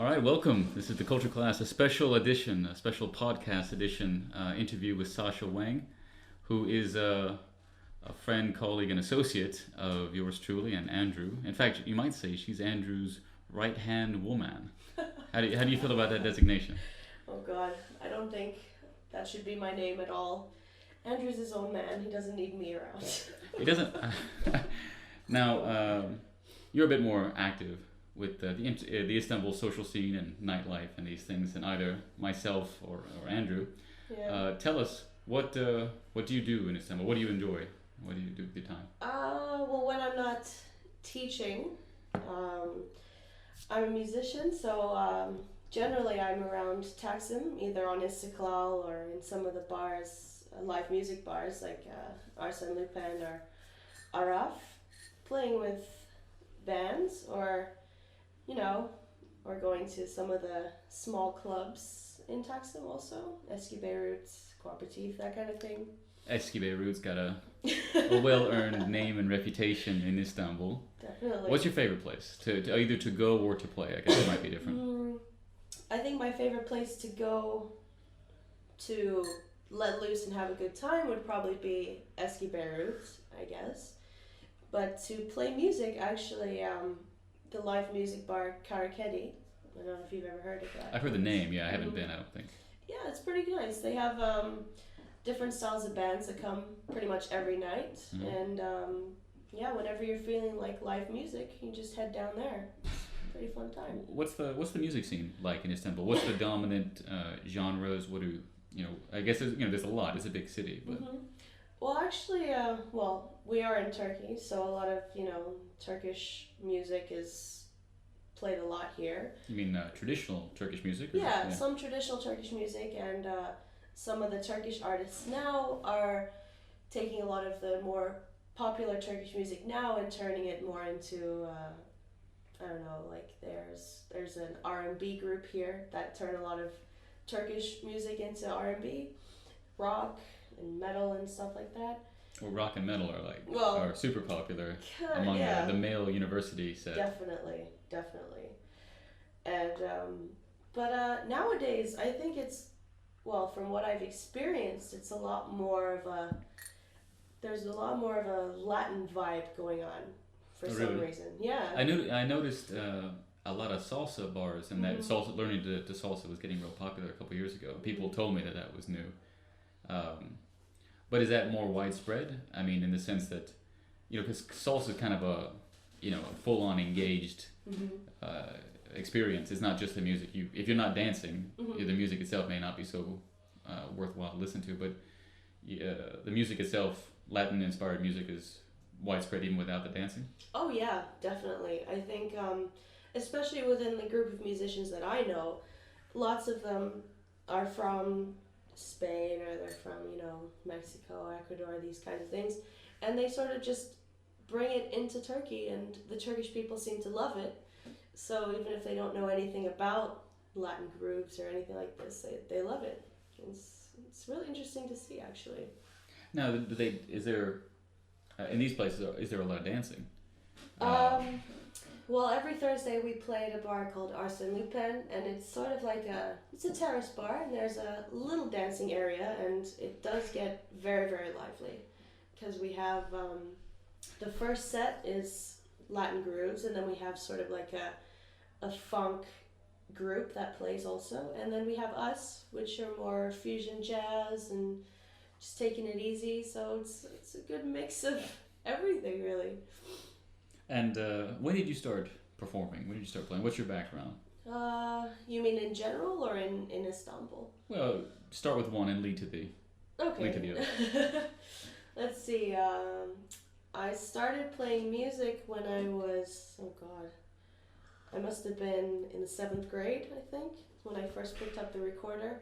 All right, welcome. This is the Culture Class, a special edition, a special podcast edition interview with Sasha Wang, who is a friend, colleague, and associate of yours truly and Andrew. In fact, you might say she's Andrew's right hand woman. How do you feel about that designation? Oh God, I don't think that should be my name at all. Andrew's his own man. He doesn't need me around. It doesn't. Now, you're a bit more active with the Istanbul social scene and nightlife and these things than either myself or Andrew. Yeah. Tell us what do you do in Istanbul? What do you enjoy? What do you do with your time? Well, when I'm not teaching, I'm a musician, so generally I'm around Taksim, either on Istiklal or in some of the bars, live music bars like Arsene Lupin or Araf, playing with bands you know, or going to some of the small clubs in Taksim also, Eski Beirut, Cooperative, that kind of thing. Eski Beirut's got a well-earned name and reputation in Istanbul. Definitely. What's your favorite place to either to go or to play? I guess it might be different. I think my favorite place to go to let loose and have a good time would probably be Eski Beirut, I guess. But to play music, actually, the live music bar Karakedi. I don't know if you've ever heard of that. I've heard the name. Yeah, I haven't been. I don't think. Yeah, it's pretty nice. They have different styles of bands that come pretty much every night, and yeah, whenever you're feeling like live music, you just head down there. Pretty fun time. What's the music scene like in Istanbul? What's the dominant genres? What do you know? I guess there's a lot. It's a big city, but. Well, actually, we are in Turkey, so a lot of Turkish music is played a lot here. You mean traditional Turkish music? Yeah, some traditional Turkish music, and some of the Turkish artists now are taking a lot of the more popular Turkish music now and turning it more into I don't know, like there's an R&B group here that turn a lot of Turkish music into R&B, rock and metal and stuff like that. Well, rock and metal are super popular among the male university set. Definitely. And but nowadays I think from what I've experienced, it's there's a lot more of a Latin vibe going on for some reason. Yeah. I noticed a lot of salsa bars, and that salsa learning to salsa was getting real popular a couple of years ago. People told me that was new. But is that more widespread? I mean, in the sense that, because salsa is kind of a full-on engaged experience. It's not just the music. If you're not dancing, the music itself may not be so worthwhile to listen to. But the music itself, Latin-inspired music, is widespread even without the dancing. Oh yeah, definitely. I think, especially within the group of musicians that I know, lots of them are from Spain, or they're from Mexico, Ecuador, these kinds of things, and they sort of just bring it into Turkey, and the Turkish people seem to love it. So even if they don't know anything about Latin groups or anything like this, they love it. It's really interesting to see, actually. Now, is there in these places, is there a lot of dancing? Well, every Thursday we play at a bar called Arsene Lupin, and it's sort of like it's a terrace bar, and there's a little dancing area, and it does get very, very lively, because we have the first set is Latin grooves, and then we have sort of like a funk group that plays also, and then we have us, which are more fusion jazz and just taking it easy, so it's a good mix of everything, really. And when did you start performing? When did you start playing? What's your background? You mean in general or in Istanbul? Well, start with one and lead to the other. Let's see. I started playing music when I was, I must have been in the 7th grade, I think, when I first picked up the recorder.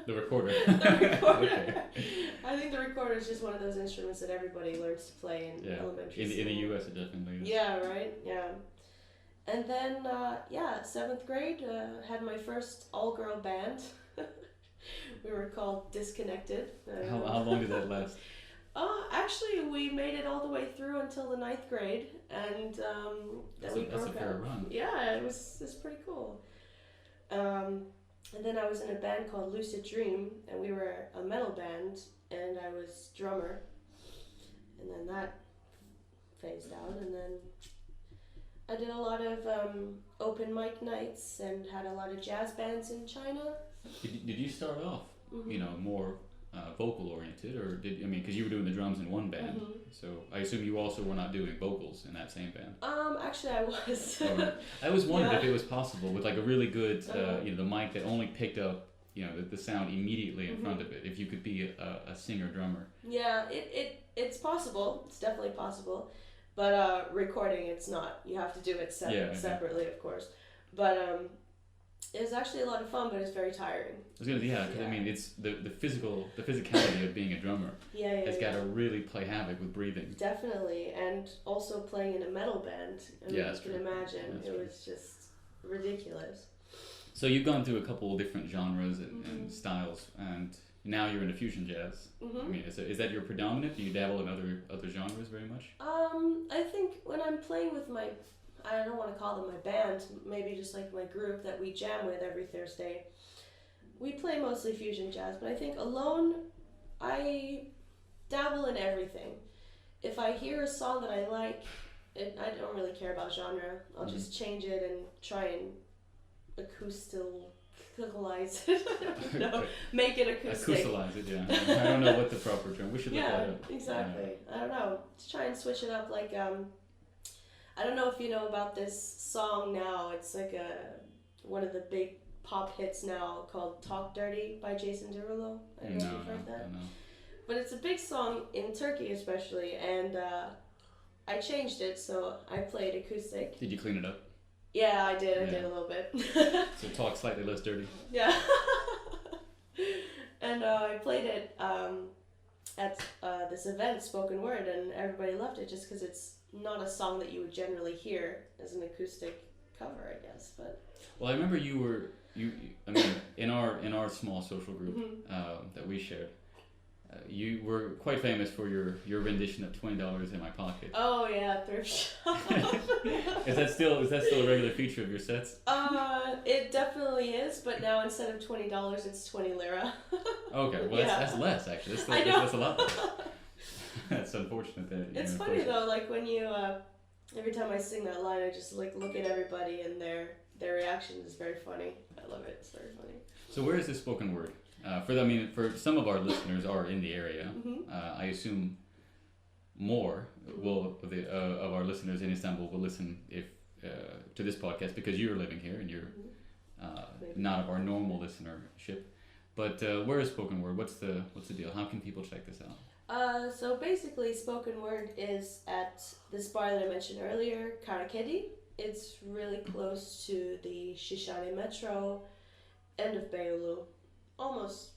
The recorder. The recorder. Okay. I think the recorder is just one of those instruments that everybody learns to play in elementary school. In the U.S. it definitely is. Yeah, right? Yeah. And then, 7th grade, had my first all-girl band. We were called Disconnected. How long did that last? Actually, we made it all the way through until the 9th grade, and then we broke up. That's a fair run. Yeah, it was pretty cool. And then I was in a band called Lucid Dream, and we were a metal band, and I was drummer. And then that phased out, and then I did a lot of open mic nights and had a lot of jazz bands in China. Did you start off, Mm-hmm. more vocal oriented, or because you were doing the drums in one band, Mm-hmm. so I assume you also were not doing vocals in that same band. Actually, I was. Oh, right. I always wondered Yeah. if it was possible with like a really good, Uh-huh. the mic that only picked up, the sound immediately in Mm-hmm. front of it. If you could be a singer drummer. Yeah, it's possible. It's definitely possible. But recording, it's not. You have to do it Yeah. separately, of course. But it was actually a lot of fun, but it's very tiring. I was gonna, because Yeah. it's the physicality of being a drummer Yeah, yeah, has yeah. got to really play havoc with breathing. Definitely, and also playing in a metal band. I mean, Yeah, that's you can true. imagine. That's It true. was just ridiculous. So you've gone through a couple of different genres Mhm. and styles, and now you're into fusion jazz. hmm I mean, is that your predominant? Do you dabble in other genres very much? I think when I'm playing with my, I don't want to call them my band, maybe just like my group that we jam with every Thursday, we play mostly fusion jazz, but I think alone, I dabble in everything. If I hear a song that I like, I don't really care about genre. I'll Mhm. just change it and try and acousticalize it. I don't know. Make it acoustic. Acoustalize it, yeah. I don't know what the proper term. We should look Yeah, that up. exactly. I don't know. Just try and switch it up. Like I don't know if you know about this song now. It's like one of the big pop hits now called "Talk Dirty" by Jason Derulo. I don't know if you've heard that. No. But it's a big song in Turkey, especially, and I changed it so I played acoustic. Did you clean it up? Yeah, I did. I Yeah. did a little bit. So talk slightly less dirty. Yeah. And I played it at this event, Spoken Word, and everybody loved it just because it's not a song that you would generally hear as an acoustic cover, I guess. But Well, I remember in our small social group that we shared, you were quite famous for your rendition of $20 in My Pocket. oh yeah, thrift shop. Is that still a regular feature of your sets? It definitely is, but now instead of $20, it's 20 lira. Okay, well Yeah. that's less actually. That's, I know. that's a lot less. That's unfortunate that. It's of funny course- though, like when you every time I sing that line, I just like look at everybody and their reaction is very funny. I love it. It's very funny. So where is this spoken word? For some of our listeners are in the area. Mhm. I assume more of our listeners in Istanbul will listen to this podcast because you're living here and you're Maybe. not of our normal listenership. But where is spoken word? What's the deal? How can people check this out? So basically, Spoken Word is at this bar that I mentioned earlier, Karakedi. It's really close to the Shishane Metro, end of Beyoğlu, almost,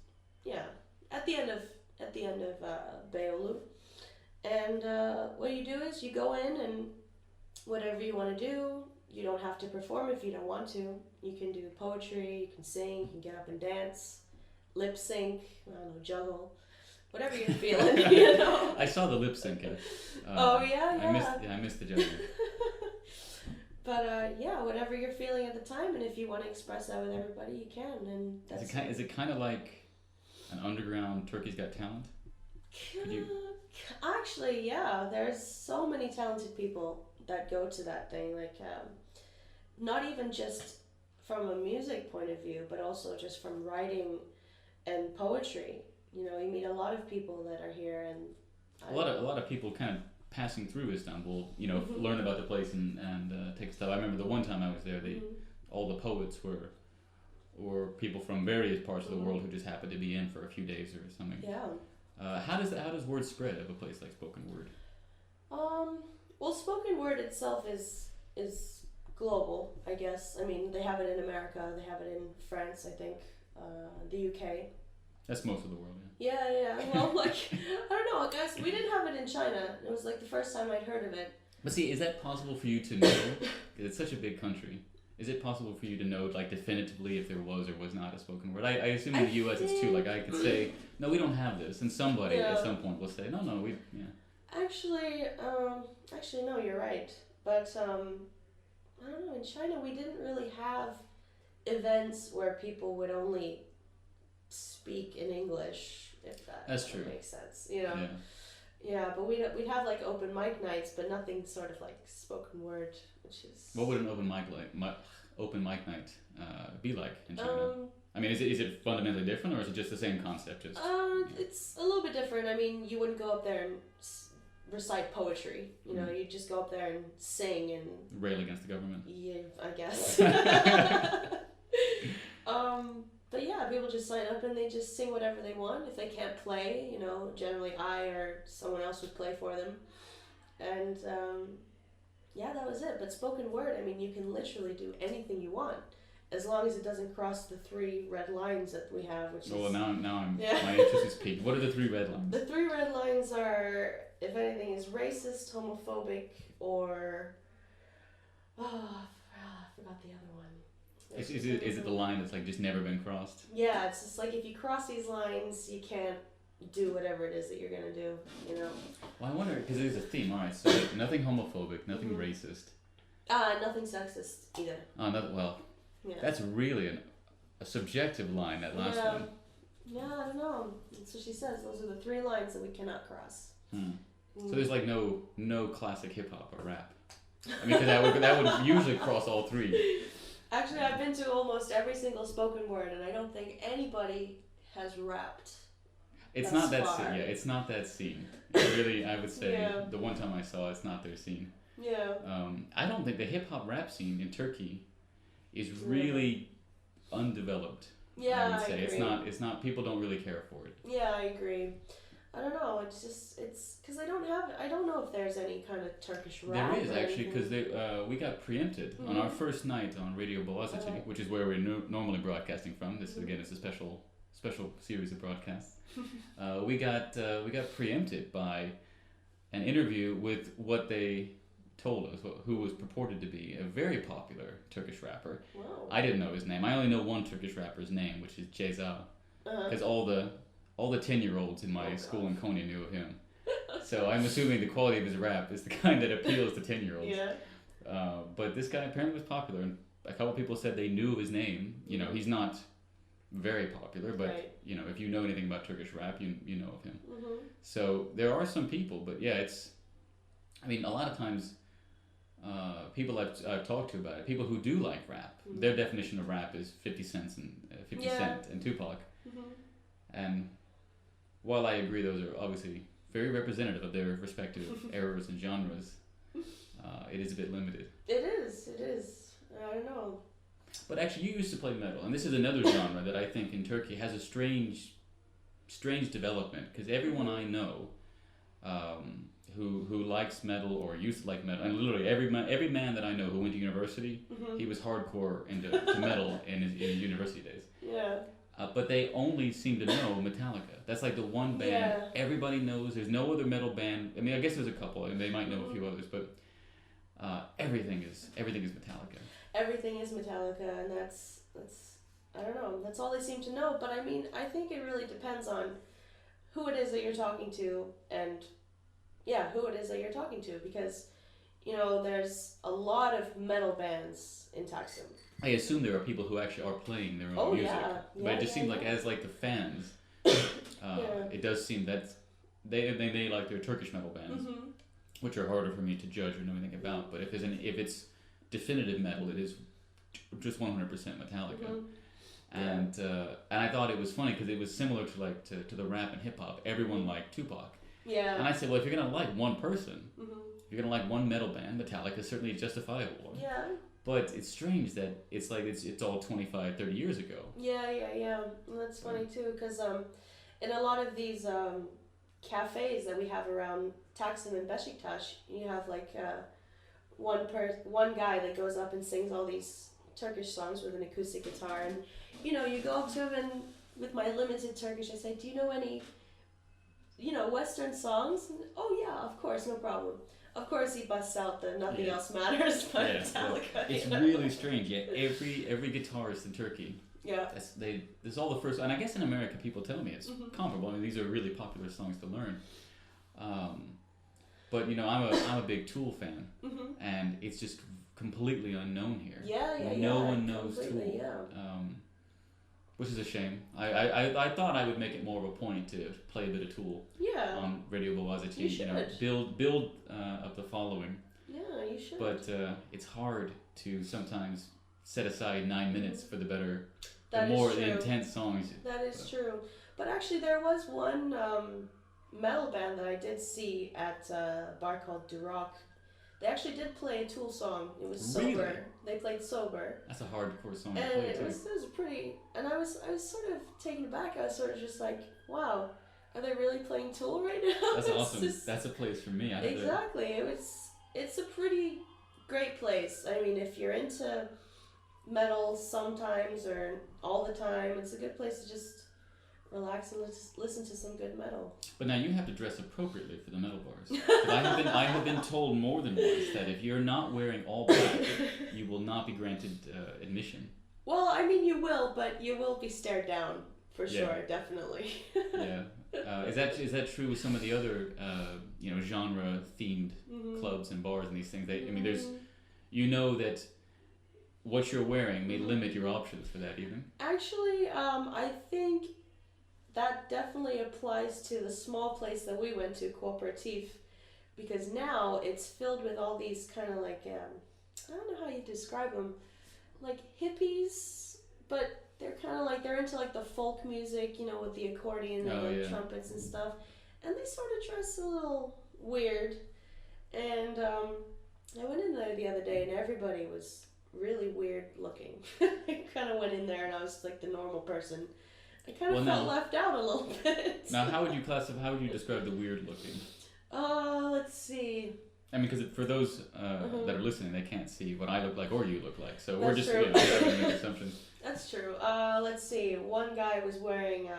yeah, at the end of Beyoğlu. And what you do is you go in and whatever you want to do. You don't have to perform if you don't want to. You can do poetry, you can sing, you can get up and dance, lip sync, I don't know, juggle. Whatever you're feeling, you know. I saw the lip syncing. Oh, yeah, I missed the juggling. But yeah, whatever you're feeling at the time, and if you want to express that with everybody, you can. And that's Is it kind of like an underground Turkey's Got Talent? Could you- Actually, yeah. There's so many talented people that go to that thing. Like, not even just from a music point of view, but also just from writing and poetry. You know, you meet a lot of people that are here, and A lot of people kind of passing through Istanbul, Mhm. learn about the place and take stuff. I remember the one time I was there, Mhm. all the poets were people from various parts of the Mhm. world who just happened to be in for a few days or something. Yeah. How does word spread of a place like Spoken Word? Well, Spoken Word itself is global, I guess. I mean, they have it in America, they have it in France, I think, the UK. That's most of the world. Yeah. Well, like, I don't know, guys. We didn't have it in China. It was like the first time I'd heard of it. But see, is that possible for you to know? 'Cause it's such a big country. Is it possible for you to know, like, definitively if there was or was not a spoken word? I assume in the U.S. it's too. Like, I could say, no, we don't have this, and somebody Yeah. at some point will say, no, yeah. Actually, no, you're right. But I don't know. In China, we didn't really have events where people would only speak in English, if That's true. makes sense. You know. Yeah. Yeah, but we'd have like open mic nights, but nothing sort of like spoken word, which is. What would an open mic night be like in China? I mean, is it fundamentally different, or is it just the same concept? Just it's a little bit different. I mean, you wouldn't go up there and recite poetry. You know, you'd just go up there and sing and rail against the government. Yeah, I guess. But yeah, people just sign up and they just sing whatever they want. If they can't play, you know, generally I or someone else would play for them. And yeah, that was it. But spoken word, I mean, you can literally do anything you want, as long as it doesn't cross the 3 red lines that we have, which well, is... now I'm my interest is piqued. What are the 3 red lines? The 3 red lines are, if anything is racist, homophobic, or... Oh, I forgot the other one. Is it the line that's like just never been crossed? Yeah, it's just like if you cross these lines, you can't do whatever it is that you're gonna do, you know. Well, I wonder, because there's a theme. All right, so nothing homophobic, nothing racist. Nothing sexist either. Well, Yeah. that's really a subjective line. That last one. Yeah, I don't know. That's what she says. Those are the 3 lines that we cannot cross. So there's like no classic hip hop or rap. I mean, because that would usually cross all 3. Actually, I've been to almost every single spoken word, and I don't think anybody has rapped. It's thus not that far. scene. Yeah, it's not that scene. It really, I would say, Yeah. the one time I saw, it's not their scene. Yeah. I don't think the hip hop rap scene in Turkey is really undeveloped. Yeah, I would say agree. it's not. People don't really care for it. Yeah, I agree. I don't know. It's because I don't know if there's any kind of Turkish rap. There is or actually, anything. because we got preempted on our first night on Radio Boğaziçi, which is where we're normally broadcasting from. This is again, it's a special series of broadcasts. We got preempted by an interview with what they told us, who was purported to be a very popular Turkish rapper. Wow. I didn't know his name. I only know one Turkish rapper's name, which is Ceza, because all the 10-year-olds in my school in Konya knew of him. So I'm assuming the quality of his rap is the kind that appeals to 10-year-olds. Yeah. But this guy apparently was popular, and a couple people said they knew of his name. You know, he's not very popular, but Right. you know, if you know anything about Turkish rap, you know of him. Mhm. So there are some people, but yeah, I mean, a lot of times, people I've talked to about it, people who do like rap, their definition of rap is 50 Cent and Tupac. Mhm. And while I agree those are obviously very representative of their respective eras and genres, it is a bit limited. It is. I don't know. But actually, you used to play metal, and this is another genre that I think in Turkey has a strange development, because everyone I know who likes metal or used to like metal, and literally every man that I know who went to university, he was hardcore into metal in his university days. Yeah. But they only seem to know Metallica. That's like the one band everybody knows. There's no other metal band. I mean, I guess there's a couple, and they might know a few others, but everything is Metallica. Everything is Metallica, and that's I don't know. That's all they seem to know. But I mean, I think it really depends on who it is that you're talking to, and who it is that you're talking to, because you know there's a lot of metal bands in Taksim. I assume there are people who actually are playing their own music, but it just seems like as like the fans, it does seem that they like their Turkish metal bands, which are harder for me to judge or know anything about. But if it's definitive metal, it is just 100% Metallica. And I thought it was funny because it was similar to the rap and hip hop. Everyone liked Tupac. Yeah. And I said, well, if you're gonna like one person, if you're gonna like one metal band, Metallica is certainly a justifiable. Yeah. But it's strange that it's like it's all 25, 30 years ago. Yeah. And that's funny too, because in a lot of these cafes that we have around Taksim and Beşiktaş, you have like one guy that goes up and sings all these Turkish songs with an acoustic guitar, and you know, you go up to him and with my limited Turkish, I say, do you know any, Western songs? And, oh yeah, of course, no problem. Of course, he busts out the Nothing Else Matters by Metallica. It's really strange. Yeah, every guitarist in Turkey. Yeah. This is all the first, and I guess in America people tell me it's comparable. I mean, these are really popular songs to learn. But I'm a big Tool fan, and it's just completely unknown here. Yeah, No one knows completely, Tool. yeah. Which is a shame. I thought I would make it more of a point to play a bit of Tool Yeah. on Radio Bawazati. You should. Build up the following. Yeah, you should. But it's hard to sometimes set aside 9 minutes for the better, That the is more true. the intense songs. That is true. But actually, there was one metal band that I did see at a bar called Duroc. They actually did play a Tool song. It was Sober. Really? They played Sober. That's a hardcore song to And play it too. was a pretty. And I was sort of taken aback. I was sort of just like, wow, are they really playing Tool right now? That's It's awesome. just- That's a place for me. exactly. It's a pretty great place. I mean, if you're into metal sometimes or all the time, it's a good place to just relax and listen to some good metal. But now you have to dress appropriately for the metal bars. 'Cause I have been told more than once that if you're not wearing all black, you will not be granted admission. Well, I mean, you will, but you will be stared down for Yeah. sure, definitely. Yeah. Is that true with some of the other genre themed Mhm. clubs and bars and these things? There's Mhm. you know that what you're wearing may limit your options for that evening. Actually, I think that definitely applies to the small place that we went to, Cooperatif, because now it's filled with all these kind of like, I don't know how you describe them, like hippies, but they're kind of like, they're into like the folk music, with the accordion and Oh, the yeah. trumpets and stuff, and they sort of dress a little weird, and I went in there the other day and everybody was really weird looking. I kind of went in there and I was like the normal person. I kind of felt left out a little bit. Now, how would you describe the weird looking? Let's see. I mean, because for those that are listening, they can't see what I look like or you look like, so we're That's just true. having to make assumptions. That's true. Let's see. One guy was wearing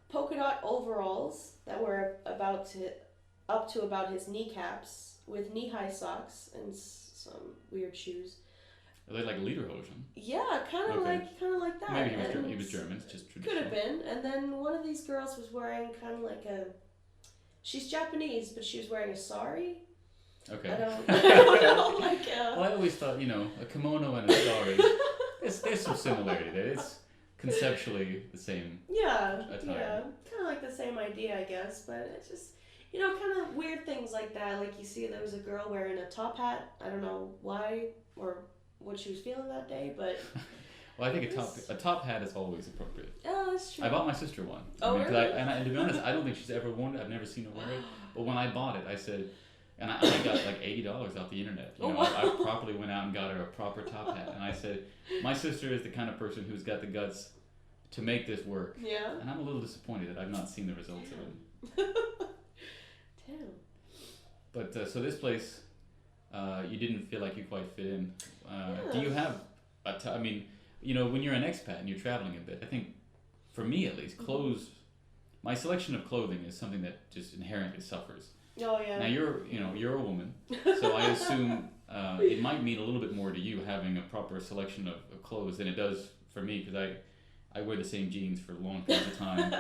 polka dot overalls that were up to about his kneecaps with knee-high socks and some weird shoes. Are they like Lederhosen? Yeah, kind of Okay. like that. Maybe he And was German. It's just could traditional. have been. And then one of these girls was wearing kind of like she's Japanese, but she was wearing a sari. Okay. I don't know, like Well, I always thought, a kimono and a sari, there's some similarity there. It's conceptually the same. Yeah, attire. kind of like the same idea, I guess, but it's just, kind of weird things like that. Like you see there was a girl wearing a top hat. I don't know why or what she was feeling that day, but... Well, I think a top hat is always appropriate. Oh, that's true. I bought my sister one. Oh, really? And to be honest, I don't think she's ever worn it. I've never seen her wear it. But when I bought it, I said... And I got like $80 off the internet. I properly went out and got her a proper top hat. And I said, my sister is the kind of person who's got the guts to make this work. Yeah. And I'm a little disappointed that I've not seen the results of it. Damn. But so this place, you didn't feel like you quite fit in. Yeah. Do you have, when you're an expat and you're traveling a bit, I think, for me at least, clothes, my selection of clothing is something that just inherently suffers. Oh, yeah. Now you're a woman, so I assume it might mean a little bit more to you having a proper selection of clothes than it does for me, because I wear the same jeans for long periods of time,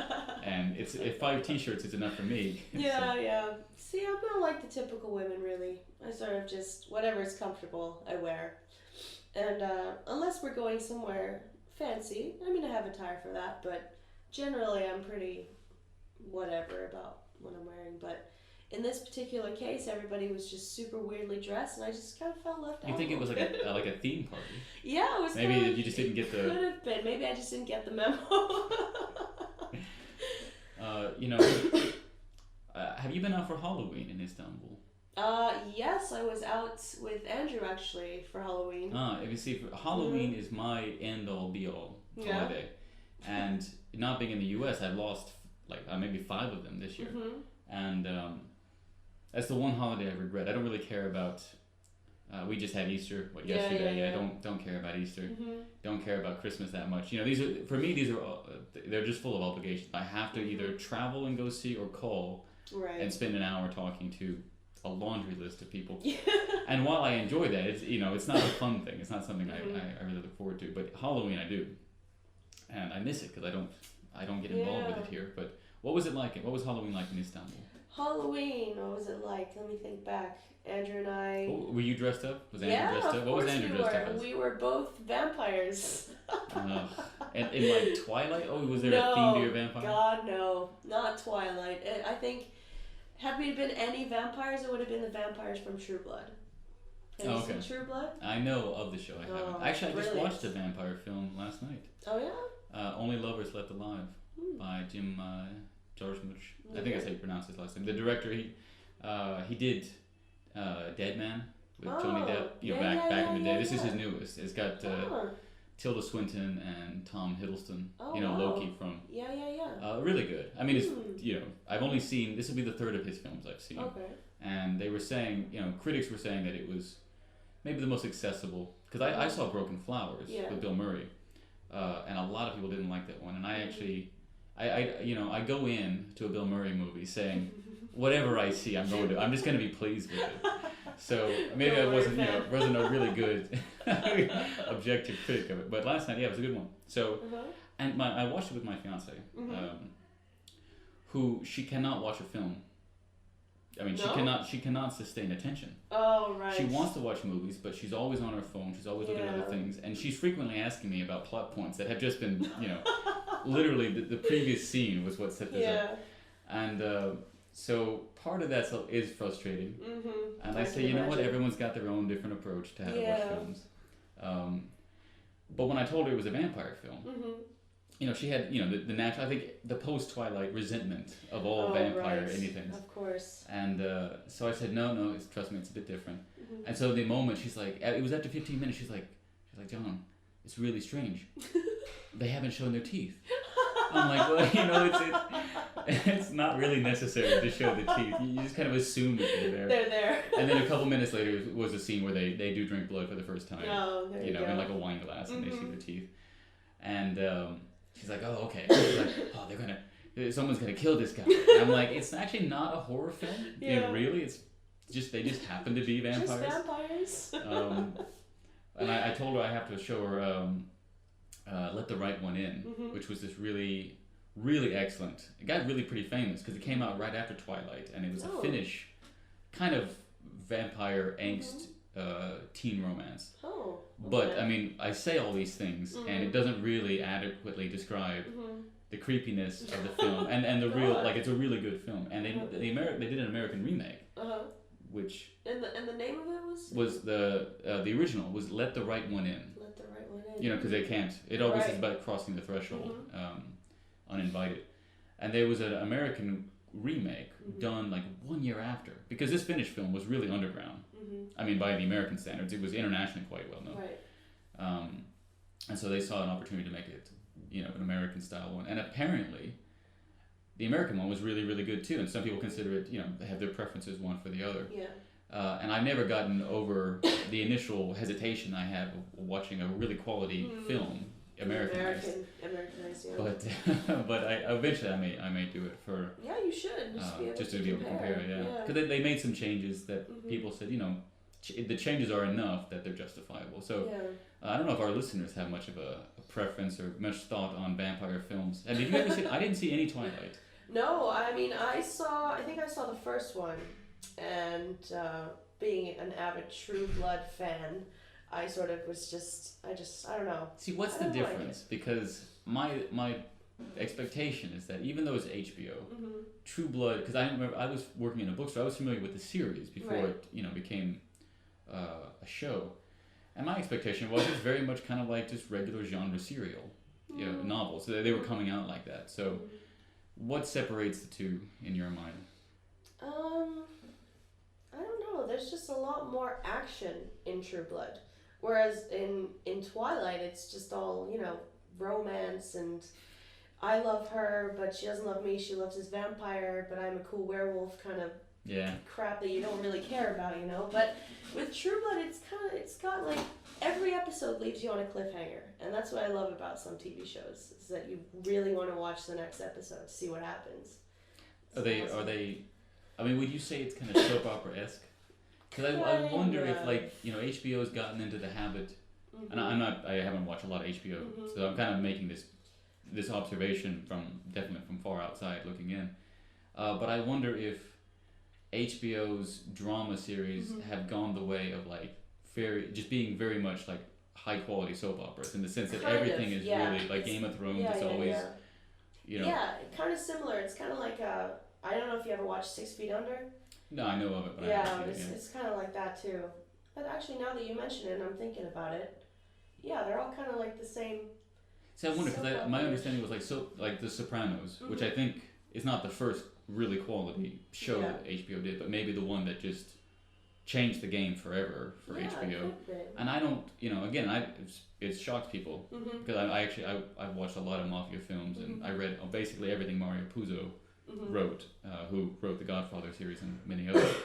and if 5 t-shirts is enough for me. Yeah. See, I'm not like the typical women, really. I sort of just, whatever is comfortable, I wear. And unless we're going somewhere fancy, I mean, I have attire for that, but generally I'm pretty whatever about what I'm wearing. But in this particular case, everybody was just super weirdly dressed, and I just kind of felt left out. You think it was like a theme party? Yeah, it was. Maybe kind of, you just didn't get the. Could have been. Maybe I just didn't get the memo. Have you been out for Halloween in Istanbul? Yes, I was out with Andrew actually for Halloween. If you see, Halloween is my end-all be-all holiday, and not being in the U.S., I've lost maybe 5 of them this year, and that's the one holiday I regret. I don't really care about. We just had Easter yesterday. Yeah. Don't care about Easter. Don't care about Christmas that much. These are for me. They're just full of obligations. I have to either travel and go see or call and spend an hour talking to a laundry list of people. And while I enjoy that, it's not a fun thing. It's not something I really look forward to. But Halloween I do, and I miss it because I don't get involved with it here. But What was it like? What was Halloween like in Istanbul? Halloween, what was it like? Let me think back. Andrew and I. Oh, were you dressed up? Was Andrew Yeah, dressed up? of What was course Andrew we dressed were. up as? We were both vampires. And in like Twilight? Oh, was there No, a theme to your vampire? God, no, not Twilight. I think, had we been any vampires, it would have been the vampires from True Blood. Have you Okay. seen True Blood? I know of the show. I haven't. Oh, Actually, I just brilliant. watched a vampire film last night. Oh yeah. Only Lovers Left Alive by Jim Jarmusch. I think that's how you pronounce his last name. The director, he did Dead Man with Johnny Depp. You know, back in the day. This is his newest. It's got Tilda Swinton and Tom Hiddleston. Oh, you know, wow. Loki from. Yeah. Really good. I mean, it's I've only seen, this will be the third of his films I've seen. Okay. And they were saying, critics were saying that it was maybe the most accessible, because I saw Broken Flowers with Bill Murray, and a lot of people didn't like that one. And I actually, I go in to a Bill Murray movie saying, whatever I see, I'm just going to be pleased with it. So maybe I wasn't a really good objective critic of it. But last night, it was a good one. So, and I watched it with my fiance, who she cannot watch a film. I mean, she cannot sustain attention. Oh, right. She wants to watch movies, but she's always on her phone. She's always looking at other things, and she's frequently asking me about plot points that have just been, literally the previous scene was what set this up. And so part of that is frustrating. And I say, you know what? Everyone's got their own different approach to how to watch films. But when I told her it was a vampire film, she had, the natural, I think, the post-Twilight resentment of all vampire anything. Of course. And so I said, no, trust me, it's a bit different. And so the moment she's like, it was after 15 minutes, she's like, John, it's really strange. They haven't shown their teeth. I'm like, well, it's not really necessary to show the teeth. You just kind of assume that they're there. They're there. And then a couple minutes later was a scene where they do drink blood for the first time. Oh, there you go. In like a wine glass, and they see their teeth. And she's like, oh, okay. She's like, oh, someone's gonna kill this guy. And I'm like, it's actually not a horror film. Really, it's just they just happen to be vampires. Just vampires. And I told her I have to show her Let the Right One In, which was this really, really excellent. It got really pretty famous because it came out right after Twilight, and it was a Finnish kind of vampire angst teen romance. Oh. Okay. But I mean, I say all these things, and it doesn't really adequately describe the creepiness of the film, and the real, like, it's a really good film. And they did an American remake, which and the name of it was the original was Let the Right One In. Let the Right One In. Because they can't. It always is about crossing the threshold, uninvited. And there was an American remake done like 1 year after, because this Finnish film was really underground. I mean, by the American standards, it was internationally quite well known. Right. And so they saw an opportunity to make it, an American style one. And apparently, the American one was really, really good too. And some people consider it, they have their preferences one for the other. Yeah. And I've never gotten over the initial hesitation I have of watching a really quality film, Americanized. But I eventually I may do it for. Yeah, you should. Just to be able to compare, because they made some changes that people said, the changes are enough that they're justifiable. So I don't know if our listeners have much of a preference or much thought on vampire films. And did you ever see? I didn't see any Twilight. No, I mean I think I saw the first one, and being an avid True Blood fan, I sort of was I don't know. See, what's the difference? Because my expectation is that even though it's HBO, True Blood, because I remember I was working in a bookstore, I was familiar with the series before it became a show, and my expectation was it's very much kind of like just regular genre serial, novels. So they were coming out like that. So, what separates the two in your mind? I don't know. There's just a lot more action in True Blood, whereas in Twilight it's just all romance, and I love her, but she doesn't love me. She loves this vampire, but I'm a cool werewolf kind of crap that you don't really care about, But with True Blood, it's got like every episode leaves you on a cliffhanger, and that's what I love about some TV shows is that you really want to watch the next episode to see what happens. Are they? I mean, would you say it's kind of soap opera-esque? Because I wonder if HBO's gotten into the habit, and I haven't watched a lot of HBO, so I'm kind of making this this observation from definitely from far outside looking in. But I wonder if HBO's drama series have gone the way of like just being very much like high quality soap operas in the sense that Kind of, everything is yeah. really like Game of Thrones. Yeah, It's yeah, always yeah. you know. Yeah, kind of similar. It's kind of like I don't know if you ever watched 6 Feet Under. No, I know of it, but I Yeah, haven't seen it. it's kind of like that too. But actually, now that you mention it, and I'm thinking about it. Yeah, they're all kind of like the same. See, I wonder because soap my operas. understanding was like The Sopranos, which I think is not the first really quality show Yeah. that HBO did, but maybe the one that just changed the game forever for Yeah, HBO. it could be. And I don't, again, it shocks people because I watched a lot of mafia films and I read basically everything Mario Puzo wrote, who wrote the Godfather series and many others.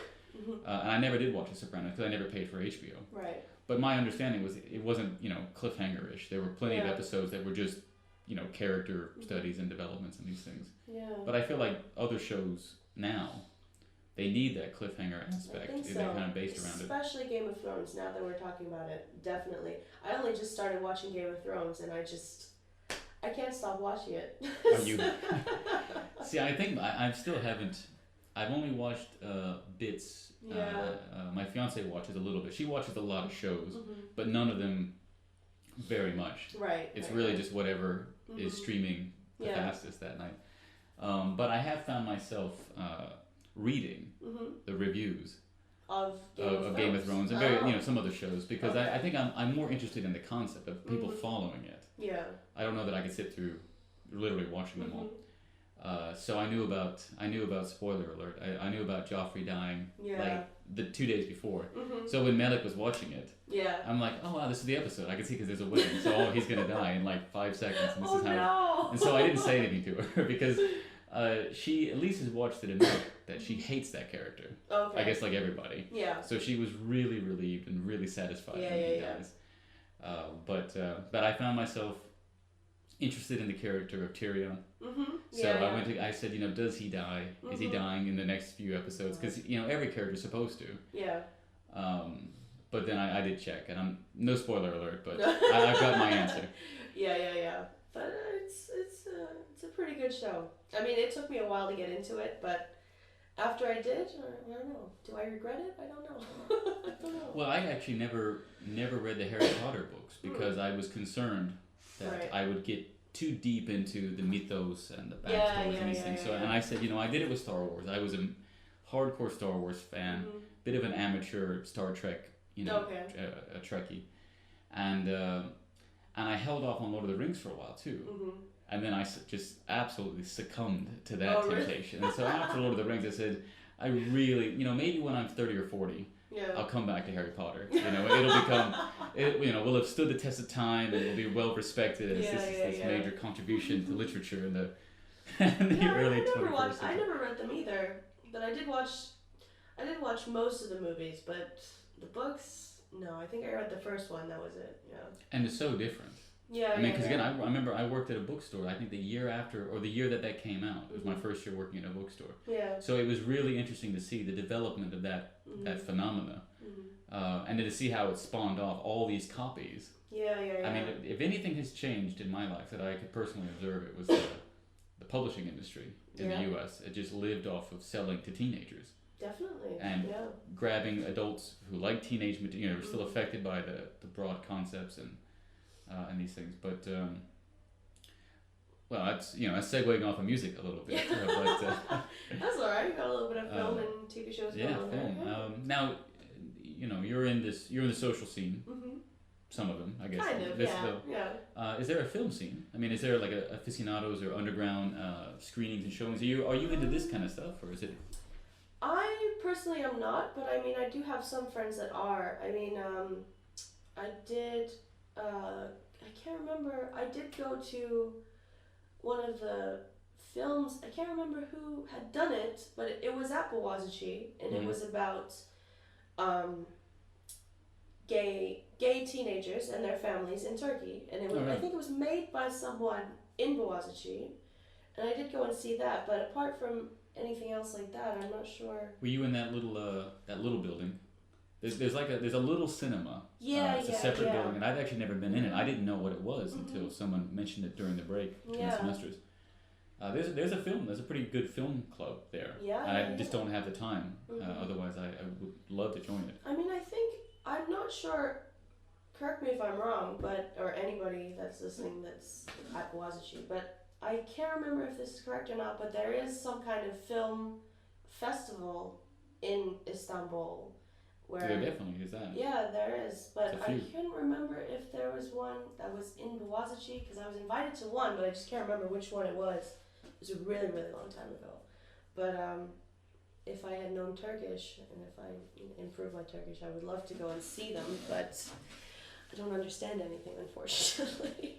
And I never did watch The Sopranos because I never paid for HBO. Right. But my understanding was it wasn't, cliffhanger-ish. There were plenty of episodes that were just, character studies and developments and these things. Yeah. But I feel like other shows now, they need that cliffhanger aspect. I think They're so. kind of based around it. Especially Game of Thrones. Now that we're talking about it, definitely. I only just started watching Game of Thrones, and I can't stop watching it. Are you? See, I think I still haven't. I've only watched bits. Yeah. My fiance watches a little bit. She watches a lot of shows, but none of them very much. Right. It's right, really right. just whatever is streaming the Yeah. fastest that night. But I have found myself reading the reviews Of Game of Thrones and very some other shows because I think I'm more interested in the concept of people following it. Yeah. I don't know that I could sit through literally watching them all. So I knew about spoiler alert. I knew about Joffrey dying like the 2 days before. So when Melik was watching it, I'm like, oh wow, this is the episode. I can see because there's a wedding, so he's gonna die in like 5 seconds, and this is how. No. And so I didn't say anything to her because she at least has watched it enough that she hates that character. Okay. I guess like everybody. Yeah. So she was really relieved and really satisfied when he dies. But I found myself interested in the character of Tyrion. So I said, does he die? Is he dying in the next few episodes? Because every character's supposed to. Yeah. But then I did check, and I'm no spoiler alert, but I've got my answer. Yeah. But it's a pretty good show. I mean, it took me a while to get into it, but after I did, I don't know. Do I regret it? I don't know. I don't know. Well, I actually never read the Harry Potter books because I was concerned that I would get too deep into the mythos and the backstories and these things. So, and I said, I did it with Star Wars. I was a hardcore Star Wars fan, bit of an amateur Star Trek, a Trekkie, and I held off on Lord of the Rings for a while too. And then I just absolutely succumbed to that temptation. And so after Lord of the Rings, I said, I really, maybe when I'm 30 or 40, I'll come back to Harry Potter. It'll become, will have stood the test of time and it'll be well respected as this major contribution to literature in the, early 21st century. I never read them either, but I did watch most of the movies, but the books, no, I think I read the first one, that was it, yeah. And it's so different. Yeah, I mean, because again, I remember I worked at a bookstore. I think the year after, or the year that came out, it was my first year working at a bookstore. Yeah. So it was really interesting to see the development of that phenomena, and then to see how it spawned off all these copies. Yeah. I mean, if anything has changed in my life that I could personally observe, it was the publishing industry in the U.S. It just lived off of selling to teenagers. Definitely. And grabbing adults who like teenage material, were still affected by the broad concepts and these things, but well, that's that's segueing off of music a little bit. But that's all right. You got a little bit of film and TV shows going on film. there. Now, you're in the social scene. Some of them, I guess. Kind of, yeah. Is there a film scene? I mean, is there like a aficionados or underground screenings and showings? Are you into this kind of stuff, or is it? I personally am not, but I mean, I do have some friends that are. I mean, I did. I can't remember. I did go to one of the films. I can't remember who had done it, but it was at Boğaziçi, and it was about gay teenagers and their families in Turkey, and it was, I think it was made by someone in Boğaziçi, and I did go and see that. But apart from anything else like that, I'm not sure. Were you in that little building? there's a little cinema. Yeah, It's a yeah, separate yeah. building, and I've actually never been in it. I didn't know what it was until someone mentioned it during the break between Yeah. semesters. There's a pretty good film club there. Yeah, And I yeah, just yeah. don't have the time. Otherwise, I would love to join it. I mean, I'm not sure. Correct me if I'm wrong, or anybody that's listening that's at Boğaziçi, but I can't remember if this is correct or not. But there is some kind of film festival in Istanbul, where There definitely is that. yeah, there is, but It's a I few. couldn't remember if there was one that was in Boğaziçi because I was invited to one, but I just can't remember which one it was. It was a really, really long time ago. But if I had known Turkish and if I improved my Turkish, I would love to go and see them, but I don't understand anything, unfortunately.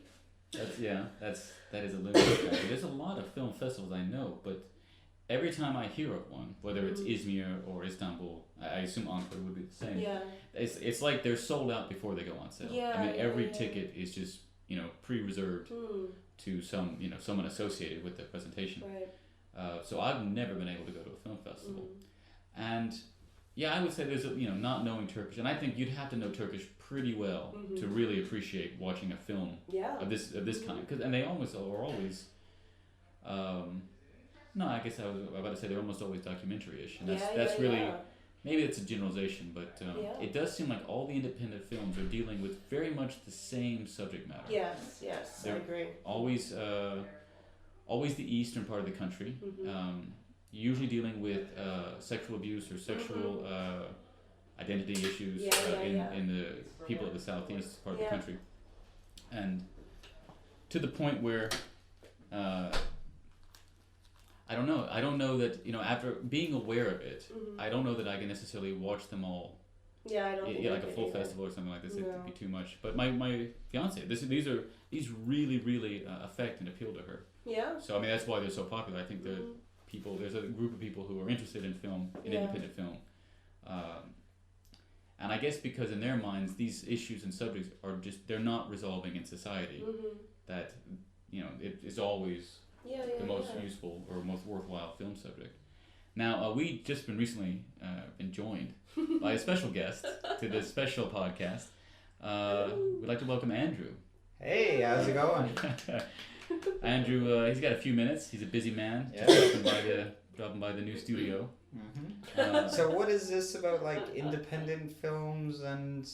That is a limited factor. There's a lot of film festivals I know, but every time I hear of one, whether it's Izmir or Istanbul, I assume Ankara would be the same. Yeah. It's like they're sold out before they go on sale. Yeah, I mean, yeah, every yeah. ticket is just pre-reserved to someone associated with the presentation. Right. So I've never been able to go to a film festival, and yeah, I would say there's not knowing Turkish, and I think you'd have to know Turkish pretty well to really appreciate watching a film Yeah. of this kind. And they almost are always. No, I guess I was about to say they're almost always documentary-ish, and that's really. Yeah. Maybe it's a generalization, but it does seem like all the independent films are dealing with very much the same subject matter. Yes, I agree. Always the eastern part of the country, usually dealing with sexual abuse or sexual identity issues in the people of the southeast part of the country, and to the point where. I don't know that after being aware of it, I don't know that I can necessarily watch them all. Yeah, I don't. think Like I a could full either. festival or something like this, No. it'd be too much. But my fiance, these really affect and appeal to her. Yeah. So I mean that's why they're so popular. I think that there's a group of people who are interested in film, in independent film, and I guess because in their minds these issues and subjects they're not resolving in society. That it is always the most useful or most worthwhile film subject. Now, we just been recently been joined by a special guest to this special podcast. We'd like to welcome Andrew. Hey, how's it going? Andrew, he's got a few minutes. He's a busy man. Yeah. Just dropping by the new studio. So what is this about, like independent films and?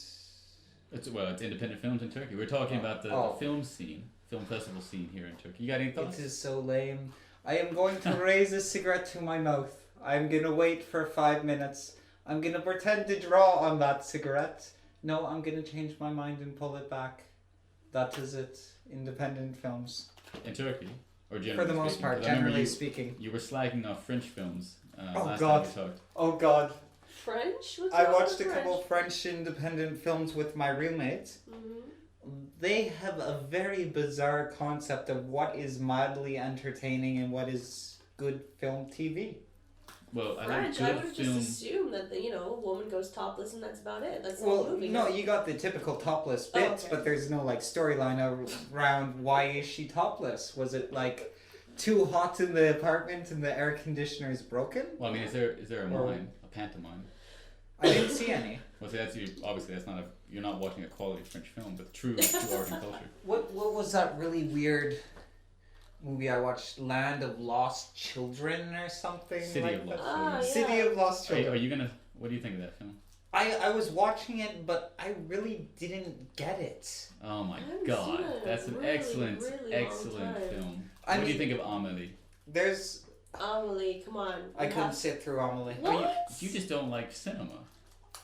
It's independent films in Turkey. We're talking about the film scene, film festival scene here in Turkey. You got any thoughts? It is so lame. I am going to raise a cigarette to my mouth. I'm gonna wait for 5 minutes. I'm gonna pretend to draw on that cigarette. No, I'm gonna change my mind and pull it back. That is it. Independent films. In Turkey? Or generally For the most speaking? part, 'Cause I remember generally speaking. You were slagging off French films last God. time we talked. Oh God. French? What's I wrong watched with a couple French independent films with my roommate. They have a very bizarre concept of what is mildly entertaining and what is good film TV. Well, I like French, I good would have film. just assumed that a woman goes topless and that's about it. That's the Well, movie. no, you got the typical topless Oh, bits, okay. but there's no like storyline around why is she topless? Was it like too hot in the apartment and the air conditioner is broken? Well, I mean, is there a mime, a pantomime? I didn't see any. Well, see, obviously that's not you're not watching a quality French film, but true art and culture. What was that really weird movie I watched? Land of Lost Children or something City like of that? Lost Ah, Children. City of Lost Are Children. you gonna? What do you think of that film? I was watching it, but I really didn't get it. Oh my I haven't God, seen it in a that's an really, excellent, really long excellent time. film. I What do you mean- think of Amélie? There's Amelie, come on. I You couldn't have- sit through Amelie. What? You just don't like cinema.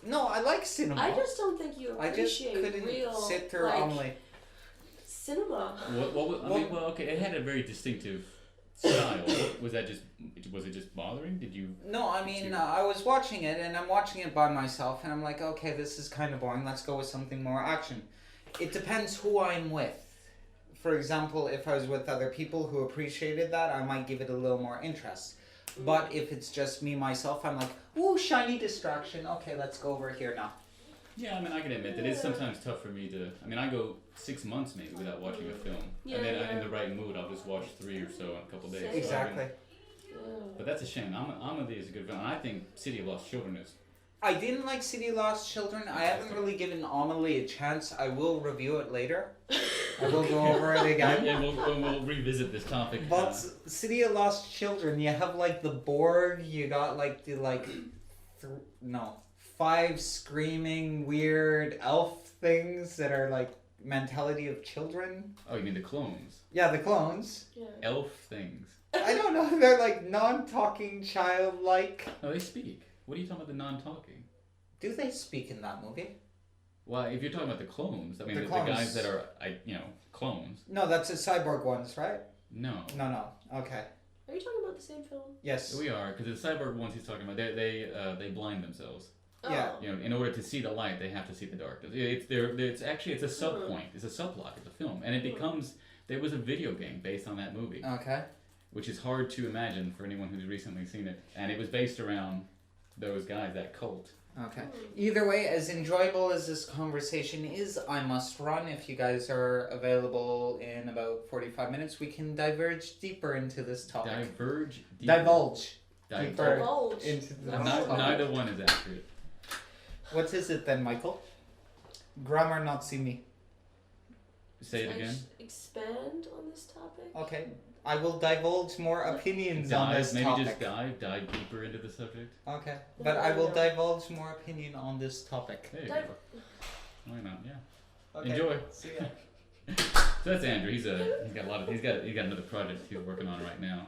No, I like cinema. I just don't think you I just appreciate couldn't real sit through like, Amelie. cinema. I mean, well, okay, it had a very distinctive style. Was it just bothering? Did you? No, I mean, I was watching it, and I'm watching it by myself, and I'm like, okay, this is kind of boring. Let's go with something more action. It depends who I'm with. For example, if I was with other people who appreciated that, I might give it a little more interest. But if it's just me, myself, I'm like, ooh, shiny distraction. Okay, let's go over here now. Yeah, I mean, I can admit that it's sometimes tough for me to. I mean, I go 6 months maybe without watching a film, and then in the right mood, I'll just watch 3 or so in a couple of days. Same. So I mean- Exactly. but that's a shame. Amélie is a good film, and I think City of Lost Children is I didn't like City of Lost Children. I haven't really given Amelie a chance. I will review it later. I will go over it again. Yeah, we'll revisit this topic. But City of Lost Children, you have like the Borg, you got like the five screaming weird elf things that are like mentality of children. Oh, you mean the clones? Yeah, the clones. Yeah. Elf things. I don't know, they're like non-talking childlike. No, they speak. What are you talking about? The non-talking? Do they speak in that movie? Well, if you're talking about the clones, I mean The the clones. guys that are clones. No, that's the cyborg ones, right? No. No. Okay. Are you talking about the same film? Yes. We are, because the cyborg ones he's talking about, they blind themselves. Yeah. Oh. You know, in order to see the light, they have to see the darkness. It's a sub point. It's a subplot of the film, and it becomes. There was a video game based on that movie, Okay. which is hard to imagine for anyone who's recently seen it, and it was based around those guys, that cult. Okay. Either way, as enjoyable as this conversation is, I must run. If you guys are available in about 45 minutes, we can diverge deeper into this topic. Diverge. Deeper. Divulge Diverge. deeper Divulge. into this Neither, topic. neither one is accurate. What is it then, Michael? Grammar not see me. Say it Can I again. expand on this topic? Okay. I will divulge more opinions on this Maybe topic. just dive deeper into the subject. Okay. But I will divulge more opinion on this topic. There you Dive- go. Why not? Yeah. Okay. Enjoy. See ya. So that's Andrew. He's got another project he's working on right now.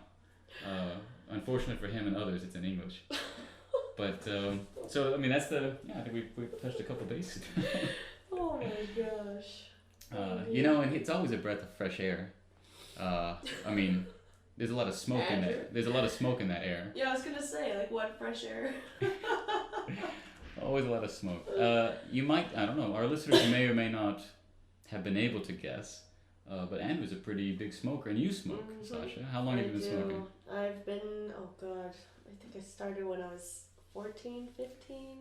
Unfortunate for him and others, it's in English. But so I mean I think we've touched a couple bases. Oh my gosh. And it's always a breath of fresh air. I mean, there's a lot of smoke in Andrew? there. There's a lot of smoke in that air. Yeah, I was gonna say, like, what fresh air? Always a lot of smoke. You might, I don't know, our listeners may or may not have been able to guess, but Andrew's a pretty big smoker, and you smoke, Mhm. Sasha. How long have you been smoking? I've been, oh god, I think I started when I was 14, 15.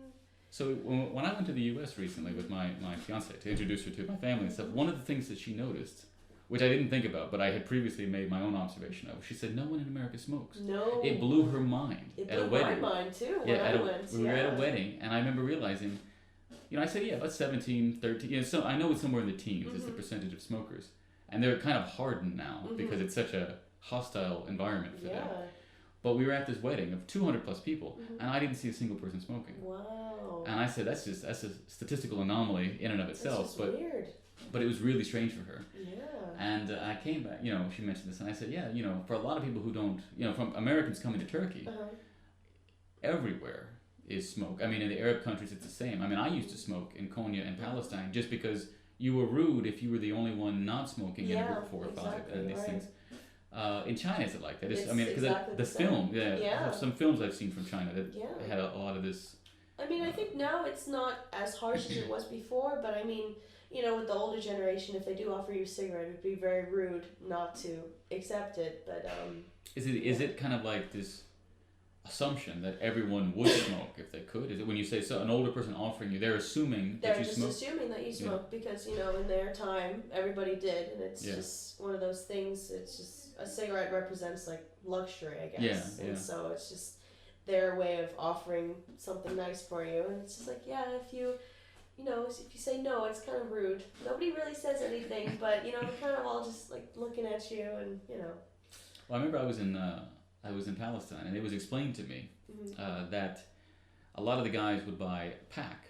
So when I went to the U.S. recently with my fiance to introduce her to my family and stuff, one of the things that she noticed, which I didn't think about, but I had previously made my own observation of, she said no one in America smokes. No. It blew her mind It at a blew wedding. my mind too when Yeah, I went. we were at a wedding, and I remember realizing, I said, yeah, about 17, 13, so I know it's somewhere in the teens is the percentage of smokers. And they're kind of hardened now because it's such a hostile environment for them. Yeah. But we were at this wedding of 200 plus people, and I didn't see a single person smoking. Wow. And I said, that's a statistical anomaly in and of That's itself, just but weird. it was really strange for her. Yeah. And I came back, she mentioned this, and I said, yeah, for a lot of people who don't, from Americans coming to Turkey, Uh-huh. everywhere is smoke. I mean, in the Arab countries, it's the same. I mean, I used to smoke in Konya and Palestine just because you were rude if you were the only one not smoking in a group of 4 or 5 exactly, and these right. things. In China, is it like that? It's I mean, because exactly the the same. film, Yeah. some films I've seen from China that Yeah. had a lot of this. I mean, I think now it's not as harsh as it was before, but I mean, with the older generation, if they do offer you a cigarette, it would be very rude not to accept it. But Is it kind of like this assumption that everyone would smoke if they could? Is it when you say an older person offering you, they're assuming they're that you just smoke? assuming that you smoke because in their time everybody did, and it's Yeah. just one of those things. It's just a cigarette represents like luxury, I guess, Yeah, and yeah. so it's just their way of offering something nice for you, and it's just like if you. If you say no, it's kind of rude. Nobody really says anything, but we're kind of all just like looking at you, and Well, I remember I was in Palestine, and it was explained to me that a lot of the guys would buy a pack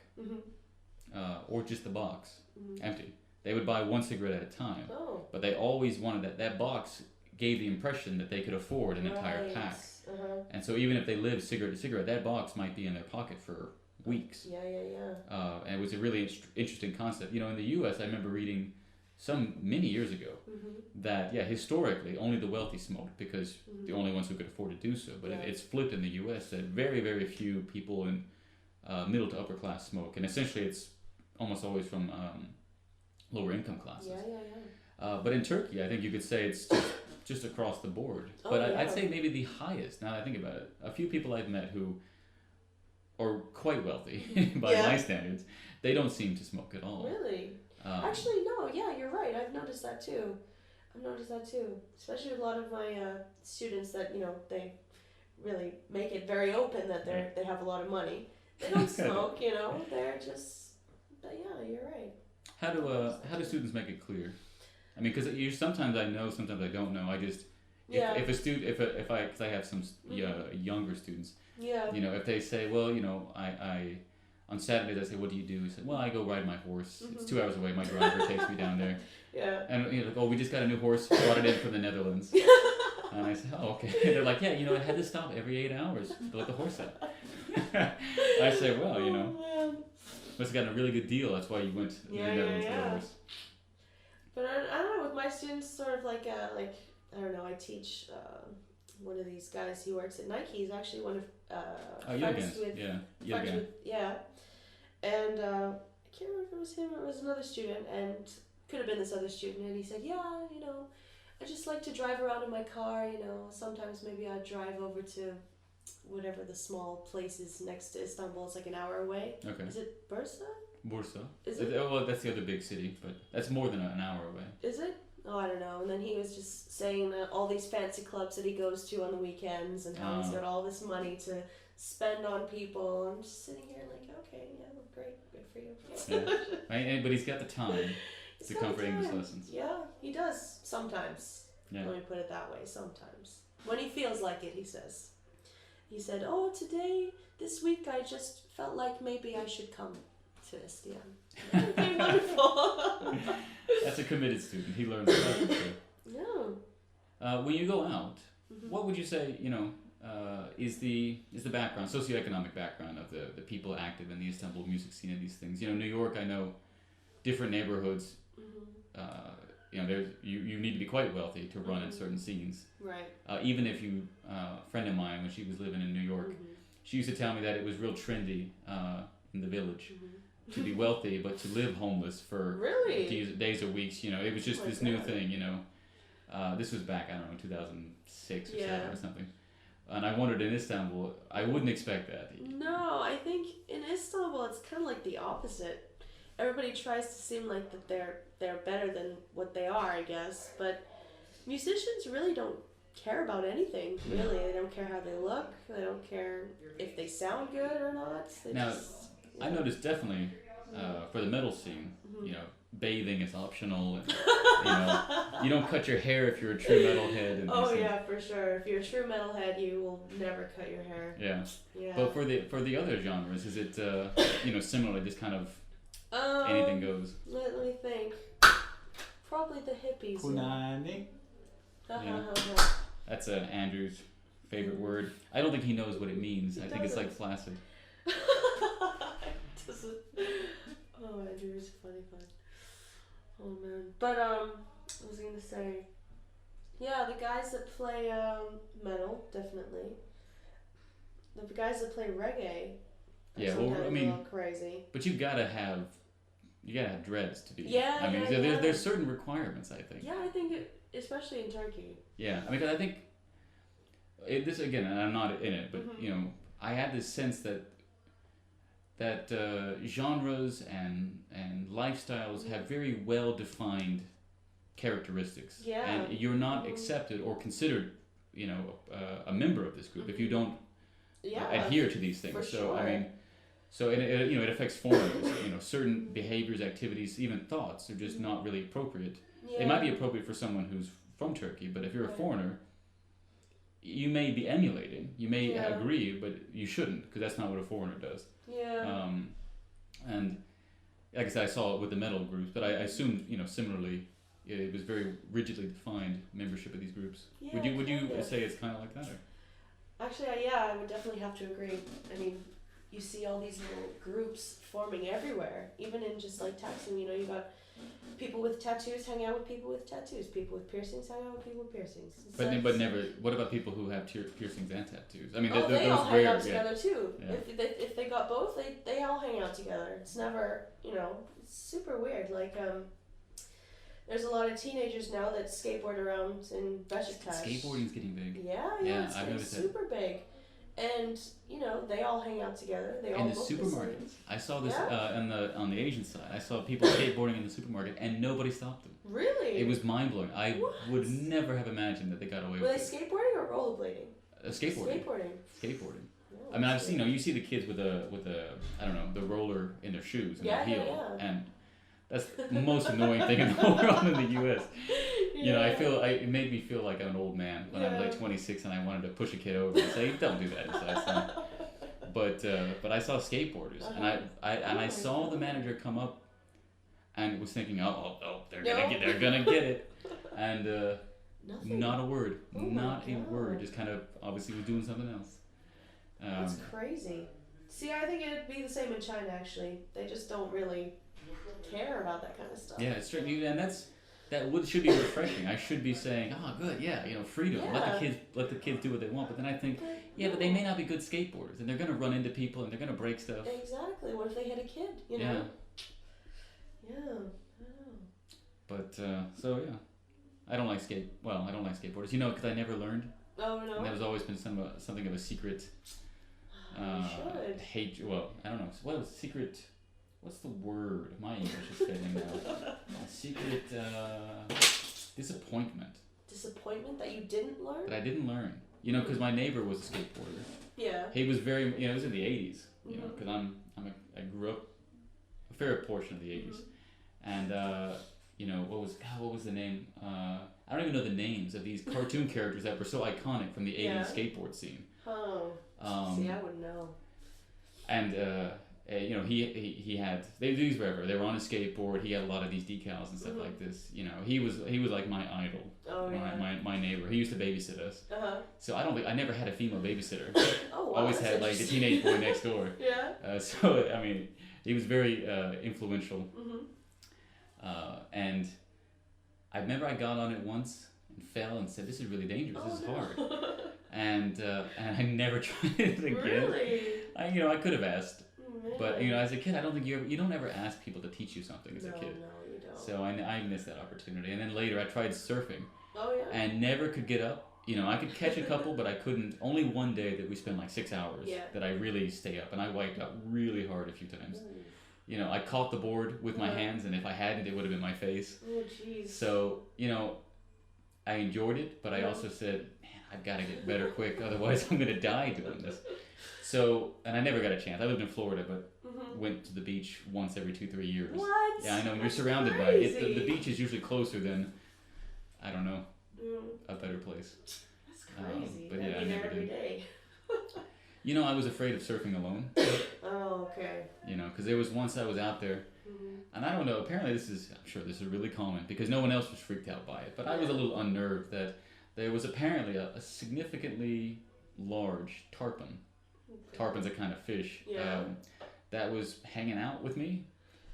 or just the box empty. They would buy one cigarette at a time, Oh, but they always wanted that box gave the impression that they could afford an entire right. pack. Uh-huh. And so even if they lived cigarette to cigarette, that box might be in their pocket for weeks. Yeah. And it was a really interesting concept. In the U.S., I remember reading many years ago that, historically, only the wealthy smoked because the only ones who could afford to do so. But it's flipped in the U.S. that very, very few people in middle to upper class smoke. And essentially it's almost always from lower income classes. Yeah. But in Turkey, I think you could say it's just across the board. Oh, But yeah. I'd say maybe the highest, now that I think about it. A few people I've met who are quite wealthy by Yeah. my standards, they don't seem to smoke at all. Really? Um, Actually, no. Yeah, you're right. I've noticed that too. Especially with a lot of my students that they really make it very open that they have a lot of money, They don't smoke, you know. They're just. But yeah, you're right. How do students make it clear? I mean, because you sometimes I know, sometimes I don't know. I just if a student if I because I have some younger students. Yeah. You know, if they say, well, you know, I on Saturdays I say, what do you do? He said, well, I go ride my horse. It's 2 hours away. My driver takes me down there. Yeah. And you know, like, oh, we just got a new horse. Brought it in from the Netherlands. And I said, oh, okay. They're like, yeah, you know, it had to stop every 8 hours to let the horse out. I say, well, you know, must have gotten a really good deal. That's why you went to the Netherlands for the horse. But I don't know, with my students, sort of like I don't know, I teach one of these guys. He works at Nike. He's actually one of friends with and I can't remember if it was him or it was another student, and could have been this other student. And he said, yeah, you know, I just like to drive around in my car. You know, sometimes maybe I drive over to whatever the small place is next to Istanbul. It's like an hour away. Okay. Is it Bursa? Bursa. Is it? Well, that's the other big city, but that's more than an hour away. Is it? Oh, I don't know. And then he was just saying that all these fancy clubs that he goes to on the weekends and how he's got all this money to spend on people. I'm just sitting here like, okay, yeah, great, good for you. Yeah. But he's got the time to come for English lessons. Yeah, he does sometimes. Yeah. Let me put it that way, sometimes. When he feels like it, he says. He said, oh, this week I just felt like maybe I should come to SDM. Okay, wonderful. That's a committed student. He learns a lot. Yeah. When you go out, what would you say, you know, is the background, socioeconomic background of the people active in the Istanbul music scene and these things? You know, New York, I know different neighborhoods, you know, you need to be quite wealthy to run in certain scenes. Right. Even if you, a friend of mine, when she was living in New York, she used to tell me that it was real trendy in the village to be wealthy, but to live homeless for days or weeks. You know, it was just this new thing. You know, this was back, I don't know, 2006 or 7 or something. And I wondered, in Istanbul, I wouldn't expect that. No, I think in Istanbul it's kind of like the opposite. Everybody tries to seem like that they're better than what they are, I guess. But musicians really don't care about anything. Really, they don't care how they look. They don't care if they sound good or not. I noticed definitely for the metal scene, you know, bathing is optional. And, you know, you don't cut your hair if you're a true metalhead. And for sure. If you're a true metalhead, you will never cut your hair. Yeah. Yeah. But for the other genres, is it you know, similarly just kind of anything goes? Let me think. Probably the hippies. Punani. Yeah. That's Andrew's favorite word. I don't think he knows what it means. I think it's like flaccid. Oh, Andrew is funny. Oh man. But what was I gonna say? Yeah, the guys that play metal, definitely. The guys that play reggae. Yeah, well, I mean, a little crazy. But you gotta have dreads to be. Yeah. I mean, there's certain requirements, I think. Yeah, I think especially in Turkey. Yeah, I mean, 'cause I think this again, and I'm not in it, but you know, I had this sense that genres and lifestyles have very well defined characteristics. Yeah. And you're not accepted or considered, you know, a member of this group if you don't adhere to these things. So sure. I mean, so it you know, it affects foreigners. You know, certain behaviors, activities, even thoughts are just not really appropriate. Yeah. It might be appropriate for someone who's from Turkey, but if you're a foreigner, you may be emulating, you may agree, but you shouldn't, because that's not what a foreigner does. Yeah. And like I said, I saw it with the metal groups, but I assumed, you know, similarly, it was very rigidly defined membership of these groups. Yeah, would you say it's kind of like that? Or? Actually, I would definitely have to agree. I mean, you see all these little groups forming everywhere, even in just like Taksim. You know, you got people with tattoos hang out with people with tattoos. People with piercings hang out with people with piercings. But never. What about people who have piercings and tattoos? I mean, they all hang out together too. Yeah. If they got both, they all hang out together. It's never, you know, it's super weird. Like there's a lot of teenagers now that skateboard around in Beşiktaş. Skateboarding's getting big. Yeah, it's getting super big. And you know, they all hang out together. They all in the supermarkets. I saw this on the Asian side. I saw people skateboarding in the supermarket, and nobody stopped them. Really? It was mind blowing. I would never have imagined that they got away with it. Were they skateboarding or rollerblading? Skateboarding. Skateboarding. Oh, I mean, I've seen, you see the kids with a I don't know, the roller in their shoes and Yeah, their heel, yeah. and that's the most annoying thing in the world in the U.S. You know, it made me feel like I'm an old man when I was like 26 and I wanted to push a kid over and say, "Don't do that." But I saw skateboarders, and I saw the manager come up, and was thinking, oh, they're gonna get it, and Nothing. not a word, Oh my not a God. word, just kind of obviously was doing something else. That's crazy. See, I think it'd be the same in China. Actually, they just don't really care about that kind of stuff. Yeah, it's true, and should be refreshing. I should be saying, oh, good, yeah, freedom. Yeah. Let the kids do what they want. But then I think, but they may not be good skateboarders, and they're gonna run into people, and they're gonna break stuff. Exactly. What if they hit a kid? You know. Yeah. I don't know. But so yeah, I don't like skateboarders. Because I never learned. Oh no. And there's always been something of a secret You should. hate. Well, I don't know. What was secret? What's the word? My English is failing now. Secret disappointment Disappointment that you didn't learn. that I didn't learn. Because my neighbor was a skateboarder. Yeah. He was very. It was in the '80s. Because I grew up a fair portion of the '80s, and what was the name? I don't even know the names of these cartoon characters that were so iconic from the '80s skateboard scene. Oh. See, I wouldn't know. And he had these wherever they were on a skateboard. He had a lot of these decals and stuff like this. He was like my idol. Oh yeah. My neighbor. He used to babysit us. So I never had a female babysitter. Oh wow. Always had like the teenage boy next door. Yeah. So I mean, he was very influential. And I remember I got on it once and fell and said, "This is really dangerous. This is hard." And I never tried it again. Really? I could have asked, Man. but as a kid, I don't think you don't ever ask people to teach you something as a kid. No, you don't. So I missed that opportunity. And then later, I tried surfing Oh yeah. and never could get up. I could catch a couple, but I couldn't. Only one day that we spent like 6 hours that I really stay up, and I wiped out really hard a few times. Ooh. I caught the board with my hands, and if I hadn't, it would have been my face. Oh jeez. So, I enjoyed it, but I also said, man, I've got to get better quick, otherwise I'm going to die doing this. So, and I never got a chance. I lived in Florida, but went to the beach once every 2-3 years. What? Yeah, I know. You're That's surrounded by crazy. it. The beach is usually closer than, I don't know, Mm, a better place. that's crazy. But I'd yeah, I be there never every did. day. I was afraid of surfing alone, Oh okay. because there was once I was out there, and I don't know, apparently I'm sure this is really common, because no one else was freaked out by it, but I was a little unnerved that there was apparently a significantly large tarpon. Tarpon's a kind of fish that was hanging out with me,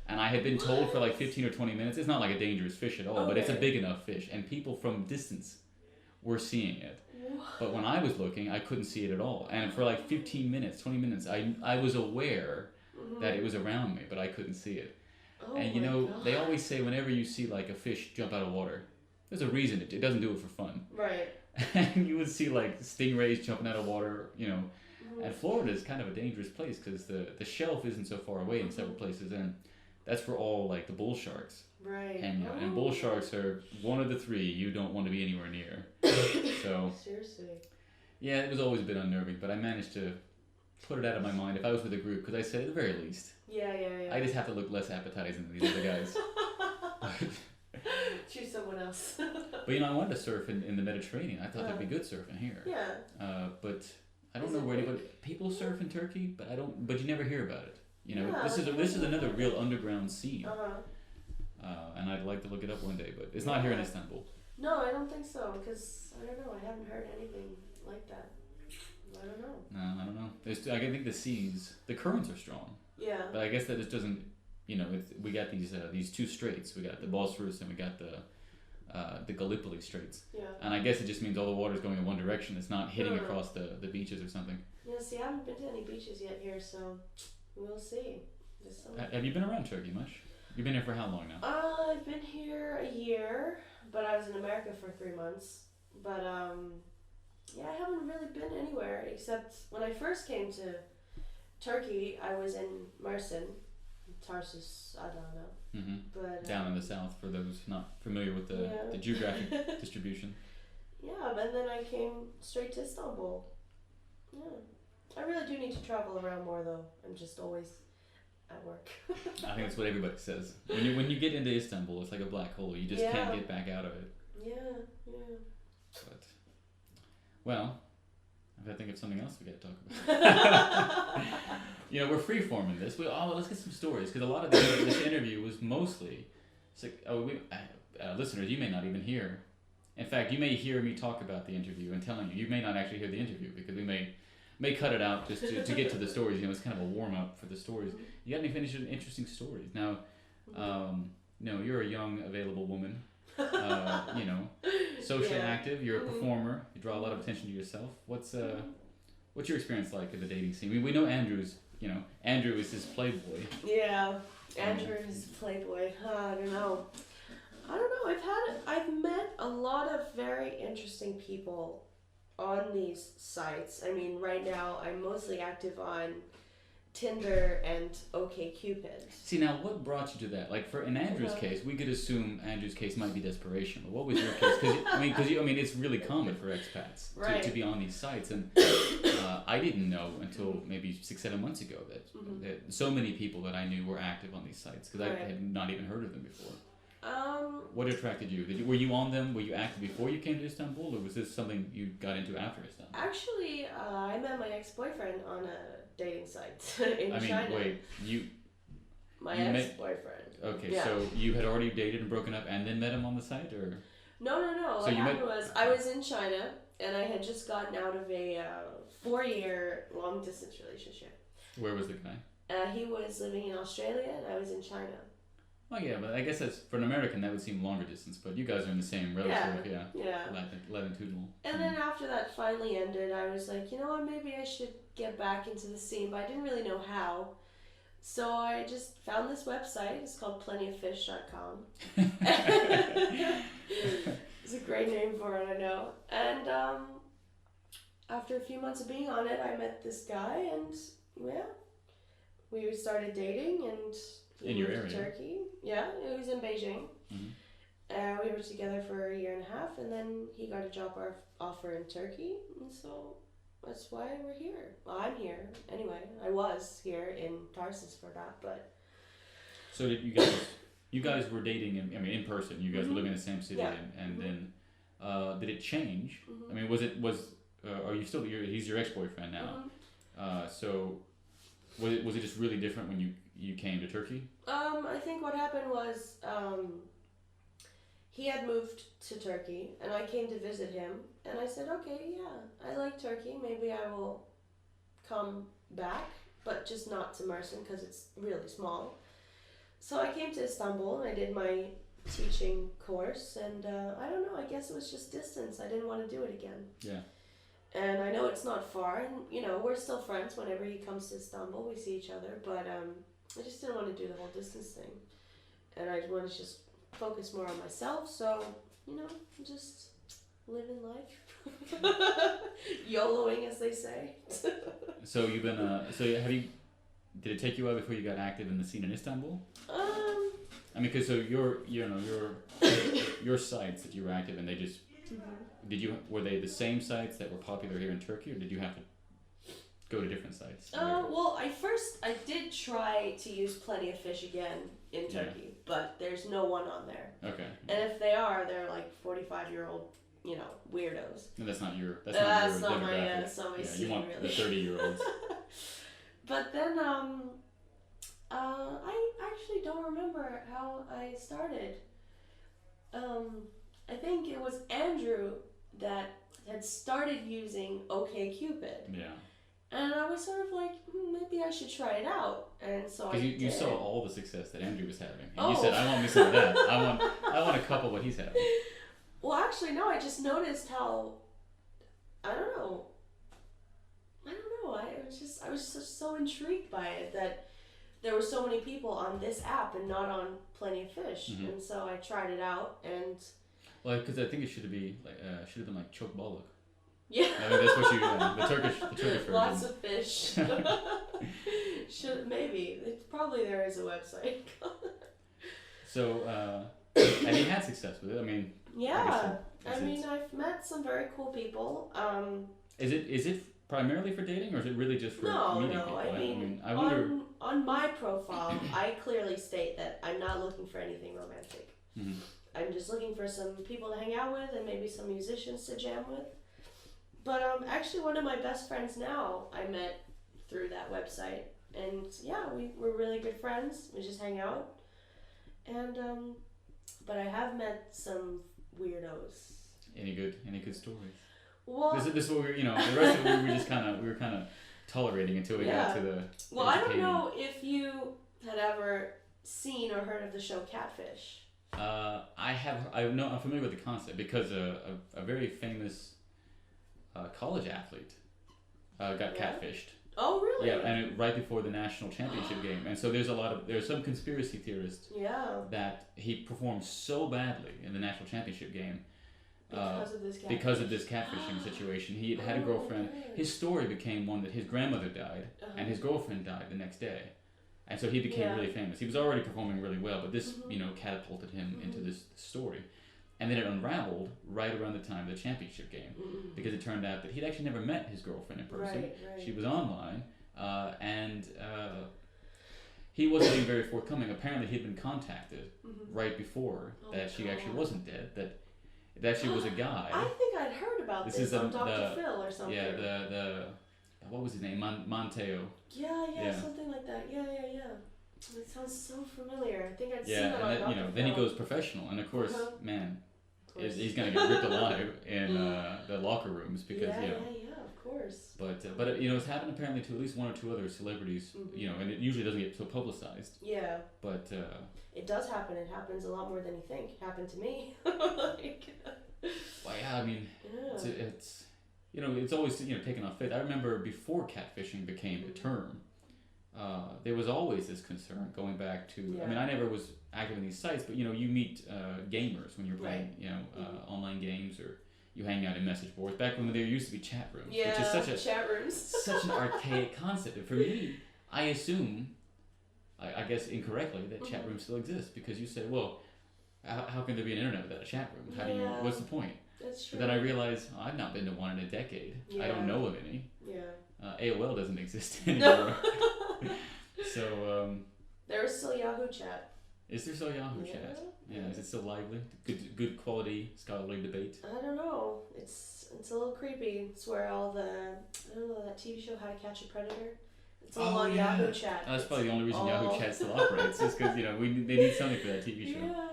and I had been told for like 15 or 20 minutes, it's not like a dangerous fish at all, but it's a big enough fish, and people from distance were seeing it. But when I was looking, I couldn't see it at all, and for like 15 minutes, 20 minutes, I was aware that it was around me, but I couldn't see it. Oh And my God. they always say whenever you see like a fish jump out of water, there's a reason. It doesn't do it for fun. Right. And you would see like stingrays jumping out of water, And Florida is kind of a dangerous place because the shelf isn't so far away in several places, and that's for all like the bull sharks. Right. And bull sharks are one of the three you don't want to be anywhere near. So Seriously. yeah, it was always a bit unnerving, but I managed to put it out of my mind if I was with a group, because I said at the very least, Yeah. I just have to look less appetizing than these other guys. Choose someone else. But I wanted to surf in the Mediterranean. I thought there'd be good surfing here. Yeah. But I don't Is know it where big? anybody people surf in Turkey, but But you never hear about it. Yeah, This is another real underground scene, Uh-huh. and I'd like to look it up one day, but it's not here in Istanbul. No, I don't think so, because I don't know. I haven't heard anything like that. I don't know. No, I don't know. I think the currents are strong, Yeah. but I guess that it doesn't. We got these two straits. We got the Bosphorus and we got the Gallipoli Straits, Yeah. and I guess it just means all the water's going in one direction. It's not hitting No. across the beaches or something. Yeah. See, I haven't been to any beaches yet here, so we'll see. This summer. Have you been around Turkey much? You've been here for how long now? I've been here a year, but I was in America for 3 months. But yeah, I haven't really been anywhere except when I first came to Turkey. I was in Mersin, Tarsus, I don't know. Mm-hmm. But Down in the south, for those not familiar with the geographic distribution. yeah, and then I came straight to Istanbul. Yeah. I really do need to travel around more though. I'm just always at work. I think that's what everybody says. When you get into Istanbul, it's like a black hole. You just can't get back out of it. Yeah. But well, I think of something else we got to talk about. We're freeforming this. Let's get some stories because a lot of this interview was mostly. It's like, listeners, you may not even hear. In fact, you may hear me talk about the interview and telling you. You may not actually hear the interview because we may cut it out just to get to the stories. It's kind of a warm up for the stories. You got any interesting stories? Now, you're a young, available woman. Socially active. You're a performer. You draw a lot of attention to yourself. What's your experience like in the dating scene? We know Andrew's. Andrew is his playboy. Yeah, Andrew is playboy. I don't know. I've met a lot of very interesting people on these sites. I mean, right now I'm mostly active on Tinder and OkCupid. See, now what brought you to that? Like in Andrew's case, we could assume Andrew's case might be desperation. But what was your case? Because it's really common for expats to be on these sites, and I didn't know until maybe 6-7 months ago that so many people that I knew were active on these sites because I had not even heard of them before. What attracted you? Were you on them? Were you active before you came to Istanbul, or was this something you got into after Istanbul? Actually, I met my ex-boyfriend on a dating site in China. Wait, my ex-boyfriend. Okay, so you had already dated and broken up and then met him on the site, or? No. So what happened was I was in China and I had just gotten out of a 4-year long-distance relationship. Where was the guy? He was living in Australia and I was in China. Oh yeah, but I guess that's for an American that would seem longer distance, but you guys are in the same relative, latitudinal. And then after that finally ended, I was like, you know what, maybe I should get back into the scene, but I didn't really know how. So I just found this website. It's called plentyoffish.com. It's a great name for it, I know. And after a few months of being on it, I met this guy, and we started dating, and he in your moved area? to Turkey. Yeah, it was in Beijing. Mm-hmm. We were together for 1.5 years, and then he got a job offer in Turkey, and so that's why we're here. Well, I'm here anyway. I was here in Tarsus for that, but. So did you guys were dating in person? You guys were living in the same city, and then did it change? I mean, are you still he's your ex-boyfriend now? So was it just really different when you came to Turkey? I think what happened was he had moved to Turkey and I came to visit him and I said, okay, I like Turkey. Maybe I will come back, but just not to Mersin because it's really small. So I came to Istanbul and I did my teaching course and I don't know, I guess it was just distance. I didn't want to do it again. Yeah. And I know it's not far, and we're still friends. Whenever he comes to Istanbul, we see each other. But I just didn't want to do the whole distance thing, and I wanted to just focus more on myself. So just living life, YOLOing as they say. So you've been did it take you a while before you got active in the scene in Istanbul? I mean, because so your sites that you were active in, they just. Were they the same sites that were popular here in Turkey, or did you have to go to different sites? Well, I did try to use Plenty of Fish again in Turkey, but there's no one on there. Okay. And if they are, they're like 45-year-old, weirdos. No, that's not your That's not my demographic. scene, you want really. the 30-year-olds. But then, I actually don't remember how I started. I think it was Andrew that had started using OkCupid. Yeah. And I was sort of like, maybe I should try it out. And so I did. You saw all the success that Andrew was having. And you said, I want me some of that. I want a couple what he's having. Well, actually, no, I just noticed how, I don't know. I was just so intrigued by it that there were so many people on this app and not on Plenty of Fish. Mm-hmm. And so I tried it out and... Well, because I think it should have been like Çok Balık. Yeah. I mean, that's what the Turkish version. Lots of fish. Maybe. Probably there is a website. So, and you had success with it. I mean. Yeah. I mean, I've met some very cool people. Is it primarily for dating, or is it really just for No, meeting no. people? I mean, I wonder. on my profile, I clearly state that I'm not looking for anything romantic. Mhm. I'm just looking for some people to hang out with and maybe some musicians to jam with. But actually, one of my best friends now I met through that website, and yeah, we're really good friends. We just hang out, and but I have met some weirdos. Any good stories? Well, This is what the rest of it we were kind of tolerating until we got Yeah. to the. well, I don't educating. know if you had ever seen or heard of the show Catfish. I'm familiar with the concept because a very famous college athlete got Yeah? catfished. Oh, really? Yeah, and right before the national championship game, and so there's some conspiracy theorists Yeah, that he performed so badly in the national championship game because of this catfish. because of this catfishing situation. He had a Oh, girlfriend. okay. His story became one that his grandmother died Uh-huh. and his girlfriend died the next day. And so he became Yeah. really famous. He was already performing really well, but this, Mhm. catapulted him Mhm. into this story. And then it unraveled right around the time of the championship game Mm-mm. because it turned out that he'd actually never met his girlfriend in person. Right. She was online, and he wasn't being very forthcoming. Apparently, he'd been contacted Mhm. right before Oh, that she actually God. wasn't dead. That it actually was a guy. I think I'd heard about This this, is on the- Dr. the- Phil or something. Yeah, the what was his name? Monteo. Yeah, Yeah. something like that. Yeah. It sounds so familiar. I think I'd seen Yeah, it on and Dr. then he Phil. goes professional, and of course, Uh-huh. man, Of course. he's gonna get ripped alive in the locker rooms because yeah, of course. But it's happened apparently to at least one or two other celebrities, Mhm. and it usually doesn't get so publicized. Yeah, But it does happen. It happens a lot more than you think. It happened to me. like, well, yeah, I mean, yeah. it's it's always taken on faith. I remember before catfishing became a term, there was always this concern going back to. I mean, Yeah. I never was active in these sites, but you meet gamers when you're playing Mhm. online games, or you hang out in message boards. Back when there used to be chat rooms, Yeah, which is such a chat rooms. such an archaic concept. And for me, I assume, I guess incorrectly, that chat Mhm. rooms still exist because you say, well, how can there be an internet without a chat room? How do you? Yeah. What's the point? That's true. But then I realized I've not been to one in a decade. I Yeah. don't know of any. Yeah. AOL doesn't exist No. anymore. So There was still Yahoo Chat. is there still Yahoo Yeah. Chat? Yeah, is it still lively? Good quality scholarly debate. I don't know. It's a little creepy. It's where all that TV show How to Catch a Predator. It's all Oh, on yeah. Yahoo Chat. That's It's probably the only reason all- Yahoo Chat still operates, is because they need something for that TV show. Yeah.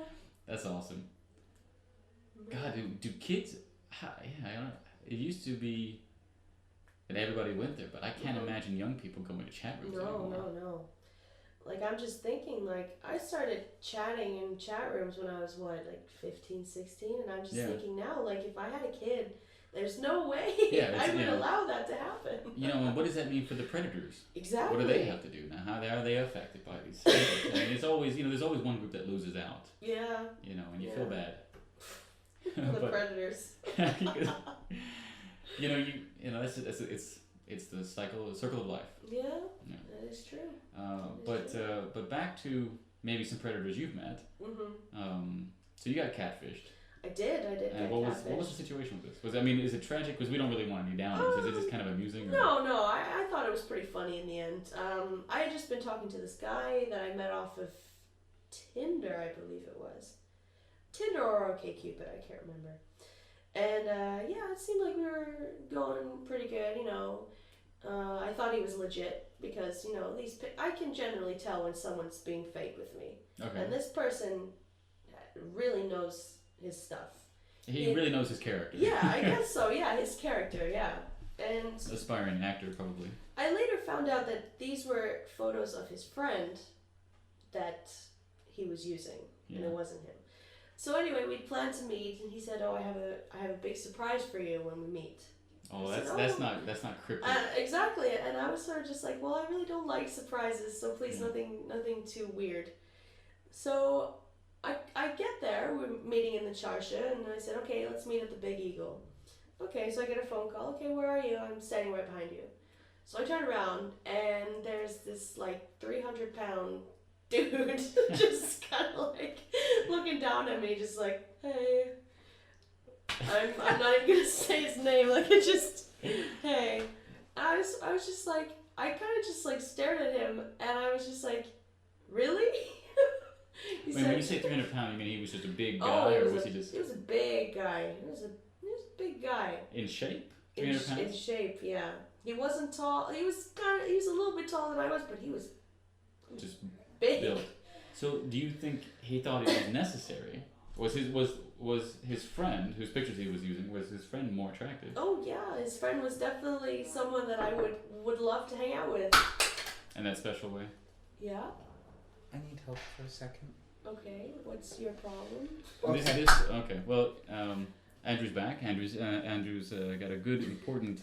That's awesome. God, do kids? I don't know. It used to be that everybody went there, but I can't Mhm. imagine young people going to chat rooms anymore. No. Like, I'm just thinking, like, I started chatting in chat rooms when I was, 15, 16? And I'm just Yeah. thinking now, like, if I had a kid, there's no way Yeah, it's- I would yeah. allow that to happen. And what does that mean for the predators? Exactly. What do they have to do now? How are they affected by these things? I mean, it's always, there's always one group that loses out, Yeah. and you Yeah. feel bad. The But- predators. it's the circle of life. Yeah, Yeah. that is true. But back to maybe some predators you've met. So you got catfished. I did And get what was catfished. the situation with this? Is it tragic? Because we don't really want any downers. Is it just kind of amusing? Or? No, I thought it was pretty funny in the end. I had just been talking to this guy that I met off of Tinder, I believe it was. Tinder or OkCupid, I can't remember. And it seemed like we were going pretty good, I thought he was legit because, I can generally tell when someone's being fake with me. Okay. And this person really knows his stuff. He really knows his character. Yeah, I guess so. Yeah, his character, yeah. And Aspiring actor, probably. I later found out that these were photos of his friend that he was using, and Yeah. it wasn't him. So anyway, we planned to meet, and he said, "Oh, I have a big surprise for you when we meet." Oh, I said, that's "Oh." not cryptic. Exactly, and I was sort of just like, "Well, I really don't like surprises, so please, Yeah. nothing too weird." So I get there, we're meeting in the Charsha, and I said, "Okay, let's meet at the Big Eagle." Okay, so I get a phone call. "Okay, where are you?" "I'm standing right behind you." So I turn around, and there's this 300-pound dude just kind of looking down at me, just like, "Hey." I'm not even gonna say his name, it just, "Hey." I was just like, I kind of just like stared at him, and I was just like, really? He Wait, when you say 300 pounds, you mean he was just a big guy, oh, or was he just he was a big guy. He was a big guy. in shape? In 300 pounds? in shape, yeah. He wasn't tall. He was a little bit taller than I was, but he was Just big. built. So, do you think he thought it was necessary? Was his friend, whose pictures he was using, was his friend more attractive? Oh yeah, his friend was definitely someone that I would love to hang out with. In that special way? Yeah. I need help for a second. Okay. What's your problem? Okay. Okay. Well, Andrew's back. Andrew's got a good, important,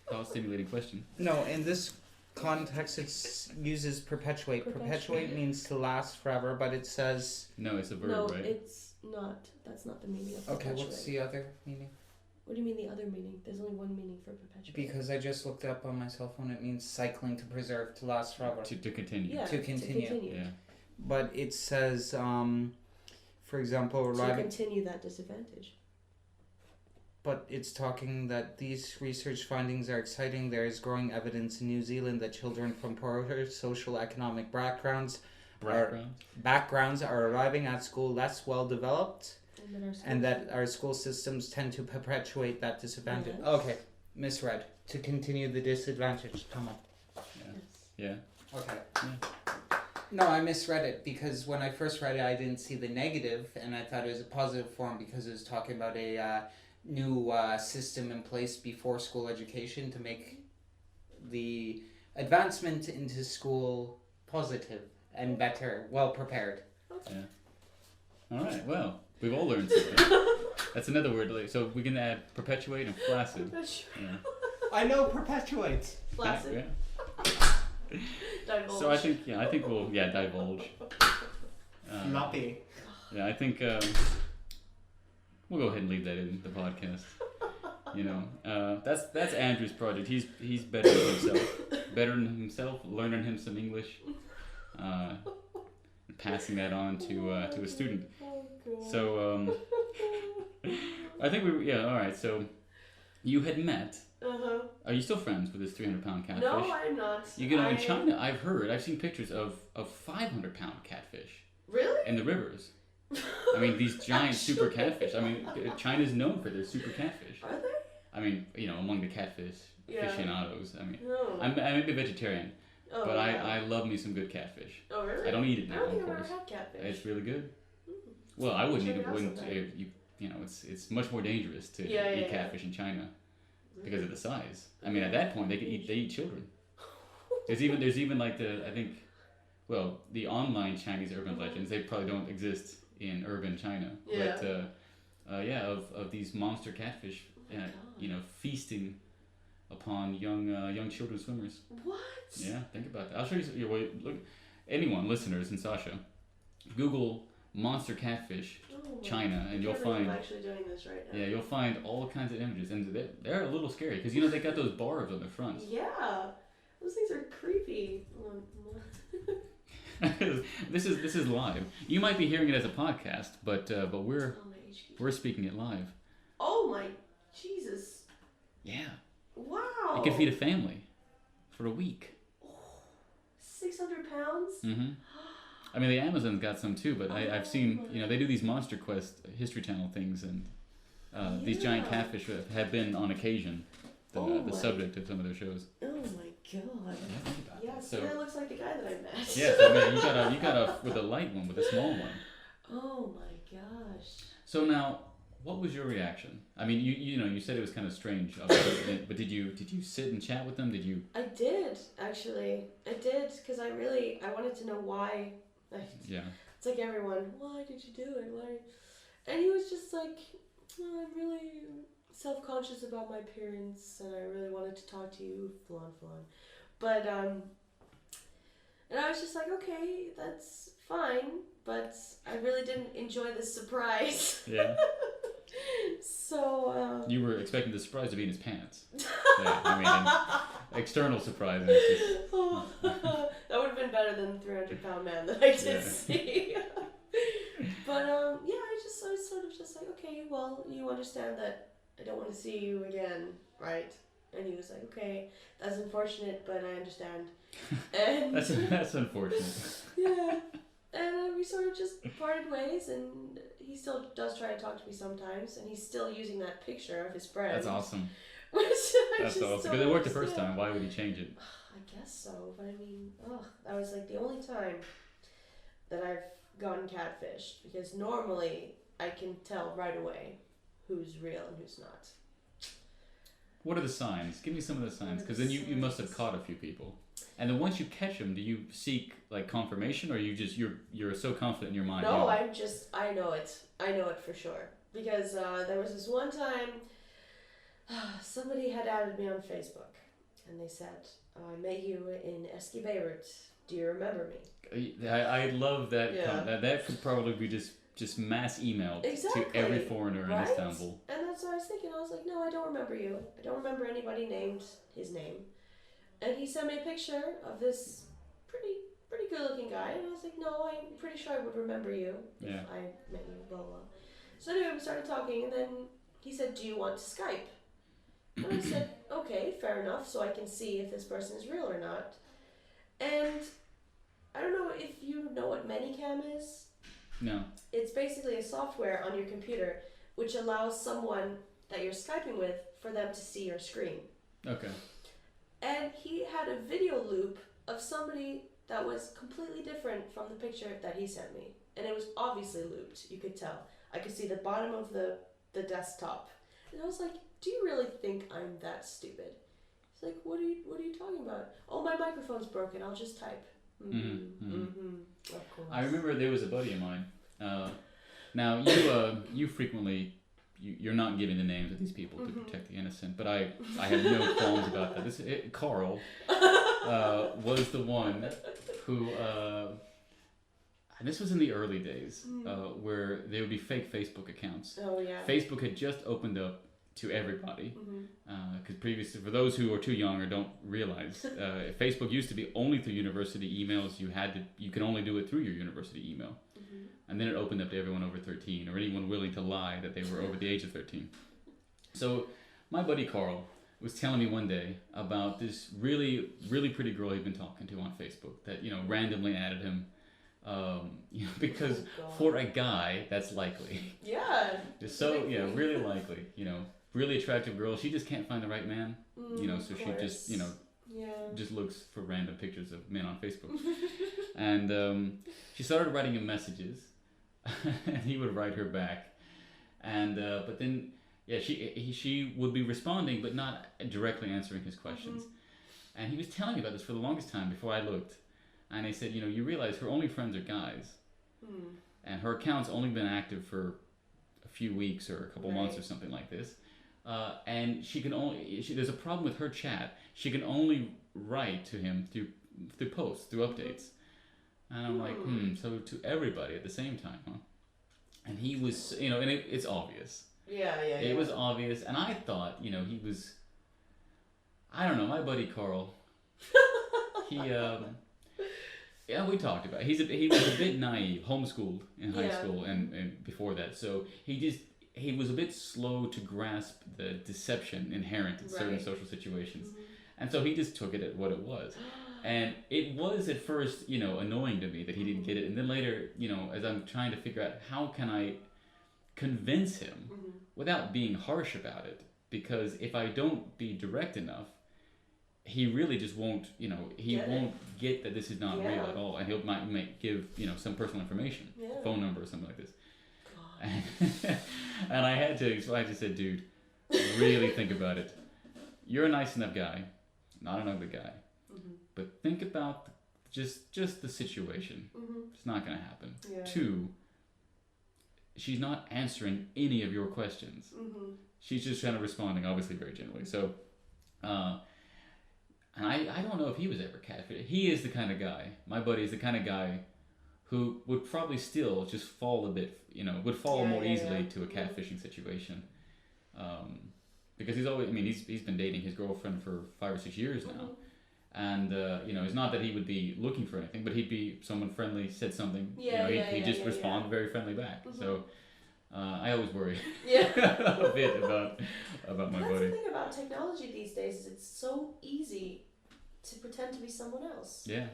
thought-stimulating question. No, in this context, it uses perpetuate. Perpetuate means to last forever, but it says. No, it's a verb, No, right? it's not. That's not the meaning of Okay, perpetuate. what's the other meaning? What do you mean the other meaning? There's only one meaning for perpetuate. Because I just looked up on my cell phone. It means cycling to preserve, to last forever. To continue. yeah, to continue. Yeah. But it says, for example, To arriving. continue that disadvantage. But it's talking that these research findings are exciting. There is growing evidence in New Zealand that children from poorer social economic backgrounds are arriving at school less well developed, and that our school systems tend to perpetuate that disadvantage. Yes. Okay, misread. To continue the disadvantage. Come on. Yeah. Okay. Yeah. No, I misread it because when I first read it, I didn't see the negative, and I thought it was a positive form because it was talking about a new system in place before school education to make the advancement into school positive and better, well prepared. Yeah. All right. Well, we've all learned something. That's another word. So we can add perpetuate and flaccid. Yeah. I know perpetuate. Flaccid. Yeah. Divulge. So I think we'll divulge. Floppy. Yeah, I think we'll go ahead and leave that in the podcast. You know, that's Andrew's project. He's bettering himself, learning him some English, passing that on to a student. Oh, God. So I think all right. So you had met. Uh-huh. Are you still friends with this 300-pound catfish? No, I'm not. You know, in China, I've seen pictures of 500-pound catfish Really? in the rivers. I mean, these giant super catfish. I mean, China's known for their super catfish. Are they? I mean, you know, among the catfish aficionados. I mean, No. I may be vegetarian, Oh, but yeah. I love me some good catfish. Oh, really? I don't eat it I now, don't think of I've ever course. had catfish. It's really good. Mm. Well, I wouldn't Check eat it it. out Wouldn't sometime. you know, it's much more dangerous to Yeah, eat yeah. catfish in China because of the size. I mean, at that point, they eat children. There's even like the online Chinese urban legends. They probably don't exist in urban China. Yeah. But of these monster catfish, God. you know, feasting upon young children swimmers. What? Yeah, think about that. I'll show you. Look, anyone, listeners, and Sasha, Google monster catfish Oh, China, and I you'll can't believe find. I'm actually doing this right now. Yeah, you'll find all kinds of images, and they're a little scary because they got those barbs on the front. Yeah. Those things are creepy. This is live. You might be hearing it as a podcast, but we're Oh, my HQ. we're speaking it live. Oh my Jesus. Yeah, Wow. it can feed a family for a week. 600 pounds? Mm-hmm. I mean, the Amazon's got some too, but I've seen, you know, they do these Monster Quest History Channel things, and these giant Yeah. catfish have been on occasion the my. subject of some of their shows. Oh my God. Yeah, think about Yeah, it. see, that looks like the guy that I met. Yeah, so man, you got a with a light one, with a small one. Oh my gosh. So now, what was your reaction? I mean, you said it was kind of strange, but did you sit and chat with them? Did you? I did, actually. I did, because I wanted to know why. Yeah. It's like everyone, why did you do it? Why? And he was just like, oh, I'm really self-conscious about my appearance, and I really wanted to talk to you, flan. But, and I was just like, okay, that's fine, but I really didn't enjoy the surprise. Yeah. So, You were expecting the surprise to be in his pants. Yeah, I mean, external surprise. And it's just, that would have been better than the 300-pound man that I did Yeah. see. But I was sort of just like, okay, well, you understand that I don't want to see you again, right? And he was like, okay, that's unfortunate, but I understand. And That's unfortunate. yeah. And we sort of just parted ways, and he still does try to talk to me sometimes, and he's still using that picture of his friend. That's awesome. Which I That's just awesome. don't Because it worked the first understand. time. Why would he change it? I guess so, but I mean, that was like the only time that I've gotten catfished, because normally I can tell right away who's real and who's not. What are the signs? Give me some of the signs, What are because the then you must have signs? caught a few people. And then once you catch them, do you seek like confirmation, or you're so confident in your mind? No, you- I know it. I know it for sure. Because there was this one time, somebody had added me on Facebook, and they said, I met you in Eskiveert. Do you remember me? I love that. Yeah. That could probably be just mass emailed Exactly, to every foreigner in right? Istanbul. And that's what I was thinking. I was like, no, I don't remember you. I don't remember anybody named his name. And he sent me a picture of this pretty good looking guy, and I was like, no, I'm pretty sure I would remember you if Yeah. I met you, blah, blah. So anyway, we started talking, and then he said, do you want to Skype? And I said, okay, fair enough, so I can see if this person is real or not. And I don't know if you know what ManyCam is. No. It's basically a software on your computer which allows someone that you're Skyping with for them to see your screen. Okay. And he had a video loop of somebody that was completely different from the picture that he sent me. And it was obviously looped, you could tell. I could see the bottom of the desktop. And I was like, do you really think I'm that stupid? He's like, what are you talking about? Oh, my microphone's broken, I'll just type. Of course. I remember there was a buddy of mine. Now you frequently you're not giving the names of these people to protect the innocent, but I have no qualms about that. Carl was the one who, and this was in the early days, where there would be fake Facebook accounts. Oh, yeah. Facebook had just opened up to everybody, because previously, for those who are too young or don't realize, Facebook used to be only through university emails. You can only do it through your university email. And then it opened up to everyone over 13, or anyone willing to lie that they were over the age of 13. So my buddy Carl was telling me one day about this really, really pretty girl he'd been talking to on Facebook that, randomly added him, because for a guy, that's likely. Yeah. So, really likely, really attractive girl. She just can't find the right man, so she just, just looks for random pictures of men on Facebook. And she started writing him messages, and he would write her back. And but then, she would be responding, but not directly answering his questions. And he was telling me about this for the longest time before I looked. And I said, you realize her only friends are guys. And her account's only been active for a few weeks or a couple months or something like this. And she can only, there's a problem with her chat. She can only write to him through posts, through updates. And I'm like, so to everybody at the same time, huh? And he was, and it's obvious. Yeah. It was obvious. And I thought, he was, I don't know, my buddy Carl, he, we talked about it. He was a bit naive, homeschooled in high school and before that. So he was a bit slow to grasp the deception inherent in certain social situations. And so he just took it at what it was. And it was at first, annoying to me that he didn't get it. And then later, as I'm trying to figure out how can I convince him without being harsh about it, because if I don't be direct enough, he really just won't, won't get that this is not real at all. And he'll might give, some personal information, phone number or something like this. And I just said, dude, really think about it. You're a nice enough guy, not an ugly guy. But think about just the situation. It's not going to happen. 2, she's not answering any of your questions. She's just kind of responding, obviously very generally. So, and I don't know if he was ever catfished. He is the kind of guy, my buddy is the kind of guy who would probably still just fall a bit, would fall more easily to a catfishing situation. Because he's been dating his girlfriend for 5 or 6 years now. And, it's not that he would be looking for anything, but he'd be someone friendly, said something, he'd just respond very friendly back. So, I always worry Yeah. a bit about my That's body. the thing about technology these days is it's so easy to pretend to be someone else. Yeah.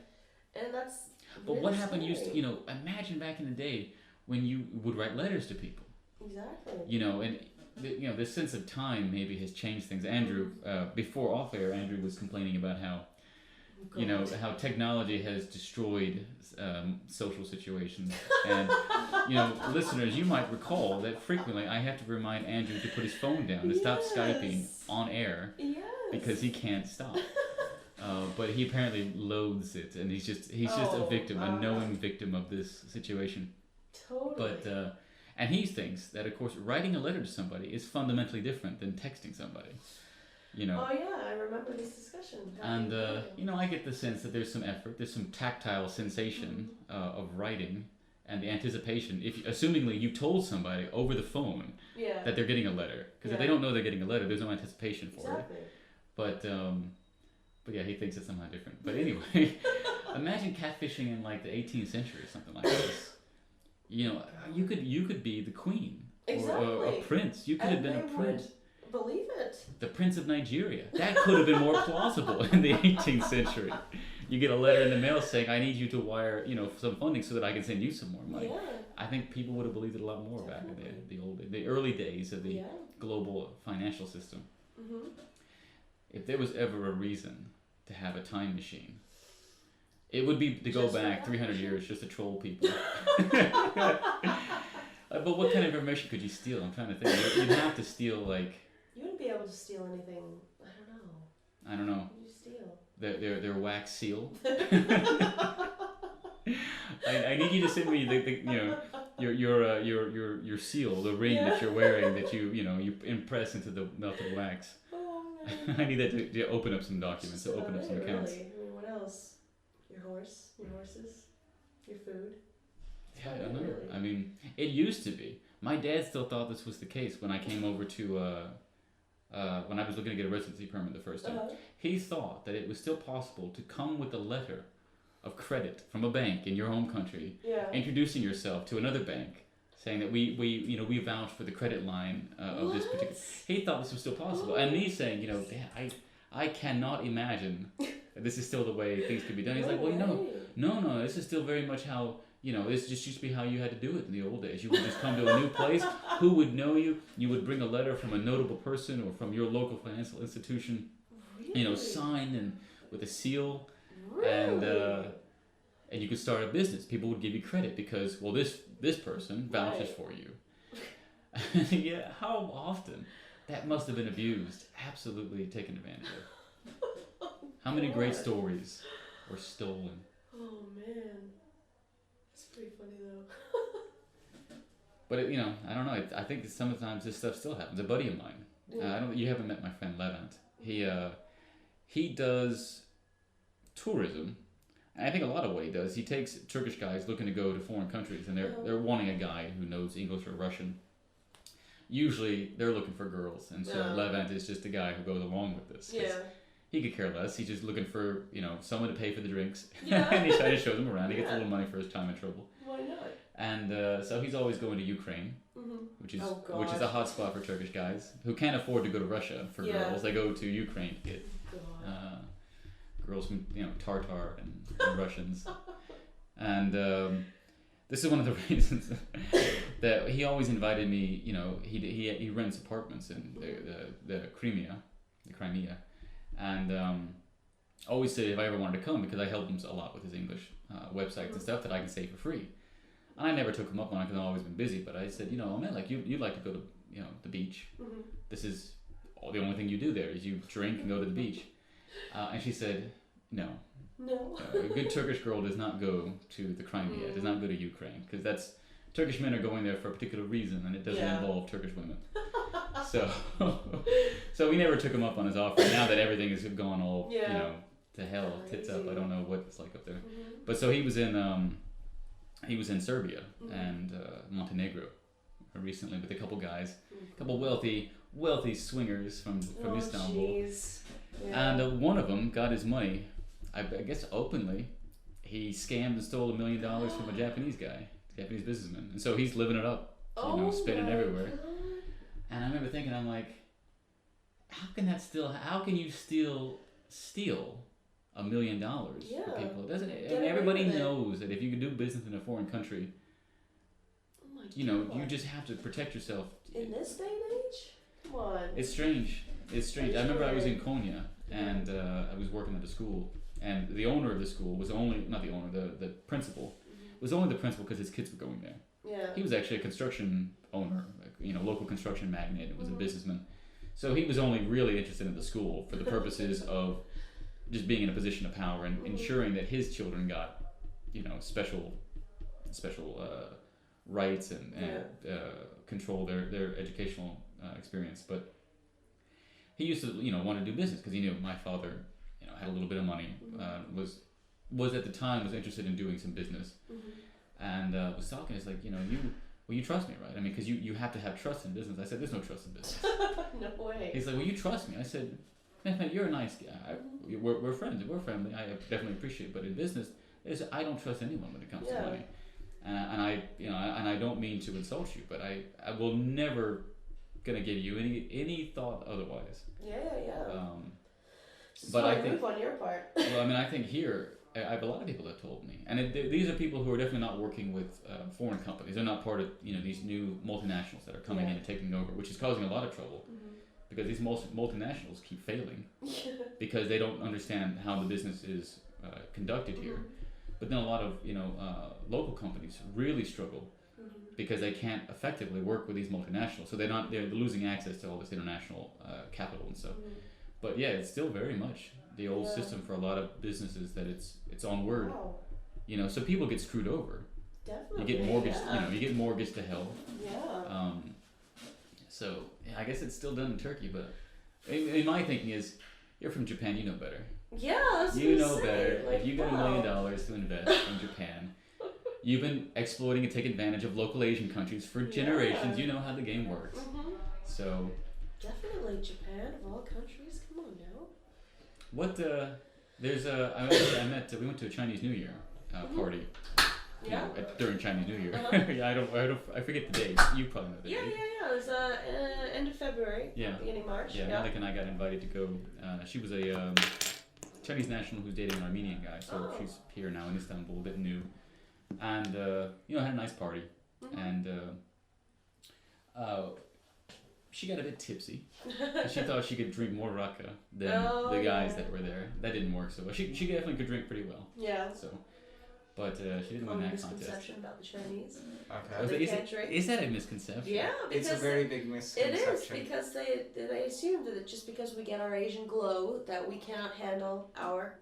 And that's But really what happened used to, scary. you know, imagine back in the day when you would write letters to people, Exactly. you know, and you know, the sense of time maybe has changed things. Andrew, before off air, Andrew was complaining about how, you know, how technology has destroyed social situations. And, you know, listeners, you might recall that frequently I have to remind Andrew to put his phone down, to stop Skyping Yes. on air Yes. because he can't stop. But he apparently loathes it, and he's just a Oh, victim, a knowing victim of this situation. Totally. But and he thinks that, of course, writing a letter to somebody is fundamentally different than texting somebody. You know, Oh yeah, I remember this discussion. and you know, I get the sense that there's some effort, there's some tactile sensation of writing, and the anticipation. If assumingly you told somebody over the phone Yeah. that they're getting a letter, because if they Yeah. don't know they're getting a letter, there's no anticipation for it. Exactly. But yeah, he thinks it's somehow different. But anyway, imagine catfishing in like the 18th century or something like this. You know, you could be the queen or a Exactly. prince. You could have And been a they prince, would believe it. the prince of Nigeria. That could have been more plausible in the 18th century. You get a letter in the mail saying, "I need you to wire, you know, some funding so that I can send you some more money." Yeah. I think people would have believed it a lot more back in the early days of the Yeah. global financial system. Mhm. If there was ever a reason to have a time machine, it would be to go Just back that. 300 years just to troll people. But what kind of information could you steal? I'm trying to think. You'd have to steal, like, You wouldn't be able to steal anything. I don't know, What would you steal? their wax seal. I need you to send me the you know your seal, the ring that you're wearing that you impress into the melted wax. Oh man. I need that to open up some documents, to Just open up about some it, accounts. Really. I mean, what else? Your horses, your food. Yeah, I don't know. Really? I mean, it used to be. My dad still thought this was the case when I came over to when I was looking to get a residency permit the first time. Uh-huh. He thought that it was still possible to come with a letter of credit from a bank in your home country, Yeah. introducing yourself to another bank, saying that we vouch for the credit line of this particular. What? He thought this was still possible, and me saying, you know, Dad, I cannot imagine that this is still the way things could be done. He's like, well, way. no, this is still very much how, you know, this just used to be how you had to do it in the old days. You would just come to a new place. Who would know you? You would bring a letter from a notable person or from your local financial institution, Really? you know, signed and with a seal, Really? and you could start a business. People would give you credit because, well, this person vouches Right. for you. Yeah, how often that must have been abused, absolutely taken advantage of. How many great God. stories were stolen? Oh man. It's pretty funny though. But it, you know, I don't know. I think that sometimes this stuff still happens. A buddy of mine. I don't. You haven't met my friend Levant. He does tourism. And I think a lot of what he does, he takes Turkish guys looking to go to foreign countries, and they're wanting a guy who knows English or Russian. Usually, they're looking for girls, and so Levant is just a guy who goes along with this. 'Cause Yeah. He could care less. He's just looking for, you know, someone to pay for the drinks, Yeah. and he tries to show them around. He gets a Yeah. little money for his time and trouble. Why not? And so he's always going to Ukraine, Mm-hmm. which is Oh, which is a gosh. hot spot for Turkish guys who can't afford to go to Russia for Yeah. girls. They go to Ukraine to get God. girls from, you know, Tartar and Russians. And this is one of the reasons that he always invited me. You know, he rents apartments in the Crimea, and always said if I ever wanted to come, because I helped him a lot with his English websites and stuff, that I can stay for free. And I never took him up on it because I've always been busy. But I said, you know, man, like you'd like to go to, you know, the beach. Mm-hmm. This is the only thing you do there is you drink and go to the beach. And she said, no. No. A good Turkish girl does not go to the Crimea, does not go to Ukraine, because that's Turkish men are going there for a particular reason, and it doesn't Yeah. involve Turkish women. So, so we never took him up on his offer. Now that everything has gone all, you Yeah. know, to hell, tits up. I Crazy. don't know what it's like up there. Mm-hmm. But so he was in Serbia and Montenegro recently with a couple guys, a couple wealthy swingers from Oh, Istanbul. jeez. Yeah. And one of them got his money, I guess openly. He scammed and stole $1 million from a Japanese guy, Japanese businessman, and so he's living it up spinning my everywhere. God. And I remember thinking, I'm like, how can you steal $1 million Yeah. for people? It doesn't, Get I mean, away everybody with it. knows that if you can do business in a foreign country, Oh my you God. just have to protect yourself. In this day and age? Come on. It's strange. It's strange. It's I remember I was in weird. Konya, and I was working at the school, and the owner of the school was not the owner, the principal, was only the principal because his kids were going there. Yeah. He was actually a construction owner, local construction magnate, and was a Mhm. businessman. So he was only really interested in the school for the purposes of just being in a position of power and Mhm. ensuring that his children got, special rights and control their educational experience. But he used to, want to do business because he knew my father, had a little bit of money, was at the time was interested in doing some business, and was talking. It's like, you trust me, right? I mean, because you have to have trust in business. I said, there's no trust in business. No way. He's like, well, you trust me. I said, man, you're a nice guy. We're friends. We're family. I definitely appreciate it. But in business, I don't trust anyone when it comes to Yeah. money. And I don't mean to insult you, but I will never gonna give you any thought otherwise. Yeah. But I Smart think, move on your part. well, I mean, I think here I have a lot of people that told me, and these are people who are definitely not working with foreign companies. They're not part of these new multinationals that are coming in and taking over, which is causing a lot of trouble because these multinationals keep failing because they don't understand how the business is conducted here. But then a lot of local companies really struggle because they can't effectively work with these multinationals, so they're losing access to all this international capital and stuff. But yeah, it's still very much the old system for a lot of businesses that it's on word. Wow. So people get screwed over. Definitely. You get mortgaged. Yeah. You get mortgaged to hell. Yeah. So yeah, I guess it's still done in Turkey, but in my thinking is, you're from Japan, you know better. Yeah. I was You gonna know say, better. like, If you get $1 wow. million to invest from Japan, you've been exploiting and taking advantage of local Asian countries for generations. You know how the game works. So Definitely Japan of all countries. Come on now. what? There's a. We went to a Chinese New Year party. Yeah. During Chinese New Year. Yeah, I forget the date. You probably know the Yeah. date. It was end of February. Yeah. Beginning March. Yeah, Malik and I got invited to go. She was a Chinese national who's dating an Armenian guy, so she's here now in Istanbul, a bit new, and had a nice party, and she got a bit tipsy. She thought she could drink more raka than the guys that were there. That didn't work so well. She definitely could drink pretty well. Yeah. So, but she didn't win that contest. Misconception about the Chinese. Okay. They can't drink. Is that a misconception? Yeah, because It's a very big it misconception. is because they assume that just because we get our Asian glow that we cannot handle our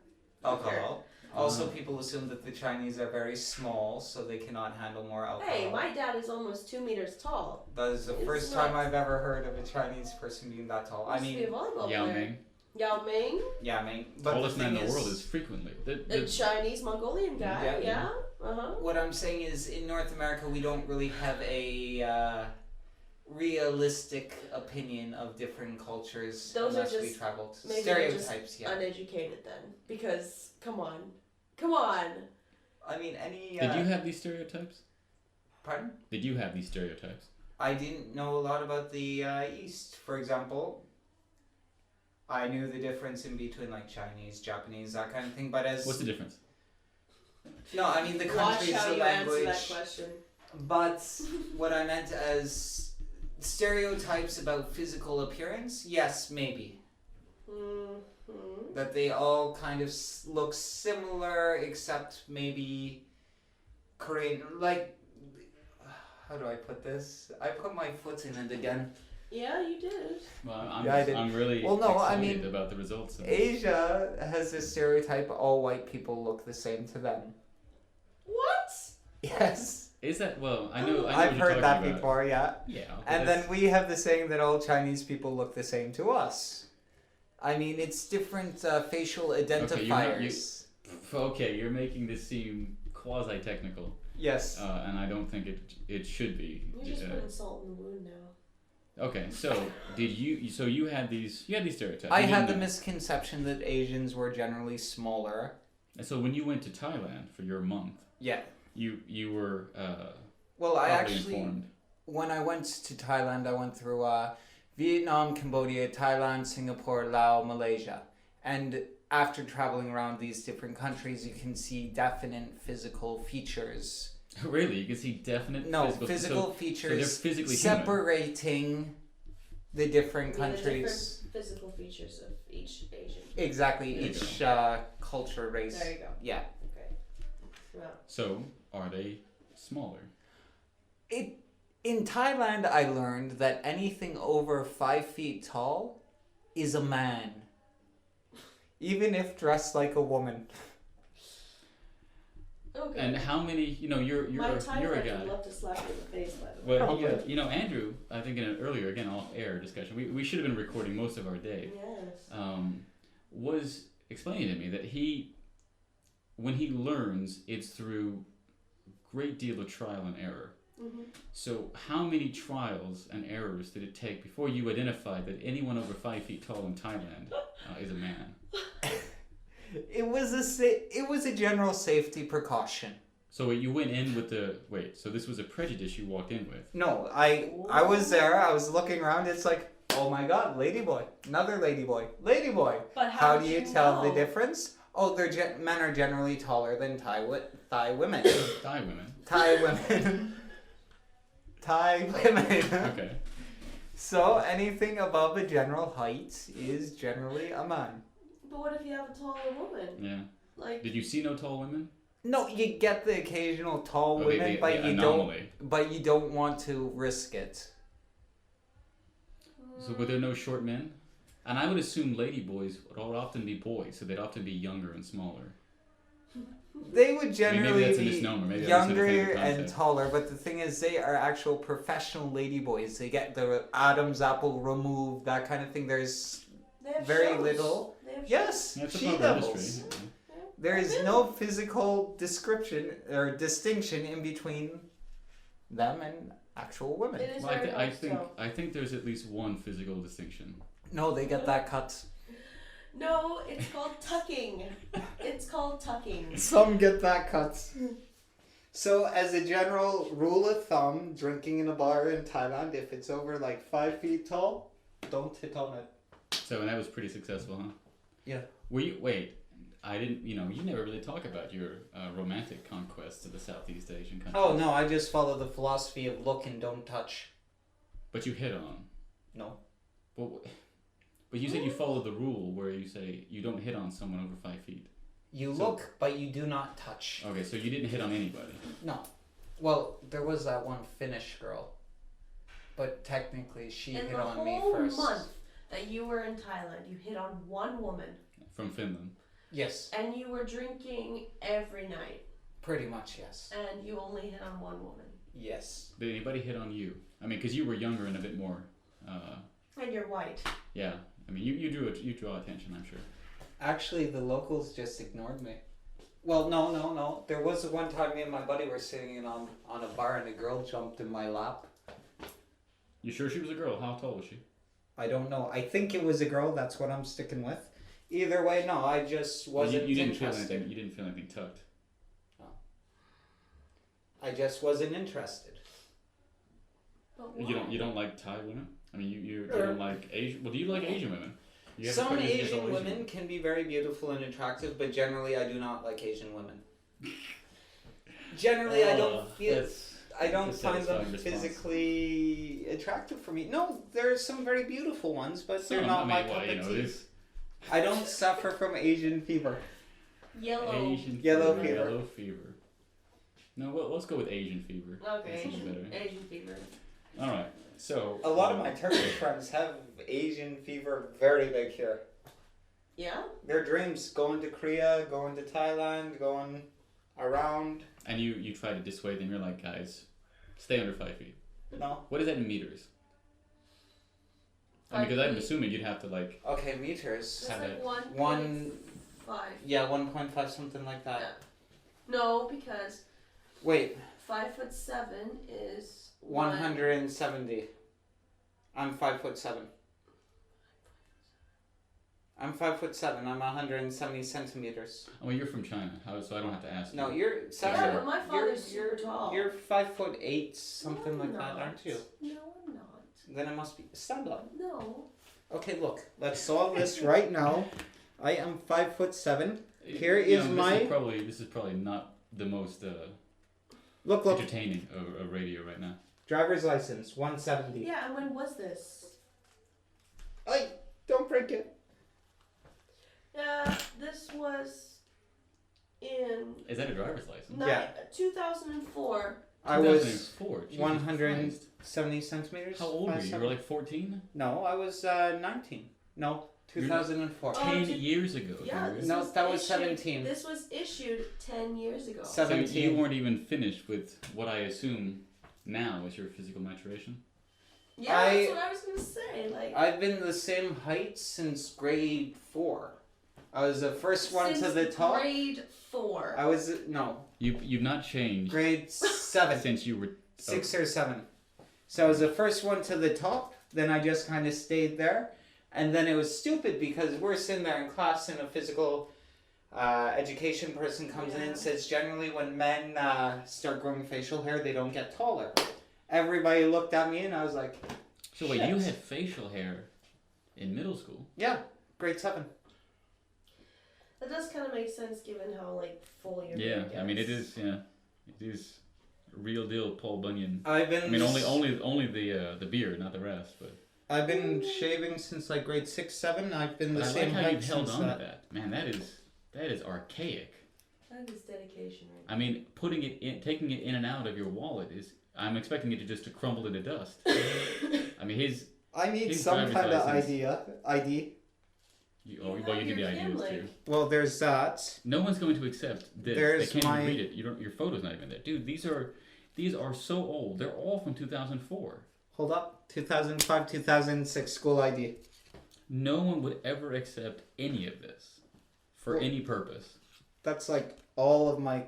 Alcohol. Also, people assume that the Chinese are very small, so they cannot handle more alcohol. Hey, my dad is almost 2 meters tall. That is the It's first not- time I've ever heard of a Chinese person being that tall. I Used to be a mean, volleyball Yao player. Ming, Yao Ming, yeah, I mean, but tallest the man thing in the world, is frequently a Chinese Mongolian guy. Yeah. Uh-huh. What I'm saying is, in North America, we don't really have a realistic opinion of different cultures Those are unless we just- travel to maybe they're just stereotypes. Yeah, Uneducated then. Because, come on. I mean, any. Did you have these stereotypes? Pardon? Did you have these stereotypes? I didn't know a lot about the East. For example, I knew the difference in between like Chinese, Japanese, that kind of thing. But as What's the difference? no, I mean the Watch countries, how the you answer language. that question. But what I meant as stereotypes about physical appearance, yes, maybe. That they all kind of look similar, except maybe Korean. Like, how do I put this? I put my foot in it again. Yeah, you did. Well, Yeah, I did. I'm really Well, no, I excited mean, about the results. Of Asia has this stereotype: all white people look the same to them. What? Yes, Is that well? I know. I've what you're heard talking that about. before. Yeah. Yeah. but And that's- then we have the saying that all Chinese people look the same to us. I mean, it's different facial identifiers. Okay, you're making this seem quasi-technical, Yes. and I don't think it should be. You're just putting salt in the wound now. Okay, so did you? So you had these stereotypes. I You had didn't the know. misconception that Asians were generally smaller. And so when you went to Thailand for your month, Yeah. you were Well, I properly actually. informed. when I went to Thailand, I went through Vietnam, Cambodia, Thailand, Singapore, Laos, Malaysia. And after traveling around these different countries, you can see definite physical features. Really, you can see definite physical so features they're physically human. separating the different Yeah, the countries. different physical features of each Asian. Exactly, There you each culture, race. There you go. Yeah. Okay. Well, So, are they smaller? In Thailand, I learned that anything over 5 feet tall is a man, even if dressed like a woman. okay. And how many? You're My Thai a friend guy. would love to slap you in the face, by the way. Well, Probably. Andrew, I think in an earlier, again, off-air discussion, we should have been recording most of our day, Yes. was explaining to me that when he learns, it's through great deal of trial and error. Mm-hmm. So how many trials and errors did it take before you identified that anyone over 5 feet tall in Thailand is a man? It was a general safety precaution. So you went in with so this was a prejudice you walked in with. No, I was there. I was looking around. It's like, oh my God, ladyboy, another ladyboy. But How did do you tell the know? difference? Oh, men are generally taller than Thai women. Thai women. Thai women. Thai women. Okay. So anything above a general height is generally a man. But what if you have a taller woman? Yeah. Like, Did you see no tall women? No, you get the occasional tall Oh, women, but the you anomaly. But you don't want to risk it. So were there no short men? And I would assume ladyboys would often be boys, so they'd often be younger and smaller. They would Maybe generally that's a be misnomer. Maybe I younger misunderstand the and concept. taller, but the thing is, they are actual professional ladyboys. They get the Adam's apple removed, that kind of thing. There's they have very shows. little. They have Yes, Yeah, it's a she proper devils. industry. There is no physical description or distinction in between them and actual women. It is Well, very much so. I think there's at least one physical distinction. No, they get that cut. No, it's called tucking. It's called tucking. Some get that cut. So, as a general rule of thumb, drinking in a bar in Thailand, if it's over like 5 feet tall, don't hit on it. So, and that was pretty successful, huh? Yeah. Wait, I didn't, you never really talk about your romantic conquests of the Southeast Asian countries. Oh no, I just follow the philosophy of look and don't touch. But you hit on. No. But you said you followed the rule where you say you don't hit on someone over 5 feet. You So- look, but you do not touch. Okay, so you didn't hit on anybody. No. Well, there was that one Finnish girl. But technically, she In hit the on me whole first. month that you were in Thailand, you hit on one woman, From Finland. Yes. and you were drinking every night, Pretty much, yes. and you only hit on one woman. Yes. Did anybody hit on you? I mean, because you were younger and a bit more. And you're white. Yeah. I mean, you draw attention, I'm sure. Actually, the locals just ignored me. Well, no. There was one time me and my buddy were sitting on a bar and a girl jumped in my lap. You sure she was a girl? How tall was she? I don't know. I think it was a girl. That's what I'm sticking with. Either way, no. I just wasn't you didn't feel interested. anything. You didn't feel anything tucked. I just wasn't interested. But You don't like Thai women? I mean, you don't like Asian. Well, do you like Asian women? You have a Some prejudice against all Asian women can be very beautiful and attractive, but generally I do not like Asian women. Generally, I don't feel. I don't that's a find them satisfying response. physically attractive for me. No, there are some very beautiful ones, but they're Some, not I my mean, cup of tea. this I don't suffer from Asian fever. Yellow. Asian Yellow fever. fever. Yellow fever. No, well, let's go with Asian fever. Okay, That sounds better. Asian fever. All right. So A lot of my Turkish friends have Asian fever very big here. Yeah? Their dreams going to Korea, going to Thailand, going around. And you try to dissuade them. You're like, guys, stay under 5 feet. No. What is that in meters? I mean, 5 because I'm feet. assuming you'd have to like. Okay, meters. It's Have like it. 1.5. Yeah, 1.5, something like that. Yeah. No, because Wait, 5'7" is 170. I'm 5'7". I'm 5'7". I'm 170 centimeters. Oh, well, you're from China, so I don't have to ask. No, you. you're Yeah, but my father's you're, super tall. You're 5'8", something No, like I'm that, not. aren't you? No, I'm not. Then it must be. Stand up. No. Okay, look. Let's solve this right now. I am 5'7". Here You is know, my. This is probably not the most Look. entertaining of radio right now. Driver's license, 170. Yeah, and when was this? Ay, don't break it. This was in Is that a driver's license? Yeah. 2004. I was 2004. Jesus 170 Christ. centimeters. How old were you? You 5'7". were like 14? No, I was 19. No, 2004. Oh, 10 two- years ago. Yeah, dude. this No, was that was issued- 17. This was issued 10 years ago. So 17. you weren't even finished with what I assume now is your physical maturation? Yeah, that's what I was gonna say. Like, I've been the same height since grade 4. I was the first one to since the top. grade 4. I was You've not changed grade 7, since you were 6 or 7. So I was the first one to the top. Then I just kind of stayed there, and then it was stupid because we're sitting there in class, and a physical education person comes in and says generally when men start growing facial hair, they don't get taller. Everybody looked at me, and I was like, So wait, shit. you had facial hair in middle school? Yeah, grade 7. That does kind of make sense given how like full your Yeah, beard I mean it gets. is. Yeah, it is real deal Paul Bunyan. I've been. I mean only the beard, not the rest. But I've been shaving since like grade 6, 7. I've been the I same like how height you've held since on that. to that. Man, that is archaic. That is dedication, right? I mean, taking it in and out of your wallet is. I'm expecting it to crumble into dust. I mean, I need his some driver's kind of license. ID. well, you need the IDs too. Well, there's that. No one's going to accept this. There's they can't my- even read it. Your photo's not even there, dude. These are so old. They're all from 2004. Hold up. 2005, 2006 school ID. No one would ever accept any of this for Well- any purpose. That's like all of my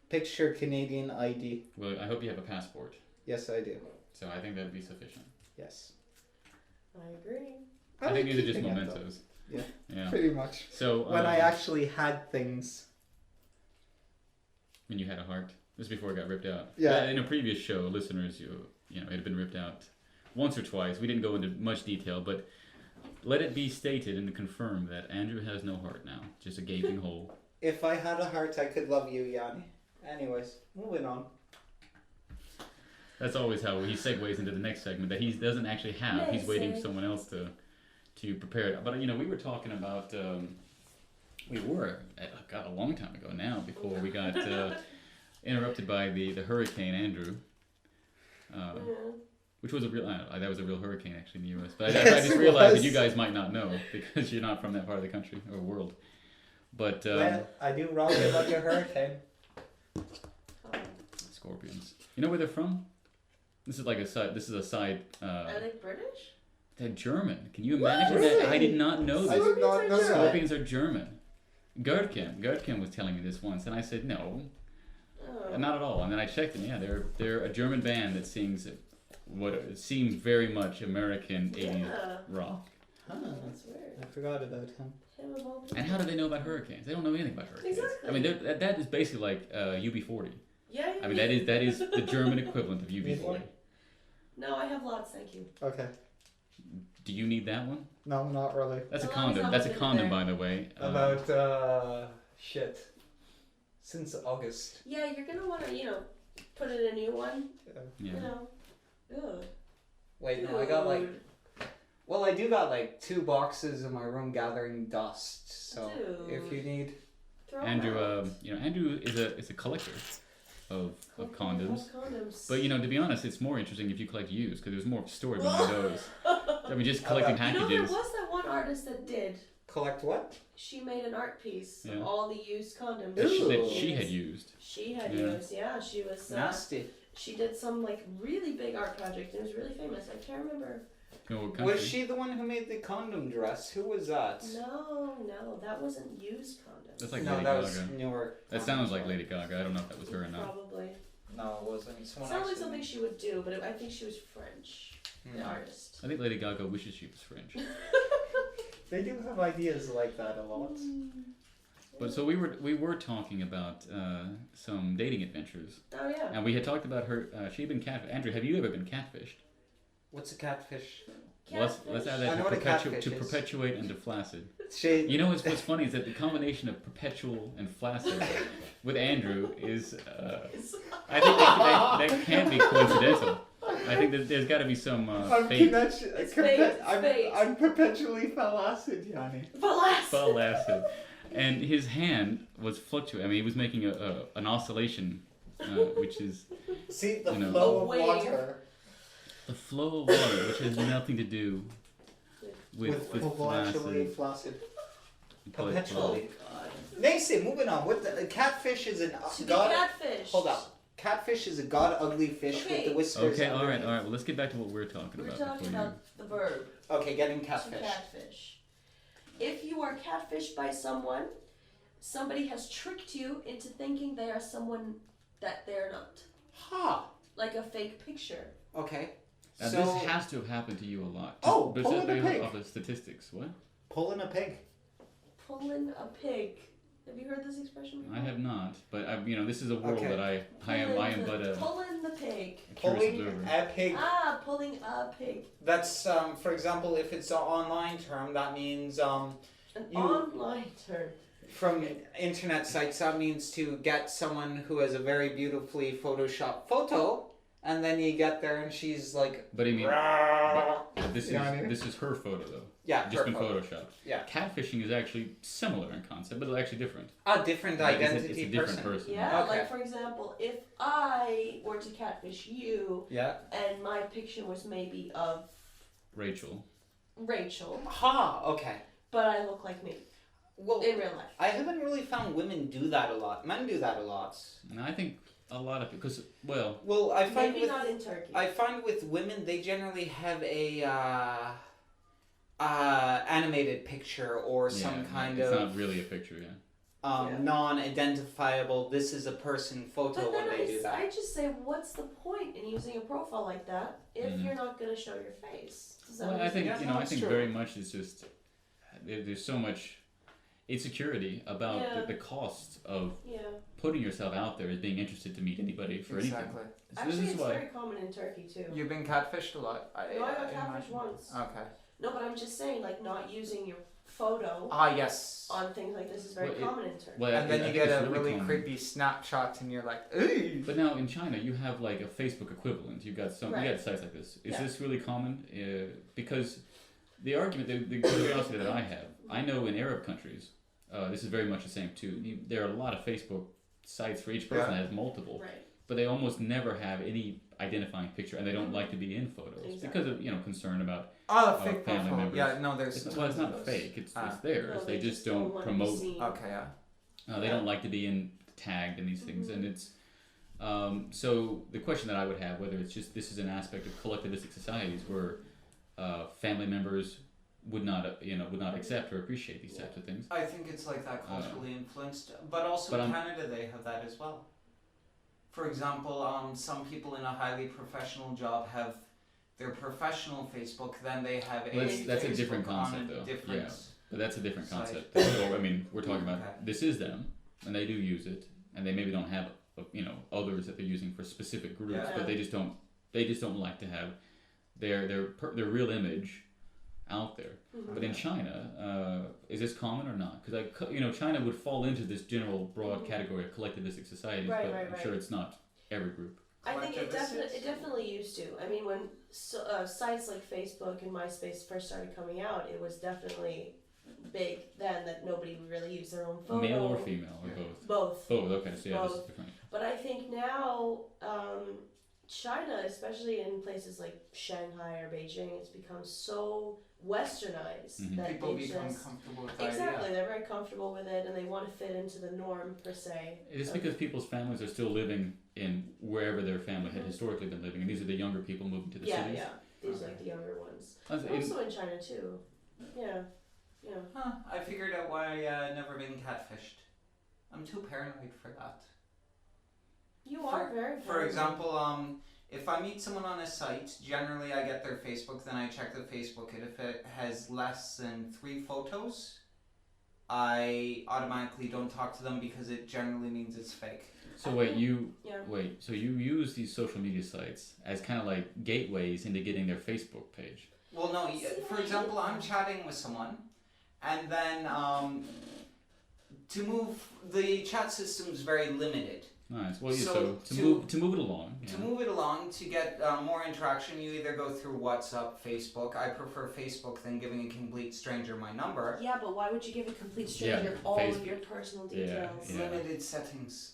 picture Canadian ID. Well, I hope you have a passport. Yes, I do. So I think that'd be sufficient. Yes. I agree. I think like these are just keeping it, though. mementos. Yeah. Yeah. Pretty much. So When I actually had things. when you had a heart. This is before it got ripped out. Yeah. In a previous show, listeners, you know, it had been ripped out once or twice. We didn't go into much detail, but let it be stated and confirmed that Andrew has no heart now, just a gaping hole. If I had a heart, I could love you, Yanni. Anyways, moving on. That's always how he segues into the next segment that he doesn't actually have. He's waiting for someone else to prepare it. But we were talking about a long time ago now before we got interrupted by the hurricane Andrew, Yeah. which was that was a real hurricane actually in the U.S. But I Yes, just it realized that was. you guys might not know because you're not from that part of the country or world. But Well, I do wrong about your hurricane. Scorpions. You know where they're from? This is like a side. This is a side. Are they British? They're German. Can you imagine that? Really? I did not know I this. did not know that. Scorpions are German. Gerdkin was telling me this once, and I said no, Oh. not at all. And then I checked, and yeah, they're a German band that sings what seems very much American '80s Yeah. rock. Huh. That's weird. I forgot about him. Him of all people. And how do they know about hurricanes? They don't know anything about hurricanes. Exactly. I mean, that is basically like UB40. Yeah. I mean, that is the German equivalent of UB40. No, I have lots, thank you. Okay. Do you need that one? No, not really. That's a No, condom. it's That's a not condom, there. by the way. About shit. Since August. Yeah, you're gonna wanna, put in a new one. Yeah. Ugh. Wait, no, I got like. Dude. Well, I do got like 2 boxes in my room gathering dust. So if you need. Throw 'em Andrew, out. Andrew is a collector of condoms. Condoms. But to be honest, it's more interesting if you collect used because there's more story behind those. I mean, just collecting there packages. was that one artist that did. Collect what? She made an art piece Yeah. of all the used condoms. That Ooh. she had used. She had Yeah. used, yeah. She was. Nasty. She did some like really big art project. It was really famous. I can't remember. You know what country? Was she the one who made the condom dress? Who was that? No, that wasn't used condoms. That's like no, Lady that Gaga. was newer. That sounds like Lady Gaga. I don't know if that was her or not. Probably. No, it wasn't. Someone Sounds like actually something she would do, but I think she was French. The Hmm. artist. I think Lady Gaga wishes she was French. They do have ideas like that a lot. But so we were talking about some dating adventures, Oh yeah. and we had talked about her. She'd been Andrew, have you ever been catfished? What's a catfish? Let's add I that know what a catfish to is. perpetuate and to flaccid. She. You know what's funny is that the combination of perpetual and flaccid with Andrew is, I think that can't be coincidental. I think that there's got to be some fate. It's fate. I'm perpetually flaccid, Yanni. Flaccid. And his hand was fluctuating. I mean, he was making an oscillation, which is See the You know. flow A of wave. water. the flow of water, which has nothing to do with Perpetually flaccid. flaccid. Probably Perpetually. God. Nacy, moving on. What the catfish is an To be god. catfish. Hold up. Catfish is a god ugly fish with the whiskers. Okay, all right. underneath. Well, let's get back to what we're talking We're about. talking before about the verb Okay, getting to catfish. catfish. If you are catfished by someone, somebody has tricked you into thinking they are someone that they're not. Ha. Like a fake picture. Okay. Now, So this has to have happened to you a lot. Oh, Just pulling a based pig. off of statistics. What? pulling a pig. Pulling a pig. Have you heard this expression before? I have not, but this is a world Okay. that I am but a Pulling the pig. curious Pulling observer. a pig. Pulling a pig. That's for example, if it's an online term, that means An You- online term. from internet sites. That means to get someone who has a very beautifully photoshopped photo, and then you get there and she's like, But I mean, "Rah." this You know what I mean? is her photo though. Yeah, Just her been photo. photoshopped. Yeah. Catfishing is actually similar in concept, but actually different. A different Like, it's identity a different person. person. Yeah, Okay. like for example, if I were to catfish you Yeah. and my picture was maybe of Rachel. Rachel, Ha. Okay. but I look like me Well, in real life. I haven't really found women do that a lot. Men do that a lot. And I think a lot of because well, Well, I find Maybe with not in Turkey. I find with women they generally have a animated picture or some yeah, kind it's of not really a picture. Yeah. Yeah. non-identifiable. This is a person photo But when then they do that. I just say, what's the point in using a profile like that if Mhm. you're not going to show your face? Does that Well, make I think Yeah, you no, know I it's think true. very much it's just there's so much insecurity about Yeah. the cost of Yeah. putting yourself out there as being interested to meet anybody for anything. So Actually, this is it's why. very common in Turkey too. You've been catfished a lot. No, I got catfished once. Okay. No, but I'm just saying, like, not using your photo Ah, yes. on things like this is very Well, common in Turkey. Well, And then I you think get it's a really common. creepy snapshot, and you're like, ooh. But now in China, you have like a Facebook equivalent. You've got you Right. got sites like this. Is Yeah. this really common? Because the argument, the curiosity that I have, I know in Arab countries, this is very much the same too. There are a lot of Facebook sites for each person Yeah. that has multiple, Right. but they almost never have any identifying picture, and they don't like to be in photos Exactly. because of concern about. Oh, fake family profile. members. Yeah, no, there's. It's tons not of those. fake. It's Ah. theirs. No, they just don't wanna be promote. seen. Okay, yeah. They Yeah. don't like to be tagged in these things, Mhm. and it's so the question that I would have, whether it's just this is an aspect of collectivistic societies where family members would not accept or appreciate these types of things. I think it's like that culturally influenced, but also but I'm- Canada they have that as well. For example, some people in a highly professional job have their professional Facebook, then they have Well, a that's a Facebook different on concept, a though. different. Yeah. But that's a different Site. concept. So, I mean, we're talking about Okay. this is them, and they do use it, and they maybe don't have others that they're using for specific groups, Yeah. but they just don't like to have their real image out there. Mhm. But in China, is this common or not? Because China would fall into this general broad Mhm. category of collectivistic societies, Right, but right, I'm right. sure it's not every group. I think it Collectivists? definitely used to. I mean, when sites like Facebook and MySpace first started coming out, it was definitely big then that nobody would really use their own photo. Male or female or Yeah. both? Both. Both. Okay, so yeah, this is Both. different. But I think now, China, especially in places like Shanghai or Beijing, it's become so westernized Mhm. that People they become just comfortable with that. exactly they're very comfortable with it and they want to fit into the norm per se. It's of- because people's families are still living in wherever their family had Mhm. historically been living, and these are the younger people moving to the yeah, cities. yeah. These Okay. like the younger ones. That's- Also in China too. Yeah. Yeah. Huh, I figured out why I never been catfished. I'm too paranoid for that. You are very For example, If I meet someone on a site, generally I get their Facebook, then I check the Facebook, and if it has less than 3 photos, I automatically don't talk to them because it generally means it's fake. So Yeah. so you use these social media sites as kind of like gateways into getting their Facebook page. Well, no, for example, I'm chatting with someone, and then the chat system's very limited. Nice. Well, So to move it along. To move it along, to get more interaction, you either go through WhatsApp, Facebook. I prefer Facebook than giving a complete stranger my number. Yeah, but why would you give a complete stranger all of your personal details? Yeah. Limited settings.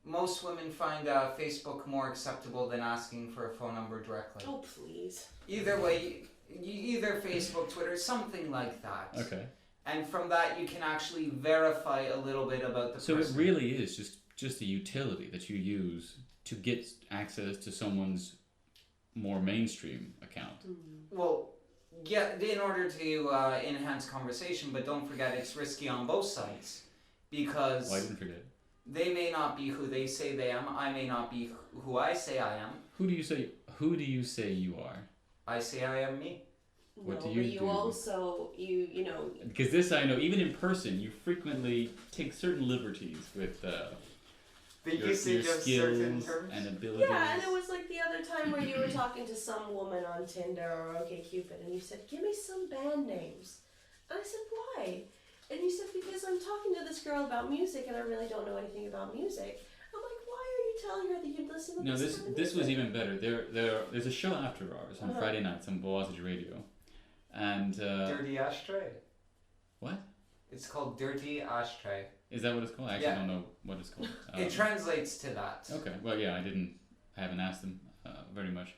Most women find Facebook more acceptable than asking for a phone number directly. Oh, please. Either way, either Facebook, Twitter, something like that. Okay. And from that, you can actually verify a little bit about the So person. it really is just a utility that you use to get access to someone's more mainstream account. Well, yeah, in order to enhance conversation, but don't forget it's risky on both sides because Well, I didn't forget. they may not be who they say they am. I may not be who I say I am. Who do you say you are? I say I am me. What No, do you but you do? also, you know... Because this I know, even in person, you frequently take certain liberties with The your usage of certain skills terms. and abilities. Yeah, and it was like the other time where you were talking to some woman on Tinder or OkCupid, and you said, "Give me some band names." And I said, "Why?" And you said, "Because I'm talking to this girl about music, and I really don't know anything about music." I'm like, "Why are you telling her that you listen to No, this kind of this was music?" even better. There's a show after ours on Friday nights on Boazage Radio, and Dirty Ashtray. what It's called Dirty Ashtray. is that? What it's called? I actually Yeah. don't know what it's called. It translates to that. Okay, well, yeah, I haven't asked them very much,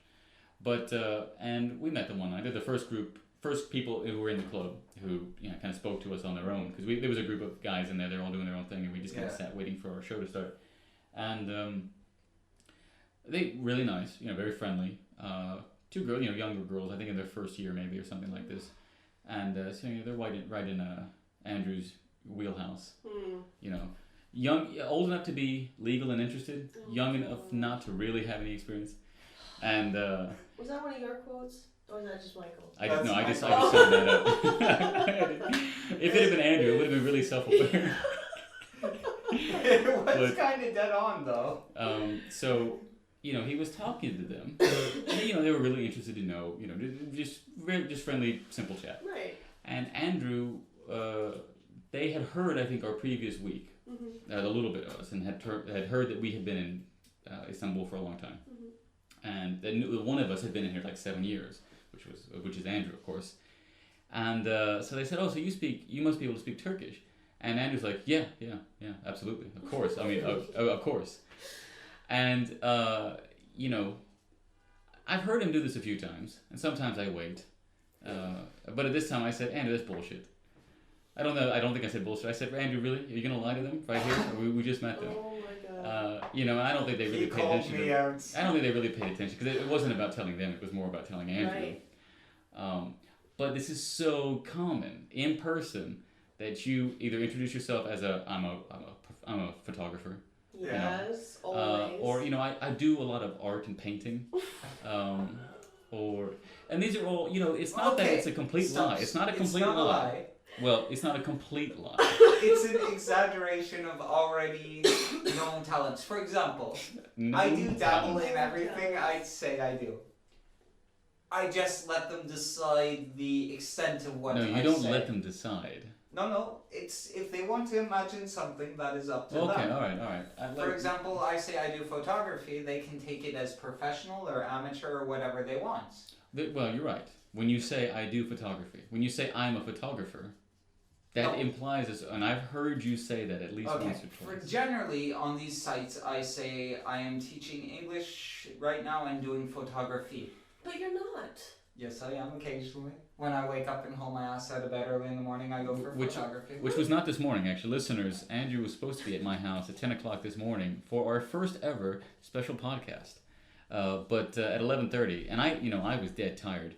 but and we met them one night. They're the first people who were in the club who kind of spoke to us on their own because there was a group of guys in there. They're all doing their own thing, and we just kind of Yeah. sat waiting for our show to start. And they really nice, very friendly. Two girls, younger girls, I think in their first year maybe or something like this, and so they're right in Andrew's wheelhouse. Young, old enough to be legal and interested, young enough not to really have any experience, and Was that one of your quotes? Or is that just Michael? I just That's summed my that up. If it had been Andrew, it would have been really self-aware. It was But- kind of dead on though. So he was talking to them. And, they were really interested to know. Just friendly, simple chat. Right. And Andrew, they had heard, I think, our previous week, a little bit of us, and had heard that we had been in Istanbul for a long time, and they knew one of us had been in here like 7 years, which is Andrew, of course. And so they said, "Oh, so you must be able to speak Turkish." And Andrew's like, "Yeah, absolutely, of course. I mean, of course." And I've heard him do this a few times, and sometimes I wait. But at this time, I said, "Andrew, that's bullshit." I don't know. I don't think I said bullshit. I said, "Andrew, really? Are you gonna lie to them right here? We just met them." Oh my god. And I don't think they really He paid called attention. me out. I don't think they really paid attention because it wasn't about telling them. It was more about telling Andrew. Right. But this is so common in person that you either introduce yourself as I'm a photographer. Yes, always. Or I do a lot of art and painting, and these are all it's not that Okay, it's a complete stop. lie. It's not a It's complete not a lie. lie. Well, it's not a complete lie. It's an exaggeration of already known talents. For example, No I do dabble talent. in everything I'd say I do. I just let them decide the extent of what No, I you don't say. let them decide. No, it's if they want to imagine something, that is up to Okay, them. all right. For example, I say I do photography, they can take it as professional or amateur or whatever they want. Well, you're right. When you say I do photography, when you say I'm a photographer, that No. implies, and I've heard you say that at least Okay, once or for twice. generally on these sites I say I am teaching English right now and doing photography. But you're not. Yes, I am occasionally. When I wake up and haul my ass out of bed early in the morning, I go for photography. Which was not this morning, actually. Listeners, Andrew was supposed to be at my house at 10 o'clock this morning for our first ever special podcast. But at 11:30, and I was dead tired.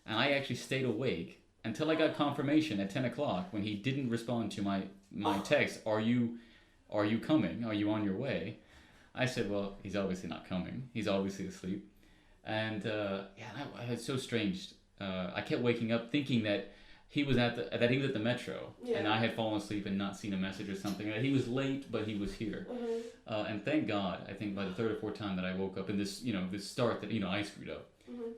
And I actually stayed awake until I got confirmation at 10 o'clock when he didn't respond to my text, are you coming? Are you on your way? I said, well, he's obviously not coming. He's obviously asleep. And it's so strange. I kept waking up thinking that he was at the metro, Yeah. and I had fallen asleep and not seen a message or something. He was late, but he was here. And thank God, I think by the third or fourth time that I woke up in this, this start that I screwed up,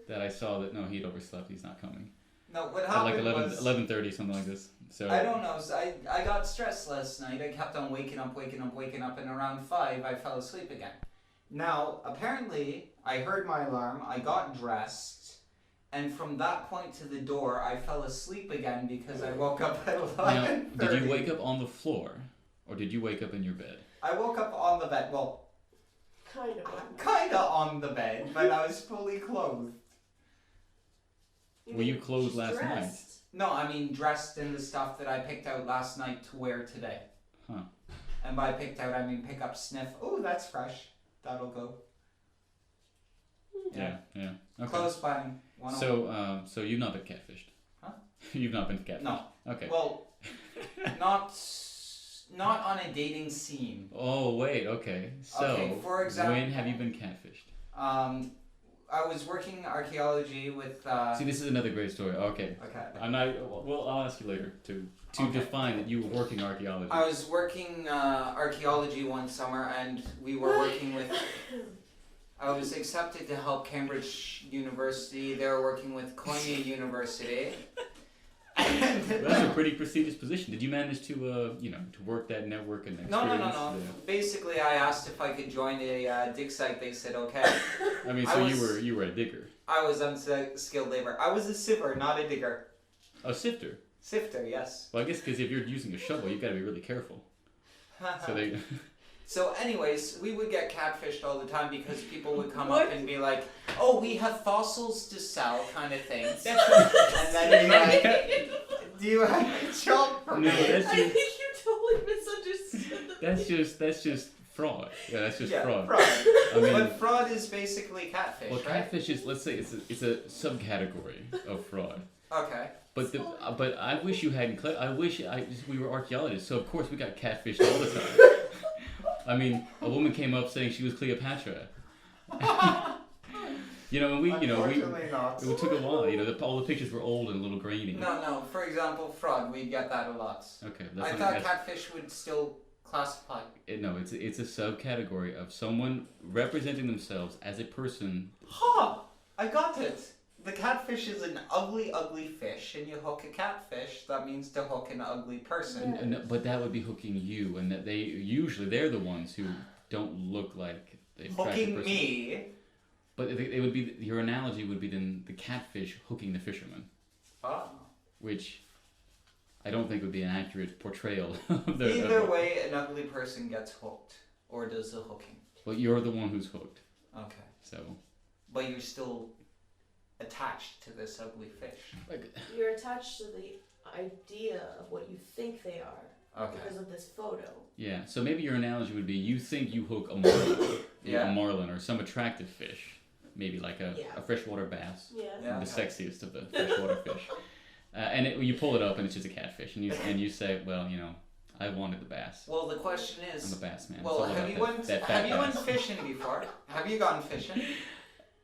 that I saw that no, he'd overslept. He's not coming. No, what At happened like was 11:30, something like this. So I don't know. So I got stressed last night. I kept on waking up, and around 5 I fell asleep again. Now, apparently, I heard my alarm. I got dressed, and from that point to the door, I fell asleep again because I woke up at 11:30. Now, did you wake up on the floor, or did you wake up in your bed? I woke up on the bed. Well, kind of on the bed, but I was fully clothed. Were you clothed last night? No, I mean dressed in the stuff that I picked out last night to wear today. Huh. And by picked out, I mean pick up, sniff. Oh, that's fresh. That'll go. Yeah. Okay. Clothes buying. So you've not been catfished? Huh? You've not been catfished? No. Okay. Well, not on a dating scene. Oh wait. Okay. So Okay, for example, when have you been catfished? I was working archaeology with. See, this is another great story. Okay. Okay. I'm not. Well, I'll ask you later to Okay. define that you were working archaeology. I was working archaeology one summer, and we were working with. I was accepted to help Cambridge University. They were working with Konya University. That's a pretty prestigious position. Did you manage to to work that network and experience? No. Basically, I asked if I could join a dig site. They said okay. I mean, so you were a digger. I was unskilled labor. I was a sifter, not a digger. A sifter. Sifter, yes. Well, I guess because if you're using a shovel, you've got to be really careful. So they. So anyways, we would get catfished all the time because people would come up and be like, oh, we have fossils to sell kind of things. And then do you have a job for me? No, that's I think you totally misunderstood. that's just fraud. Yeah, that's just fraud. fraud. I mean, But fraud is basically catfish, well, right? catfish is, let's say, it's a subcategory of fraud. Okay. But I wish you hadn't. We were archaeologists, so of course we got catfished all the time. I mean, a woman came up saying she was Cleopatra. Unfortunately not. It took a while. All the pictures were old and a little grainy. No. For example, fraud. We get that a lot. Okay, I thought catfish would still classify. It's a subcategory of someone representing themselves as a person. Ha! I got it. The catfish is an ugly, ugly fish, and you hook a catfish. That means to hook an ugly person. No, but that would be hooking you, and that they're the ones who don't look like the attractive Hooking person. me. But it would be your analogy would be then the catfish hooking the fisherman, Ah. which I don't think would be an accurate portrayal of the. Either way, an ugly person gets hooked, or does the hooking. But you're the one who's hooked. Okay. So. But you're still attached to this ugly fish. You're attached to the idea of what you think they are Okay. because of this photo. Yeah. So maybe your analogy would be you think you hook a marlin, Yeah. a marlin or some attractive fish, maybe like a freshwater bass, Yeah. the sexiest of the freshwater fish, and you pull it up and it's just a catfish, and you say, well, I wanted the bass. Well, the question is. I'm a bass man. Well, It's all have about you went that fat went bass. fishing before? Have you gone fishing?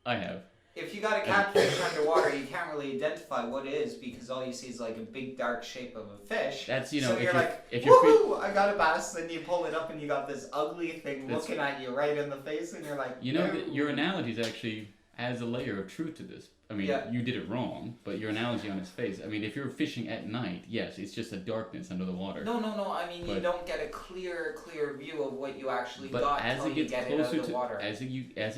I have. If you got a catfish underwater, you can't really identify what it is because all you see is like a big dark shape of a fish. That's so if you're you're like, if you're woohoo! I got a bass. Then you pull it up and you got this ugly thing That's- looking at you right in the face, and you're like, no. your analogy is actually adds a layer of truth to this. I mean, Yeah. you did it wrong, but your analogy on its face. I mean, if you're fishing at night, yes, it's just a darkness under the water. No. I mean, you But- don't get a clear view of what you actually But got as until it you gets get it out closer of the water. as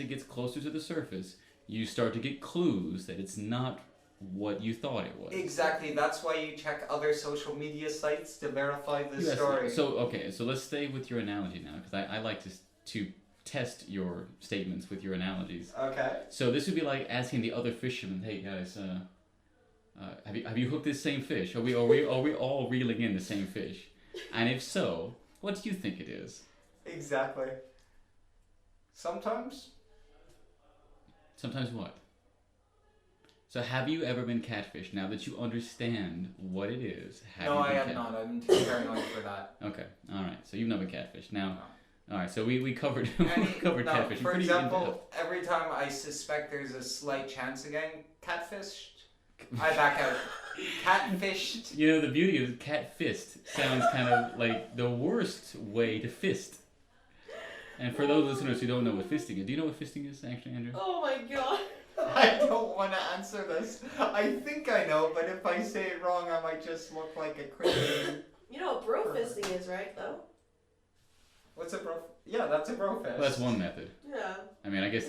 it gets closer to the surface, you start to get clues that it's not what you thought it was. Exactly. That's why you check other social media sites to verify the Yes, story. So let's stay with your analogy now, because I like to test your statements with your analogies. Okay. So this would be like asking the other fishermen, "Hey guys, have you hooked this same fish? Are we all reeling in the same fish? And if so, what do you think it is?" Exactly. Sometimes. Sometimes what? So have you ever been catfished? Now that you understand what it is, No, I have not. I'm too paranoid for that. Okay, all right. So you've never been catfished. Now, All right, so we covered Any- we covered no, catfishing. for Pretty in-depth. example, every time I suspect there's a slight chance of getting catfished, I back out. Catfished. You know, the beauty of cat fist sounds kind of like the worst way to fist. And for those listeners who don't know what fisting is, do you know what fisting is actually, Andrew? Oh my god. I don't want to answer this. I think I know, but if I say it wrong, I might just look like a crazy. You know what bro fisting is, right? Though. What's a bro? Yeah, that's a bro fist. Well, that's one method. Yeah. I mean, I guess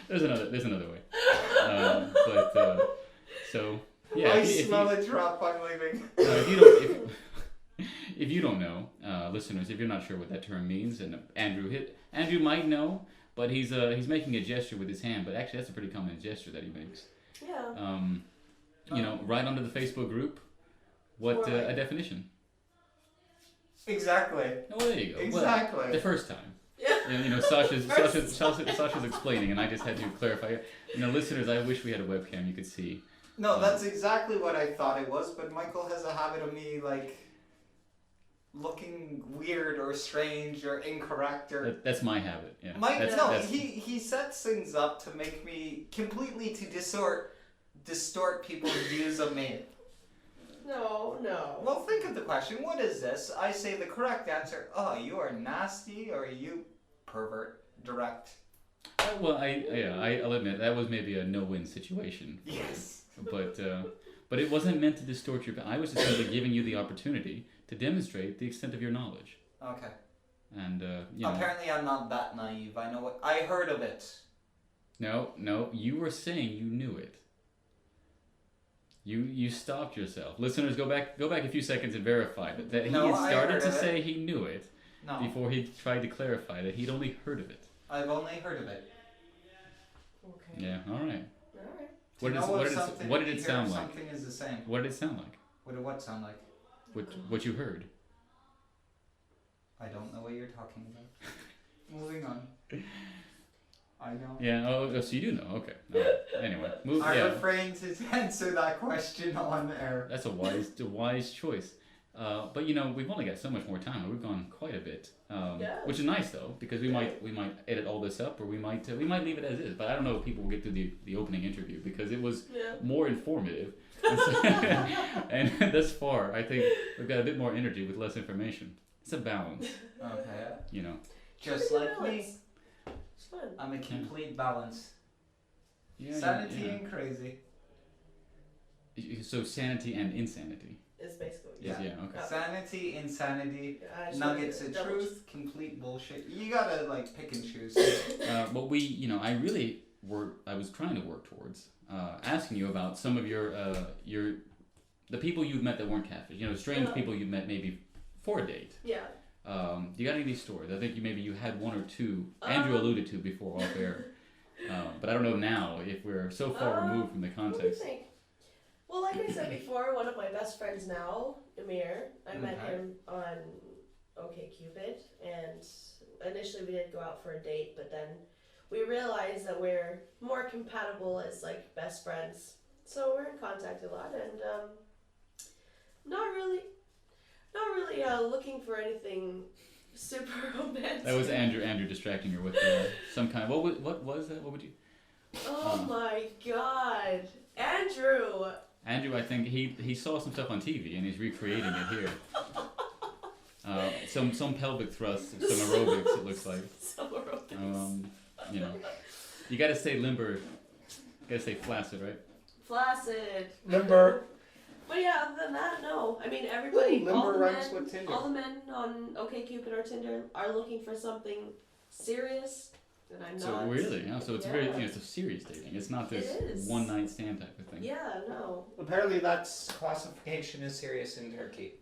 there's another way. So yeah. I if you- smell a drop. I'm leaving. if you don't know, listeners, if you're not sure what that term means, and Andrew might know, but he's making a gesture with his hand, but actually that's a pretty common gesture that he makes. Yeah. Right under the Facebook group. What Right. a definition? Exactly. Oh, well, there you go. Exactly. Well, the first time. Yeah. Sasha's explaining, and I just had to clarify. Listeners, I wish we had a webcam you could see. No, that's exactly what I thought it was, but Michael has a habit of me, like, looking weird or strange or incorrect or... That's my habit. Yeah. Mike, That's- he sets things up to make me completely to distort people's views of me. No. Well, think of the question. What is this? I say the correct answer. Oh, you are nasty, or you pervert. Direct. Well, I'll admit that was maybe a no-win situation. Yes. But it wasn't meant to distort your. I was just simply giving you the opportunity to demonstrate the extent of your knowledge. Okay. And Apparently, I'm not that naive. I know what I heard of it. No, you were saying you knew it. You stopped yourself. Listeners, go back a few seconds and verify that he No, had I started heard to of it. say he knew it No, before he tried to clarify that he'd only heard of it. I've only heard of it. Okay. Yeah, all right. Alright. To know What did it hear sound like? Something is the same. What did it sound like? What did what sound like? What you heard? I don't know what you're talking about. Moving on. I know. Yeah. Oh, so you do know? Okay. All right. Anyway, move. I Yeah. refrain to answer that question on air. That's a wise choice. But we've only got so much more time. We've gone quite a bit, Yeah. which is nice though, because we might edit all this up, or we might leave it as is. But I don't know if people will get through the opening interview because it was Yeah. more informative, and thus far I think we've got a bit more energy with less information. It's a balance, Okay. Just Pretty like me. balanced. It's fun. I'm a complete balance. Yeah, Sanity yeah. and crazy. So sanity and insanity. It's basically. Yeah. Okay. Sanity, insanity, I just nuggets wanted of to double truth, complete bullshit. You gotta pick and choose. But I was trying to work towards asking you about some of the people you've met that weren't catfish. Strange people you've met maybe for a date. Yeah. You got any stories? I think you had one or two. Andrew alluded to before off air, but I don't know now if we're so far removed from the What do you context. think? Well, like I said before, one of my best friends now, Amir, I met Okay. him on OkCupid, and initially we did go out for a date, but then we realized that we're more compatible as best friends, so we're in contact a lot, and not really looking for anything super romantic. That was Andrew distracting her with some kind. What was that? What would you? Oh my God, Andrew! Andrew, I think he saw some stuff on TV and he's recreating it here. Some pelvic thrusts, some aerobics. It looks like. Some aerobics. You got to stay limber. You got to stay flaccid, right? Flaccid. Limber. But yeah, other than that, no. I mean, everybody, Ooh, all limber the rhymes with Tinder. all the men on OkCupid or Tinder are looking for something serious, and I'm So not. really, so it's very Yeah. it's a serious dating. It's not this It is. one night stand type of thing. Yeah, no. Apparently, that's classification is serious in Turkey.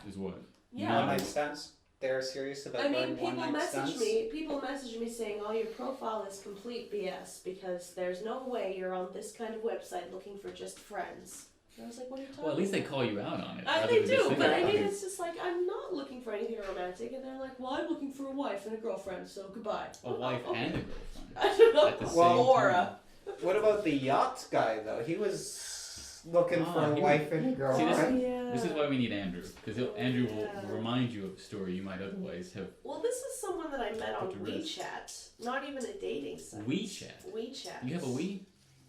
Is what? Yeah. One night stands. They're serious about I mean, one night stands. people message me saying, "Oh, your profile is complete BS because there's no way you're on this kind of website looking for just friends." And I was like, "What are you talking?" Well, at least they about?" call you out on it. They rather than just do, saying but it. I mean, it's just I'm not looking for anything romantic, and they're like, "Well, I'm looking for a wife and a girlfriend, so goodbye." A wife Okay. and a girlfriend. I don't know. At the same Well, Aura. time. What about the yacht guy though? He was looking for a he wife and a girl. See, Oh, this is why we need Andrew, because Andrew will Yeah. remind you of a story you might otherwise have. Well, this is someone that I met on Put to rest. WeChat, not even a dating site. WeChat. WeChat. You have a Wii?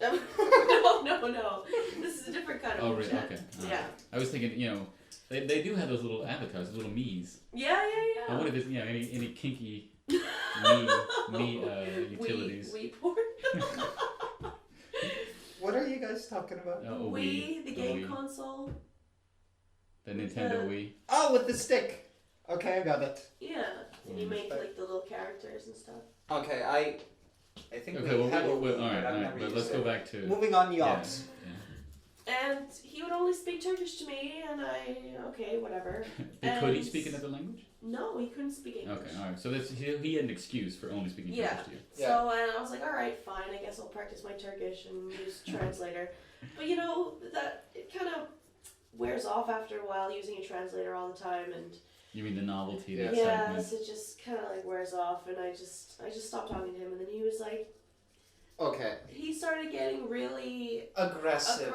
no. This is a different kind of Oh, really? WeChat. Okay. Yeah. I was thinking, they do have those little avatars, those little me's. Yeah. I wonder if there's, any kinky me utilities. We porn. What are you guys talking about? A Wii, the game Wii. console. The Nintendo Wii. Oh, with the stick. Okay, I got it. Yeah, and you Mm. make like the little characters and stuff. Okay, I think Okay, we had a all Wii, right, but I've never but used let's it. go back to. Moving on, Yeah, yachts. And he would only speak Turkish to me, and okay, whatever. yeah. Could he And- speak another language? No, he couldn't speak English. Okay, all right. So he had an excuse for only speaking Yeah. Turkish to you. So and I was like, all right, fine. I guess I'll practice my Turkish and use translator. But that it kind of wears off after a while using a translator all the time, and You mean the novelty, the Yeah. excitement? yes, it just kind of like wears off, and I just stopped talking to him, and then he was like, Okay. he started getting really Aggressive.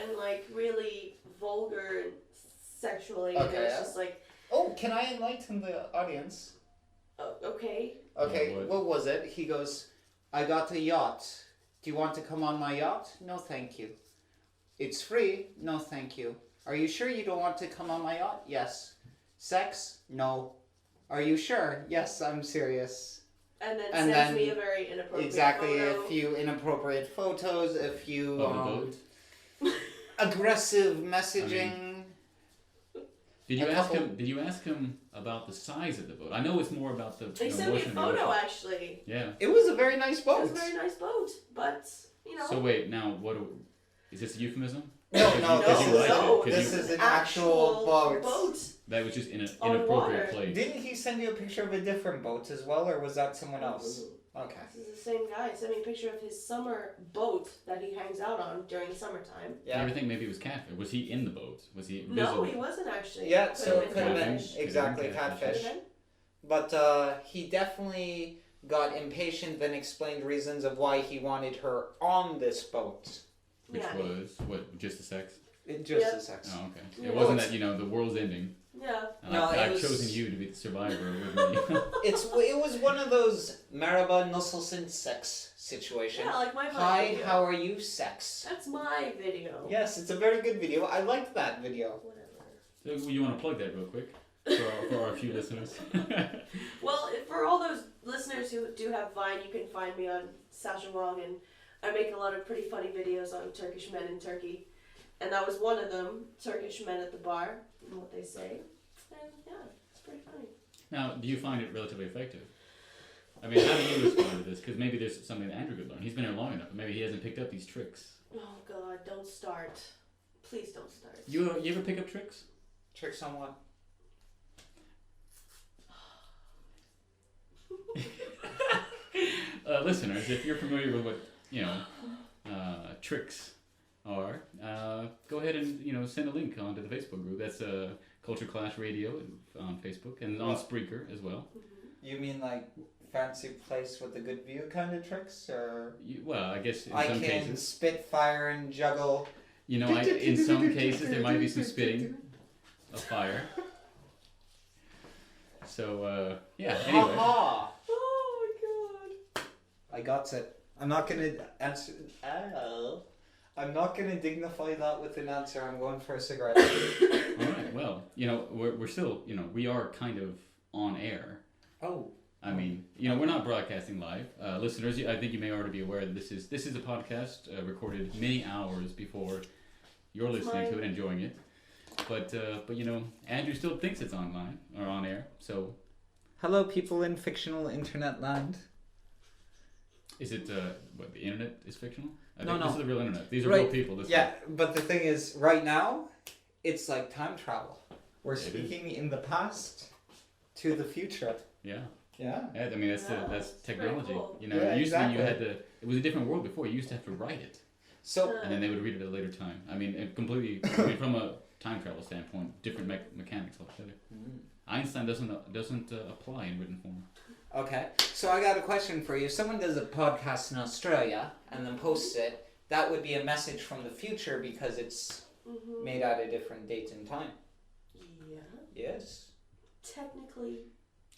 and like really vulgar and sexually, and it Okay, was yeah. just like, Oh, can I enlighten the audience? oh, okay. Okay, What? what was it? He goes, I got a yacht. Do you want to come on my yacht? No, thank you. It's free? No, thank you. Are you sure you don't want to come on my yacht? Yes. Sex? No. Are you sure? Yes, I'm serious. And then And sends then- me a very inappropriate Exactly, photo. a few inappropriate photos, a few Of a boat. aggressive messaging. Did you A ask couple- him? Did you ask him about the size of the boat? I know it's more about the. They the sent me a motion of the photo ocean. actually. Yeah. It was a very nice It boat. was a very nice boat, but So wait, now is this a euphemism? No, Because no, you- because this you is, liked it, no, 'cause this you- is an actual boat. That was just in an On inappropriate water. place. Didn't he send you a picture of a different boat as well, or was that someone else? Okay. This is the same guy. He sent me a picture of his summer boat that he hangs out on during the summertime. You ever think maybe it was catfish? Was he in the boat? Was he No, visible? he wasn't actually. Yeah, Could've so it been could have been catfish. exactly Catfish. catfish. Could've been. But he definitely got impatient, then explained reasons of why he wanted her on this boat. Which Yeah. was what? Just the sex? Just Yeah. a sex. Oh, okay. Yeah. It wasn't that the world's ending. Yeah. And No, it I've was- chosen you to be the survivor with me. It was one of those Merhaba nasılsın sex situation. Yeah, like my Hi, video. how are you sex? That's my video. Yes, it's a very good video. I liked that video. Whatever. So you want to plug that real quick for our few listeners? Well, for all those listeners who do have Vine, you can find me on Sasha Wong, and I make a lot of pretty funny videos on Turkish men in Turkey. And that was one of them, Turkish men at the bar, and what they say. And yeah, it's pretty funny. Now, do you find it relatively effective? I mean, how do you respond to this? Because maybe there's something that Andrew could learn. He's been here long enough, but maybe he hasn't picked up these tricks. Oh God, don't start. Please don't start. You ever pick up tricks? Tricks on what? Listeners, if you're familiar with what tricks are, go ahead and send a link onto the Facebook group. That's Culture Clash Radio on Facebook and on Spreaker as well. You mean like fancy place with a good view kind of tricks, or Well, I guess in I some can cases, spit fire and juggle? in some cases there might be some spitting of fire. So yeah. Anyway, Ha Oh my God. I got it. I'm not gonna answer. Oh. I'm not gonna dignify that with an answer. I'm going for a cigarette. all right. Well, we're still we are kind of on air. Oh. I mean, we're not broadcasting live. Listeners, I think you may already be aware that this is a podcast recorded many hours before you're listening to it, enjoying it. But Andrew still thinks it's online or on air. So, Hello, people in fictional internet land. is it what the internet is fictional? I No, think no. This is the real internet. These are Right. real people. This Yeah, but the thing is, right now, it's like time travel. We're It is. speaking in the past to the future. Yeah. Yeah. Yeah. I mean, that's Yeah, that's that's technology. very cool. Yeah, Usually you exactly. had to. It was a different world before. You used to have to write it, So and then they would read it at a later time. I mean, it completely. From a time travel standpoint, different mechanics altogether. Einstein doesn't apply in written form. okay, so I got a question for you. If someone does a podcast in Australia and then posts it, that would be a message from the future because it's Mm-hmm. made at a different date and time. Yeah. Yes. Technically.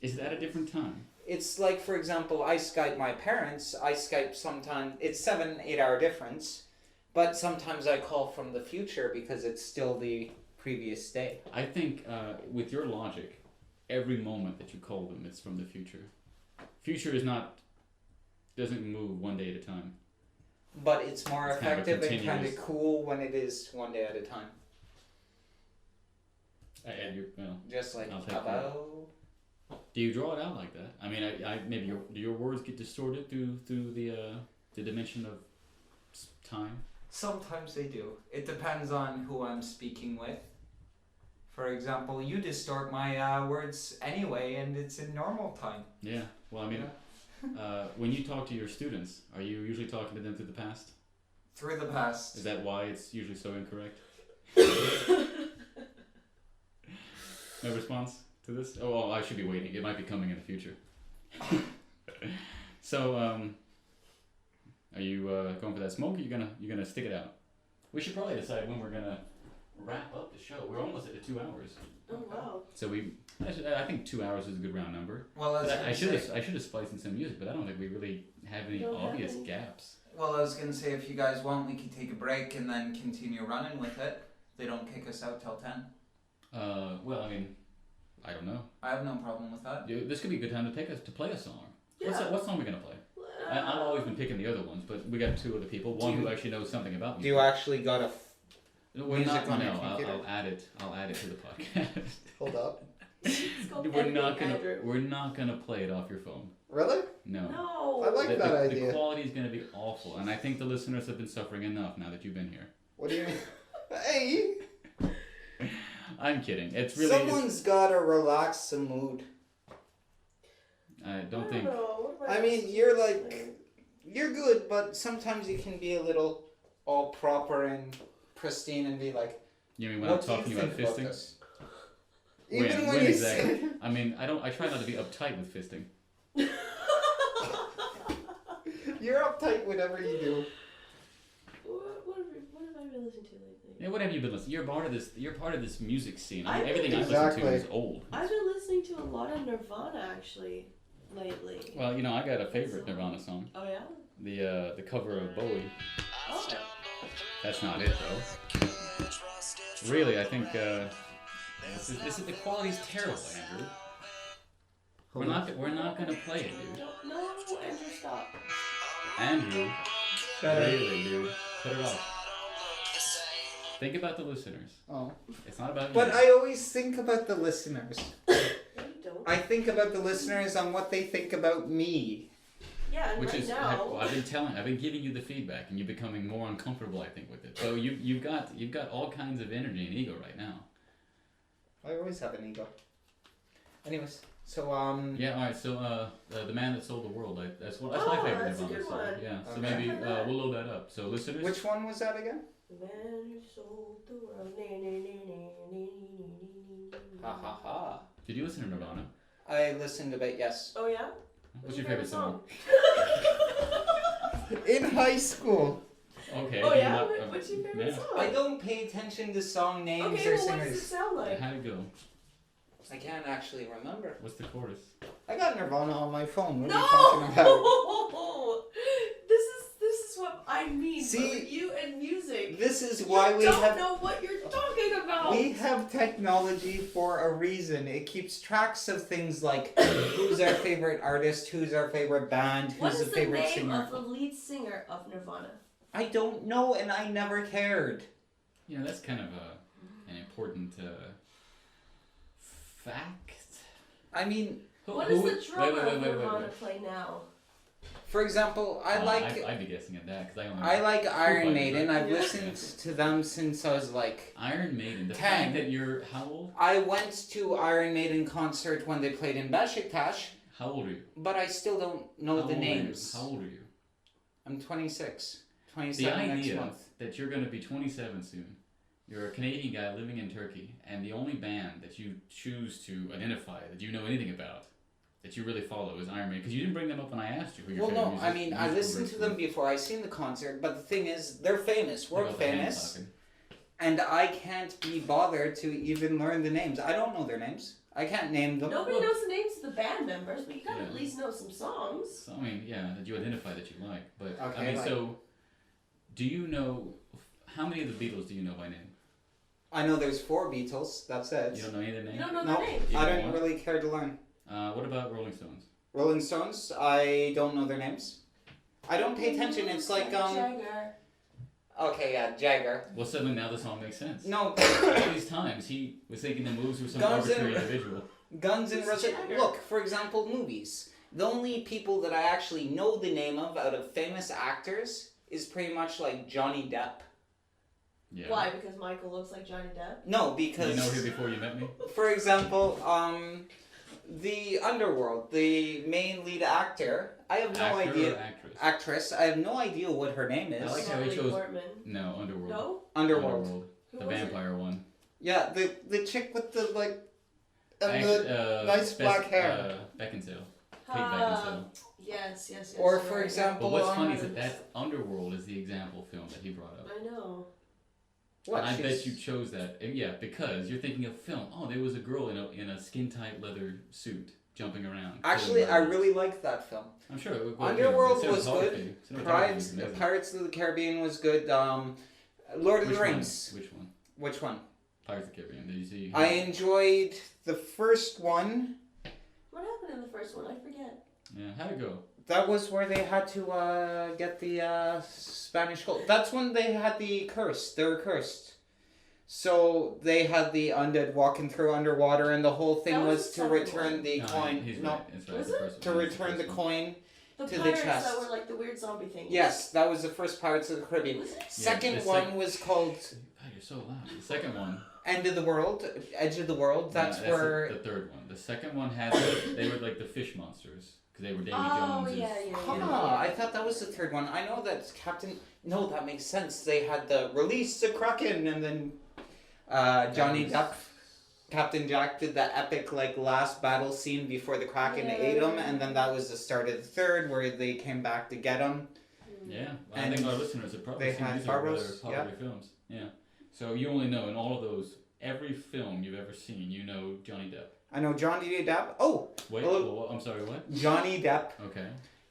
Is that a different time? It's like, for example, I Skype my parents. I Skype sometimes. It's 7-8 hour difference, but sometimes I call from the future because it's still the previous day. I think with your logic, every moment that you call them, it's from the future. Future doesn't move one day at a time. But it's more It's kind of a effective and kind of continuous- cool when it is one day at a time. And Just like I'll take hello. do you draw it out like that? I mean, I maybe do your words get distorted through the dimension of time? Sometimes they do. It depends on who I'm speaking with. For example, you distort my words anyway, and it's in normal time. Yeah. Well, I mean, when you talk to your students, are you usually talking to them through the past? Through the past. Is that why it's usually so incorrect? No response to this? Oh, well, I should be waiting. It might be coming in the future. So, are you going for that smoke? Or you gonna stick it out? We should probably decide when we're gonna wrap up the show. We're almost at the 2 hours. Oh wow. So I think 2 hours is a good round number. Well, I should have spliced in some music, but I don't think we really have any Don't have obvious any. gaps. Well, I was gonna say if you guys want, we could take a break and then continue running with it. They don't kick us out till 10. Well, I mean, I don't know. I have no problem with that. This could be a good time to play a song. Yeah. What song are we gonna play? I've always been picking the other ones, but we got 2 other people. One who actually knows something about Do music. you actually got a We're music not. on No, your computer? I'll add it. I'll add it to the podcast. Hold up. It's called We're not editing, gonna. Andrew. We're not gonna play it off your phone. Really? No. No. I like that The idea. quality is gonna be awful, and I think the listeners have been suffering enough now that you've been here. What do you mean? Hey! I'm kidding. It's really. Someone's gotta relax the mood. I I don't think. know. What I about mean, this you're thing? like, you're good, but sometimes you can be a little all proper and pristine and be like, You mean when what I'm do you talking about think about fisting? this? When? Even When you exactly? say, I mean, I try not to be uptight with fisting. You're uptight whatever you do. What have I been listening to lately? Yeah, what have you been listening? You're part of this. You're part of this music scene. I mean, I everything I Exactly. listen to is old. I've been listening to a lot of Nirvana actually lately. Well, I got a favorite Nirvana song. Oh yeah. The cover of Bowie. Oh. That's not it though. Really, I think this is the quality's terrible, Andrew. We're not gonna play it, dude. No, Andrew, stop. Andrew, really, dude, put it off. Think about the listeners. Oh. It's not about but you. I always think about the listeners. No, you don't. I think about the listeners on what they think about me. Yeah, and Which right is, now. well, I've been giving you the feedback, and you're becoming more uncomfortable, I think, with it. So you've got all kinds of energy and ego right now. I always have an ego. Anyways, so Yeah. All right. So the man that sold the world. That's my Oh, favorite that's a Nirvana good song. one. Yeah. So Okay. maybe we'll load that up. So listeners. which one was that again? The man who sold the world. Ha ha ha. Did you listen to Nirvana? I listened a bit, yes. Oh yeah. What's your favorite song? In high school. Okay. Oh do you yeah. not- What's your favorite yeah. song? I don't pay attention to song names Okay, or well, what does it singers. sound like? How'd it go? I can't actually remember. What's the chorus? I got Nirvana on my phone. What No! are you talking about? This is what I mean. See, for you and music. This is why you we don't have know what you're talking about. we have technology for a reason. It keeps tracks of things like who's our favorite artist, who's our favorite band, What who's is the the favorite name singer. of the lead singer of Nirvana? I don't know, and I never cared. You know, that's kind of an important fact. I mean, What does the drummer of Nirvana play now? for example, I like I'd be guessing at that because I only. I like Iron Fighters, Maiden. right? I've Yeah. listened to them since I was like Iron Maiden. The 10. fact that you're how old? I went to Iron Maiden concert when they played in Besiktas, How old are you? but I still don't know How the old are you? names. How old are you? I'm 26. The 27 next idea month. that you're going to be 27 soon, you're a Canadian guy living in Turkey, and the only band that you choose to identify that you know anything about that you really follow is Iron Maiden? Because you didn't bring them up when I asked you who your Well, favorite no, I music- mean, I musical listened groups to them were. before. I seen the concert, but the thing is, they're famous, What world about the hand famous, clapping? and I can't be bothered to even learn the names. I don't know their names. I can't name them. Nobody knows the names of the band members, but you gotta Yeah. at least know some songs. So, I mean, yeah, that you identify that you like. But I Okay, mean, like- so do you know how many of the Beatles do you know by name? I know there's 4 Beatles. That's it. You don't know any of their You names. don't know No, their names. You I don't don't want? really care to learn. What about Rolling Stones? Rolling Stones, I don't know their names. I don't pay attention. It's like Jagger. Okay, yeah, Jagger. Well, suddenly now this all makes sense. No, All these times he was thinking the moves were some Guns arbitrary N' individual. Guns N' Who's Roses. Jagger? Look, for example, movies. The only people that I actually know the name of out of famous actors is pretty much like Johnny Depp. Yeah. Why? Because Michael looks like Johnny Depp? No, Did because you know him before you met me? for example, the Underworld, the main lead actor. I have no Actor idea. or actress? Actress. I have no idea what her name is. I like how he Natalie chose- Portman. No, Underworld. No? Underworld. Who The was it? vampire one. Yeah, the chick with the like. And Actu- the nice black hair. Beckinsale. Kate Ah, Beckinsale. yes, yes, yes. Or you're for right. example, But what's funny is um, that Underworld is the example film that he brought up. I know. what? And I she's- bet you chose that. Yeah, because you're thinking of film. Oh, there was a girl in a skin tight leather suit jumping around. Actually, killing I murderers. really liked that film. I'm sure. It, Underworld the was good. cinematography- cinematography was amazing. Pirates of the Caribbean was good. Lord of Which the one? Rings. Which one? Which one? Pirates of the Caribbean. Did you see? I enjoyed the first one. What happened in the first one? I forget. Yeah, how'd it go? That was where they had to get the Spanish gold. That's when they had the curse. They were cursed. So they had the undead walking through underwater, and the whole thing That was was the to second return one. the No, coin. He's No, right. It's right. Was the it? first to one. It's return the first one. coin. The To the pirates chest. that were like the weird zombie thing. Yes, that was the first Pirates of the Caribbean. Was it? Second the one was called God, you're so loud. The second one. End of the World, Edge of the World. That's yeah, where. the third one. The second one had they were like the fish monsters because they were Davy Oh, Jones's. yeah, yeah, Ah, I thought that was the third one. I know that Captain. No, that makes sense. They had the release the Kraken, and then Johnny Depp, Captain Jack did the epic like last battle scene before the Kraken Yeah. ate him, and then that was the start of the third where they came back to get him. Yeah, I And think our listeners have probably they seen had these are rather Barbaros, popular films. Yeah. So you only know in all of those, every film you've ever seen, you know Johnny Depp. I know Johnny Depp. Oh, Wait, Hello? well, I'm sorry, what? Johnny Depp. Okay.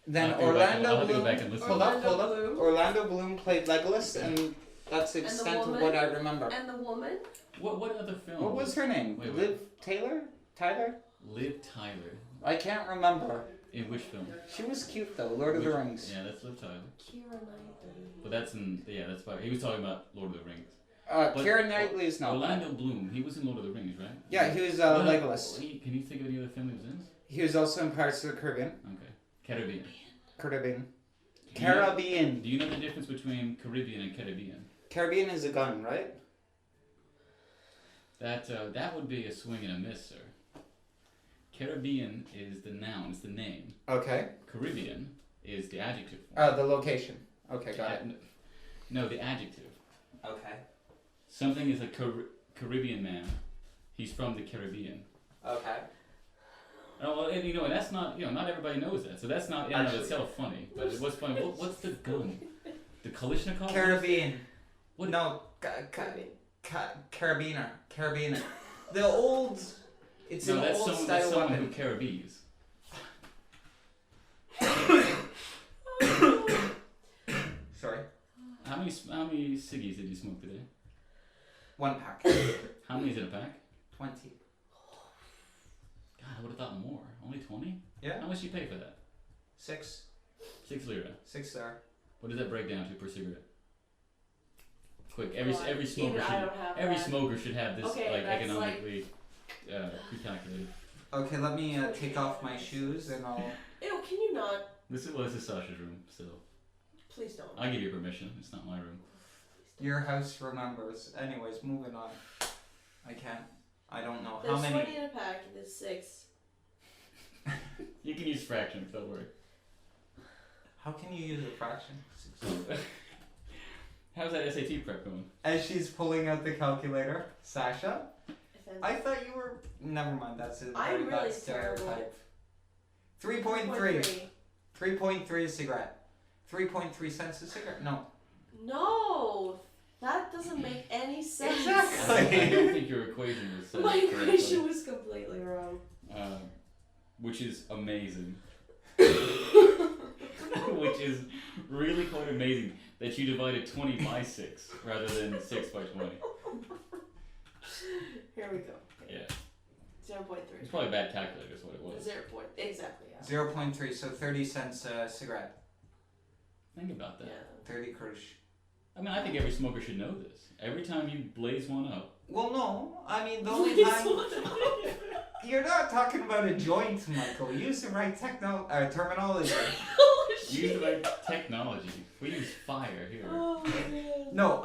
Then I'll have to go back and- I'll Orlando have to go Bloom. back and listen. Hold up, Orlando hold up. Bloom. Orlando Bloom played Legolas, and that's the And the extent of woman? what I remember. And the woman? What other film? What was her name? Wait, Liv Taylor? Tyler? Liv Tyler. I can't remember. In which film? She was cute though. Lord of the Which- Rings. Yeah, that's Liv Tyler. Keira Knightley. But that's in that's about. He was talking about Lord of the Rings. But- Keira Knightley is not. Orlando Bloom. He was in Lord of the Rings, right? Yeah, he was What- Legolas. Can you think of any other film he was in? He was also in Pirates of the Caribbean. Okay. Caribbean. Caribbean. Do you know- Caribbean. Do you know the difference between Caribbean and Caribbean? Caribbean is a gun, right? That would be a swing and a miss, sir. Caribbean is the noun, it's the name. Okay. Caribbean is the adjective form. The location. Okay, got it. No, the adjective. Okay. Something is a Caribbean man. He's from the Caribbean. Okay. Oh, well, and, and that's not, not everybody knows that. So that's not in and of Actually- itself funny. But it was funny. What's the gun? The Kalashnikov? Caribbean. What- No, Caribbean. Carabiner. Carabiner. The old. It's No, an that's old someone, style that's someone weapon. who Caribees. Sorry. How many ciggies did you smoke today? 1 pack. How many is in a pack? 20. God, I would have thought more. Only 20? Yeah. How much do you pay for that? 6. 6 lira. 6 there. What does that break down to per cigarette? Quick, every God, every smoker even I should don't have every that. smoker should have this Okay, like that's economically pre-calculated. Okay, let me take off my shoes and I'll. Ew, can you not? This is Sasha's room. So Please don't. I give you permission. It's not my room. Your house remembers. Anyways, moving on. I can't. I don't know. There's How many? 20 in a pack and there's 6. You can use fractions. Don't worry. How can you use a fraction? How's that SAT prep going? As she's pulling out the calculator, Sasha, Offensive. I thought you were. Never mind. That's a I'm very bad really terrible. stereotype. 3.3. 3.3 a cigarette. 3.3 cents a cigarette? No. No, that doesn't make any sense. Exactly. I don't think your equation was set My correctly, equation was completely wrong. which is amazing. Which is really quite amazing that you divided 20 by 6 rather than 6 by 20. Here we go. Yeah. 0.3. It's probably a bad calculator is what it was. 0. Exactly, yeah. 0.3, so 30 cents a cigarette. Think about that. Yeah. 30 kuruş. I mean, I think every smoker should know this. Every time you blaze one up, Well, no. I mean, the only time... You're not talking about a joint, Michael. Use the right terminology. use the right technology. We use fire here. Oh, man. No,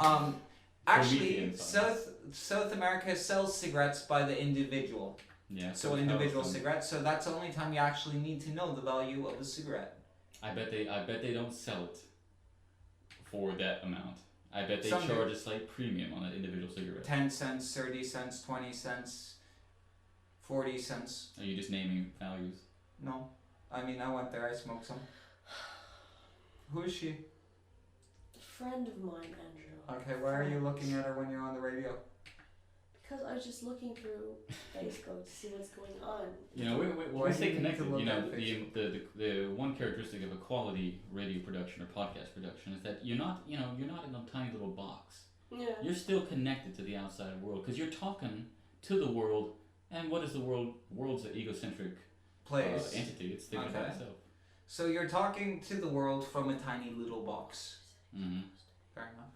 actually, Promethean South America sells cigarettes by the individual. Yeah. So individual cigarettes. So that's the only time you actually need to know the value of a cigarette. I bet they don't sell it for that amount. I bet they Some do. charge a slight premium on that individual cigarette. 10 cents, 30 cents, 20 cents, 40 cents. Are you just naming values? No. I mean, I went there, I smoked some. Who is she? A friend of mine, Andrew. Okay, why are you looking at her when you're on the radio? Because I was just looking through Facebook to see what's going on. You know, Why we do stay you need to connected. look You know, at the one characteristic of a quality radio production or podcast production is that you're not in a tiny little box. Yeah. You're still connected to the outside world because you're talking to the world. And what is the world? World's an egocentric Place. entity. It's thinking about Okay. itself. So you're talking to the world from a tiny little box. Mm-hmm. Fair enough.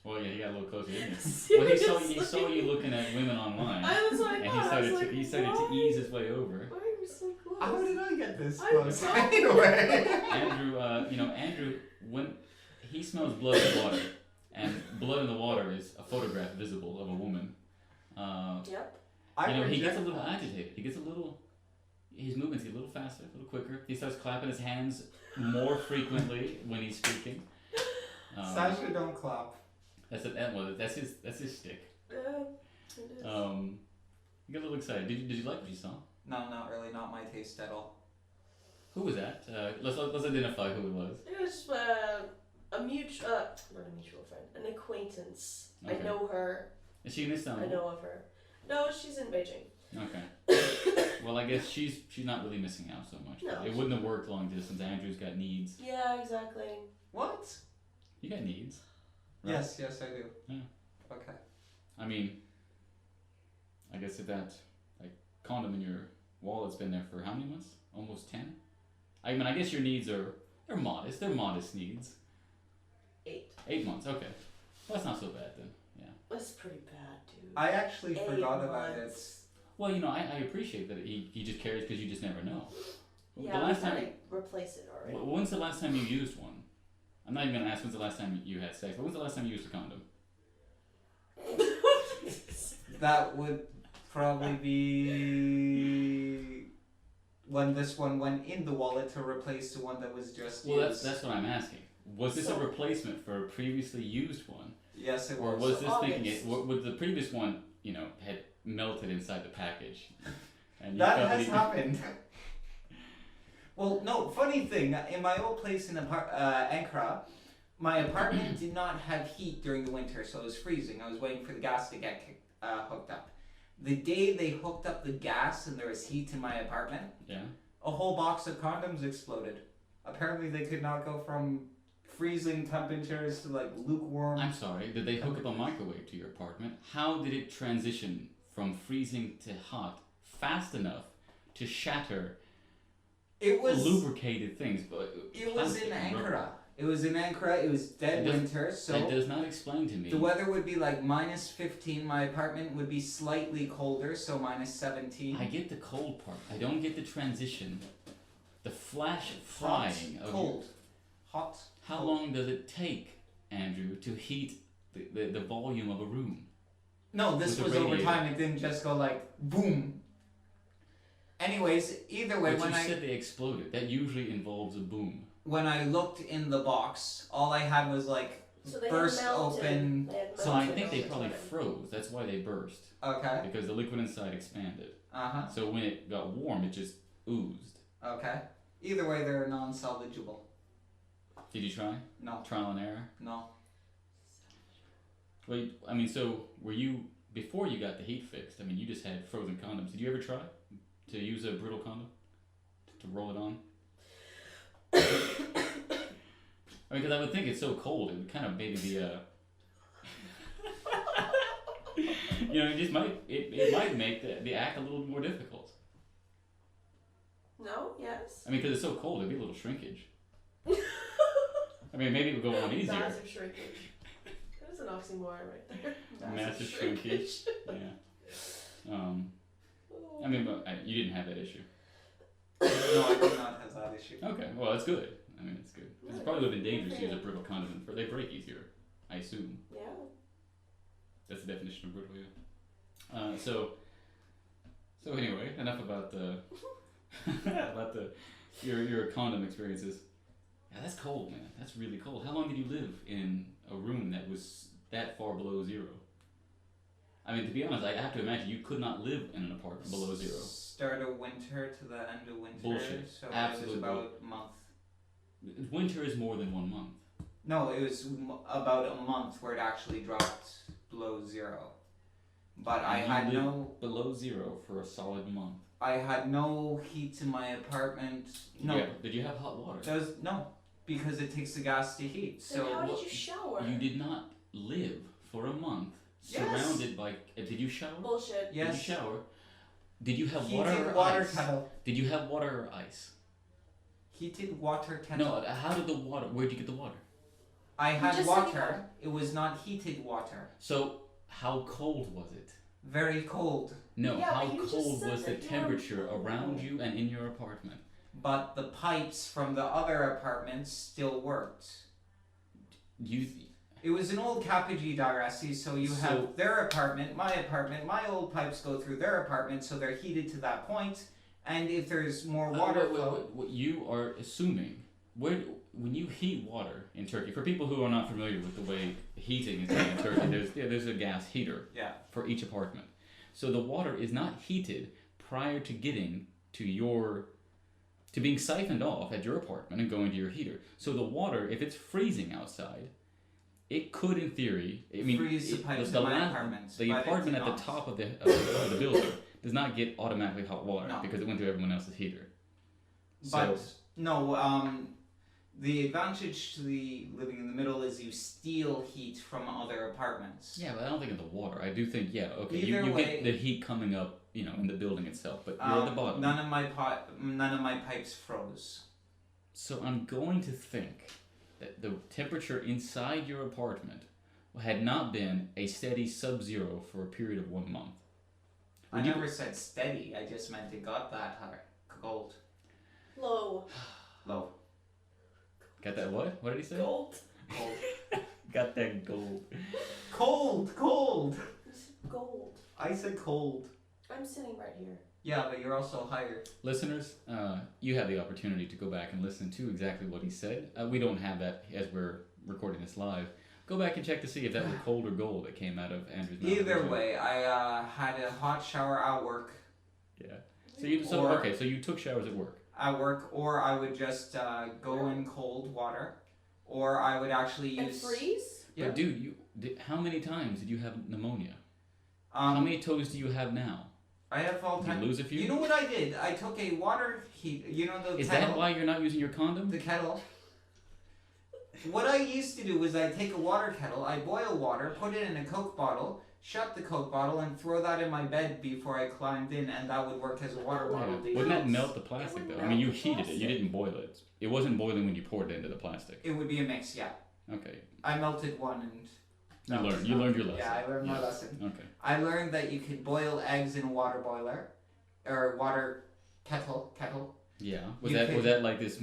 Well, yeah, he got a little closer, didn't he? Well, he saw you looking at women online, That's what I and he thought. I started was to like, he started to ease his way over. Why are you so close? How did I get this I'm close? so- Anyway. Andrew, when he smells blood in the water, and blood in the water is a photograph visible of a woman. Yep. He gets a little agitated. His movements get a little faster, a little quicker. He starts clapping his hands more frequently when he's speaking. Sasha, don't clap. That's his shtick. Yeah. It is. You got a little excited. Did you like what you saw? No, not really. Not my taste at all. Who was that? Let's identify who it was. It was not a mutual friend, an acquaintance. Okay. I know her. Is she in Istanbul? I know of her. No, she's in Beijing. Okay. Well, I guess she's not really missing out so much. No. It wouldn't have worked long distance. Andrew's got needs. Yeah, exactly. What? You got needs. Right? Yes, I do. Yeah. Okay. I mean, I guess if that condom in your wallet's been there for how many months? Almost 10? I mean, I guess your needs they're modest. They're modest needs. 8. 8 months, okay. Well, that's not so bad then. Yeah. That's pretty bad, dude. I actually 8 forgot about it. months. Well, I appreciate that he just carries because you just never know. Yeah, the last we time. gotta replace it already. When's the last time you used one? I'm not even gonna ask when's the last time you had sex, but when's the last time you used a condom? That would probably be when this one went in the wallet to replace the one that was just Well, used. that's what I'm asking. Was this a So- replacement for a previously used one, Yes, it or was. was this thinking August. would the previous one had melted inside the package? And you That felt has it- happened. Well, no, funny thing, in my old place in Ankara, my apartment did not have heat during the winter, so it was freezing. I was waiting for the gas to get hooked up. The day they hooked up the gas and there was heat in my apartment, Yeah. a whole box of condoms exploded. Apparently they could not go from freezing temperatures to lukewarm. I'm sorry. Did they hook up a microwave to your apartment? How did it transition from freezing to hot fast enough to shatter It was lubricated things? But It was in plastic, rubber. Ankara. It was dead It does- winter, so That does not explain to me. the weather would be minus 15. My apartment would be slightly colder, so minus 17. I get the cold part. I don't get the transition. The flash frying of cold, hot. How long does it take, Andrew, to heat the volume of a room? No, this With was the over radiator. time. It didn't just go boom. Anyways, either way, But you said they exploded. That usually involves a boom. when I looked in the box, all I had was So they burst had melted. open. They had So I melted think they over probably time. froze. That's why they burst. Okay. Because the liquid inside expanded. Uh-huh. So when it got warm, it just oozed. Okay. Either way, they're non-salvageable. Did you try? No. Trial and error? No. Well, I mean, so were you, before you got the heat fixed, I mean, you just had frozen condoms. Did you ever try to use a brittle condom? To roll it on? I mean, because I would think it's so cold, it would kind of maybe be a... you know, it just might, it might make the act a little more difficult. No? Yes? I mean, because it's so cold, it'd be a little shrinkage. I mean, maybe it would go on easier. Massive shrinkage. That is an oxymoron right there. Massive shrinkage. Yeah. I mean, but you didn't have that issue. No, I do not have that issue. Okay, well, that's good. I mean, it's good. It's probably would have been dangerous to use a brittle condom. They break easier, I assume. Yeah. That's the definition of brittle, yeah. So anyway, enough about the your condom experiences. Yeah, that's cold, man. That's really cold. How long did you live in a room that was that far below zero? I mean, to be honest, I have to imagine you could not live in an apartment below zero. Start of winter to the end of winter. Bullshit. So Absolute it was about a month. Winter is more than 1 month. No, it was about a month where it actually dropped below zero. But I You had lived no. below zero for a solid month. I had no heat in my apartment. No. Yeah, did you have hot water? No, because it takes the gas to heat. Then So how did you shower? You did not live for a month Yes. surrounded by. Did you shower? Bullshit. yes, Did you shower? Did you have heated water or water ice? kettle. Did you have water or ice? Heated water kettle. No. How did the water? Where'd you get the water? I had just said you water. had- It was not heated water. So how cold was it? Very cold. No. Yeah, how but you just cold said was the that you temperature were- around you and in your apartment? But the pipes from the other apartments still worked. You. It was an old Capigi Digresi, so you So- have their apartment, my old pipes go through their apartment, so they're heated to that point. And if there's more water flow, What you are assuming, when you heat water in Turkey, for people who are not familiar with the way heating is done in Turkey, there's a gas heater yeah, for each apartment. So the water is not heated prior to getting to being siphoned off at your apartment and going to your heater. So the water, if it's freezing outside, it could, in theory, I mean, freeze the pipes in my apartment. the but it apartment did at the not. top of the building does not get automatically hot water No. because it went through everyone else's heater. But So- no, the advantage to the living in the middle is you steal heat from other apartments. Yeah, but I don't think of the water. I do think, yeah, okay, you Either way- get the heat coming up, in the building itself, but you're at the bottom. None of my pipes froze. So I'm going to think that the temperature inside your apartment had not been a steady sub-zero for a period of 1 month. I Would you- never said steady. I just meant it got that hard. Cold. Low. Low. Got that what? What did he say? Gold. Cold. Got that gold. Cold. Gold. I said cold. I'm sitting right here. Yeah, but you're also higher. Listeners, you have the opportunity to go back and listen to exactly what he said. We don't have that as we're recording this live. Go back and check to see if that was cold or gold that came out of Andrew's mouth. Either way, I had a hot shower at work. Yeah. So you took showers at work. Or I would just go in cold water, or I would actually And use. freeze? Yeah. But dude, how many times did you have pneumonia? How Um, many toes do you have now? I have all Did you time. lose a few? You know what I did? I took a water heat. You know the Is kettle. that why you're not using your condom? The kettle. What I used to do was I take a water kettle, I boil water, put it in a Coke bottle, shut the Coke bottle, and throw that in my bed before I climbed in, and that would work as a water Yeah. bottle. Wouldn't that melt the plastic It would though? I mean, you melt the heated it. You plastic. didn't boil it. It wasn't boiling when you poured it into the plastic. It would be a mix, yeah. Okay. I melted one and. that was You not- learned your lesson. Yeah, I learned my Yeah. lesson. Okay. I learned that you could boil eggs in a water boiler, or water kettle. Yeah. Was You that can- like this?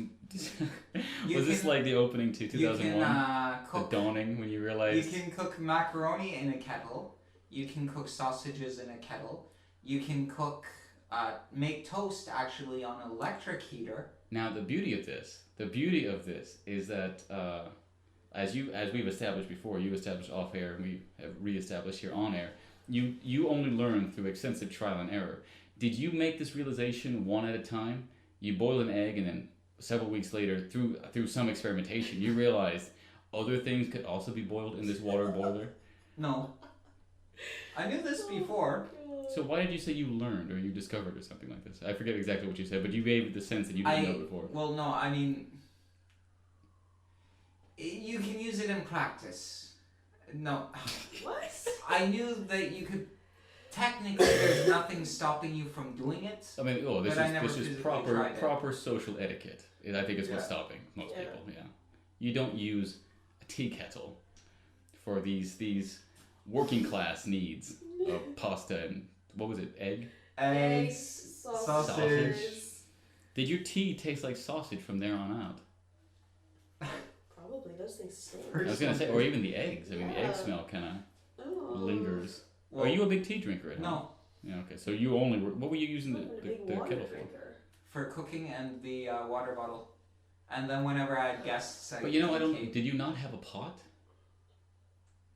You was this can- like the opening to You 2001? can The cook. dawning when you You realized. can cook macaroni in a kettle. You can cook sausages in a kettle. You can cook, make toast actually on an electric heater. Now the beauty of this is that as we've established before, you established off air, and we have reestablished here on air. You only learn through extensive trial and error. Did you make this realization one at a time? You boil an egg, and then several weeks later, through some experimentation, you realized other things could also be boiled in this water boiler. No. I knew this before. So why did you say you learned or you discovered or something like this? I forget exactly what you said, but you gave the sense that you didn't know before. Well, no, I mean, you can use it in practice. No. What? I knew that you could. Technically, there's nothing stopping you from doing it. I mean, this But I never is physically proper tried it. proper social etiquette. I think it's what's Yeah. stopping most Yeah. people. Yeah, you don't use a tea kettle for these working class needs of pasta and what was it, egg? Eggs, sausage. Did your tea taste like sausage from there on out? Probably those things stink. I was gonna say, or even the eggs. I mean, the egg Yeah. smell kind of Oh. lingers. Well, Are you a big tea drinker at home? No, Yeah. Okay. So you only what were you using I'm a the big kettle water for? drinker. for cooking and the water bottle. And then whenever I had guests, I But you know, I don't. keep- Did you not have a pot?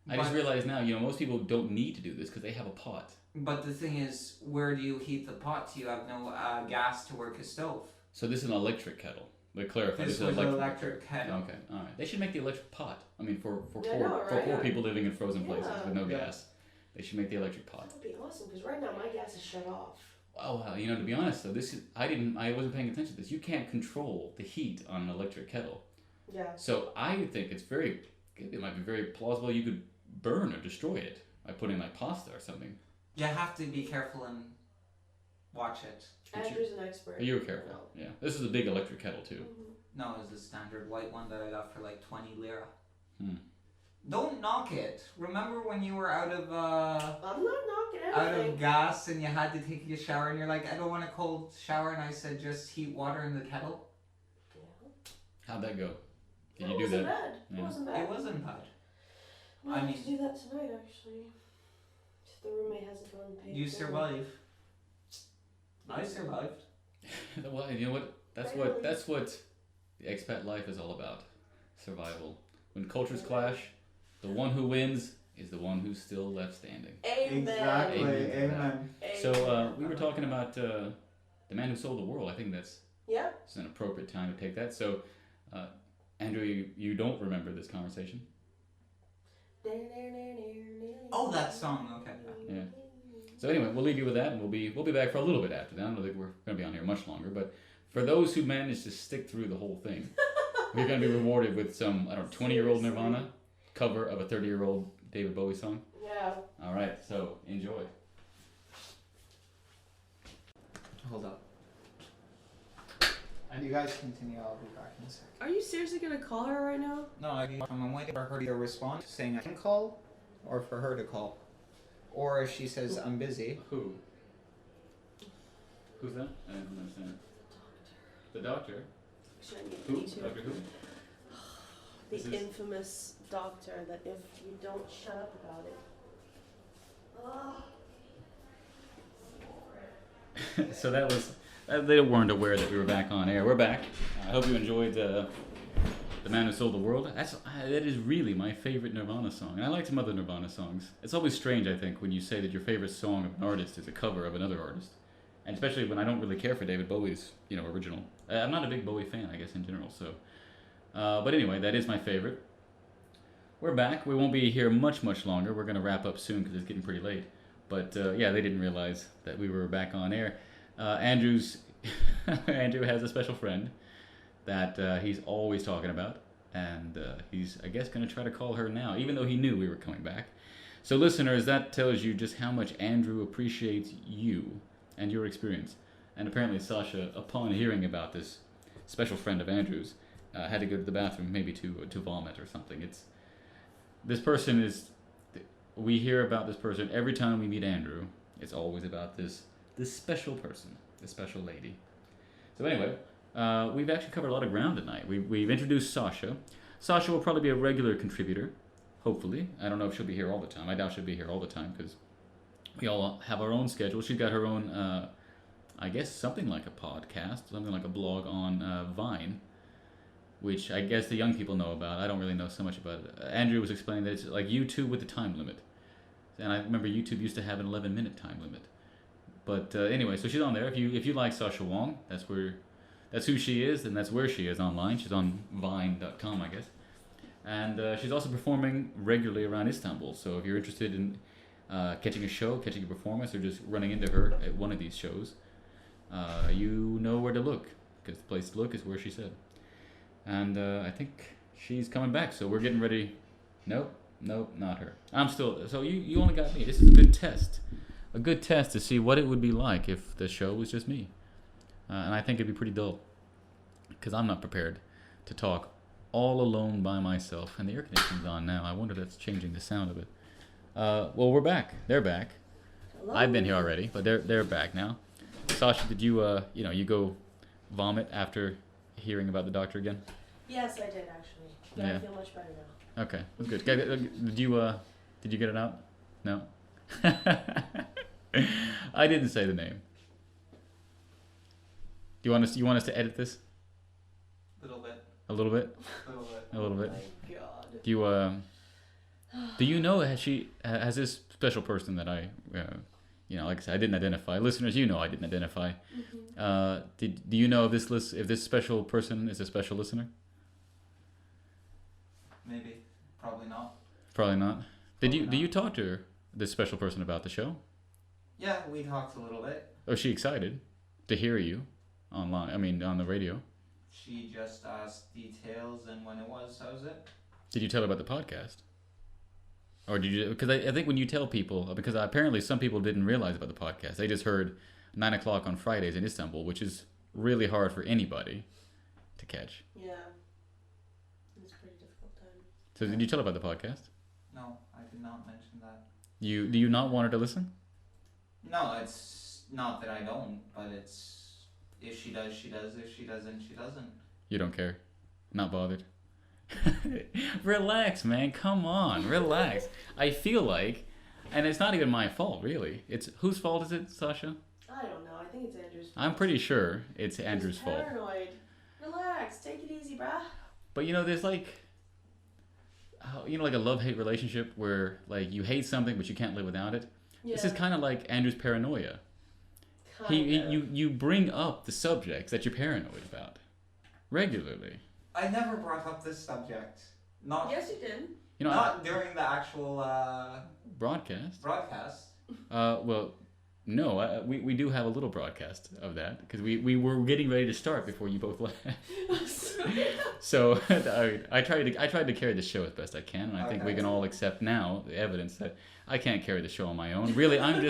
I just But- realized now. Most people don't need to do this because they have a pot. But the thing is, where do you heat the pot? You have no gas to work a stove. So this is an electric kettle. But clarify, This is was an an electric. electric kettle. Okay, all right. They should make the electric pot. I mean, for Yeah, I poor know, for right? poor Yeah. people living in frozen places Yeah. with no Yeah. gas, they should make the electric pot. That would be awesome because right now my gas is shut off. Oh wow, to be honest though, I wasn't paying attention to this. You can't control the heat on an electric kettle. Yeah. So I think it might be very plausible you could burn or destroy it by putting like pasta or something. You have to be careful and watch it. But you- Andrew's an expert. You're careful. No. Yeah, this is a big electric kettle too. Mhm. No, it was the standard white one that I got for like 20 lira. Hmm. Don't knock it. Remember when you were out of I'm not knocking out anything. of gas and you had to take a shower and you're like, I don't want a cold shower, and I said just heat water in the kettle? Yeah. How'd that go? Did No, you it do wasn't that? bad. Yeah. It wasn't bad. It wasn't bad. We'll I have mean- to do that tonight, actually. If the roommate hasn't gone and paid. You for it. survive. I survived. Well, you know what? That's what the expat life is all about. Survival. When cultures clash, the one who wins is the one who's still left standing. Amen. Exactly. Amen to that. Amen. So we were talking about the man who sold the world. I think that's Yeah. it's an appropriate time to take that. So, Andrew, you don't remember this conversation? Oh, that song. Okay. Yeah. So anyway, we'll leave you with that, and we'll be back for a little bit after that. I don't think we're going to be on here much longer, but for those who manage to stick through the whole thing, we're going to be rewarded with some 20-year-old Nirvana cover of a 30-year-old David Bowie song. Yeah. All right, so enjoy. Hold up. And you guys continue. I'll be back in a second. Are you seriously gonna call her right now? No, I'm waiting for her to respond, saying I can call, or for her to call, or if she says I'm busy. Who? Who's that? I don't understand. The doctor? Actually, I Who? need to. Doctor who? The This is- infamous doctor that if you don't shut up about it. So that was. They weren't aware that we were back on air. We're back. I hope you enjoyed The Man Who Sold the World. That is really my favorite Nirvana song. And I like some other Nirvana songs. It's always strange, I think, when you say that your favorite song of an artist is a cover of another artist. And especially when I don't really care for David Bowie's, original. I'm not a big Bowie fan, I guess, in general. So, but anyway, that is my favorite. We're back. We won't be here much longer. We're going to wrap up soon because it's getting pretty late. But yeah, they didn't realize that we were back on air. Andrew has a special friend that he's always talking about, and he's, I guess, going to try to call her now, even though he knew we were coming back. So listeners, that tells you just how much Andrew appreciates you and your experience. And apparently Sasha, upon hearing about this special friend of Andrew's, had to go to the bathroom, maybe to vomit or something. This person is, we hear about this person every time we meet Andrew. It's always about this special person, this special lady. So anyway, we've actually covered a lot of ground tonight. We've introduced Sasha. Sasha will probably be a regular contributor, hopefully. I don't know if she'll be here all the time. I doubt she'll be here all the time because we all have our own schedule. She's got her own, I guess, something like a podcast, something like a blog on Vine, which I guess the young people know about. I don't really know so much about it. Andrew was explaining that it's like YouTube with the time limit. And I remember YouTube used to have an 11-minute time limit. But anyway, so she's on there. If you like Sasha Wong, that's who she is, and that's where she is online. She's on Vine.com, I guess. And she's also performing regularly around Istanbul. So if you're interested in catching a show, catching a performance, or just running into her at one of these shows, you know where to look, because the place to look is where she said. And I think she's coming back, so we're getting ready. Nope, not her. I'm still. So you only got me. This is a good test to see what it would be like if the show was just me. And I think it'd be pretty dull, because I'm not prepared to talk all alone by myself. And the air conditioning's on now. I wonder if that's changing the sound of it. Well, we're back. They're back. Hello. I've been here already, but they're back now. Sasha, did you you go vomit after hearing about the doctor again? Yes, I did actually. But Yeah. I feel much better now. Okay, that's good. Did you get it out? No. I didn't say the name. Do you want us to edit this Little bit. a little bit? Little bit. A little bit. Oh my god. Do you know has this special person that I like I said, I didn't identify. Listeners, you know I didn't identify. Do you know if this special person is a special listener? Maybe. Probably not. Probably not. Do Probably you not. talk to this special person about the show? Yeah, we talked a little bit. Oh, is she excited to hear you online? I mean, on the radio. She just asked details and when it was. That was it. Did you tell her about the podcast? Or did you? Because I think when you tell people, because apparently some people didn't realize about the podcast. They just heard 9 o'clock on Fridays in Istanbul, which is really hard for anybody to catch. Yeah. It was a pretty difficult time. So did you tell her about the podcast? No, I did not mention that. Do you not want her to listen? No, it's not that I don't, but it's if she does, she does. If she doesn't, she doesn't. You don't care? Not bothered? Relax, man. Come on. Relax. I feel like, and it's not even my fault, really. It's whose fault is it, Sasha? I don't know. I think it's Andrew's fault. I'm pretty sure it's Andrew's He's fault. paranoid. Relax. Take it easy, bruh. But there's like a love-hate relationship where like you hate something but you can't live without it. Yeah. This is kind of like Andrew's paranoia. You bring up the subjects that you're paranoid about regularly. I never brought up this subject. Not Yes, you did. not during the actual Broadcast. broadcast. Well, no, we do have a little broadcast of that because we were getting ready to start before you both left. So I tried to carry the show as best I can, and I think we can all accept now the evidence that I can't carry the show on my own. Really, I'm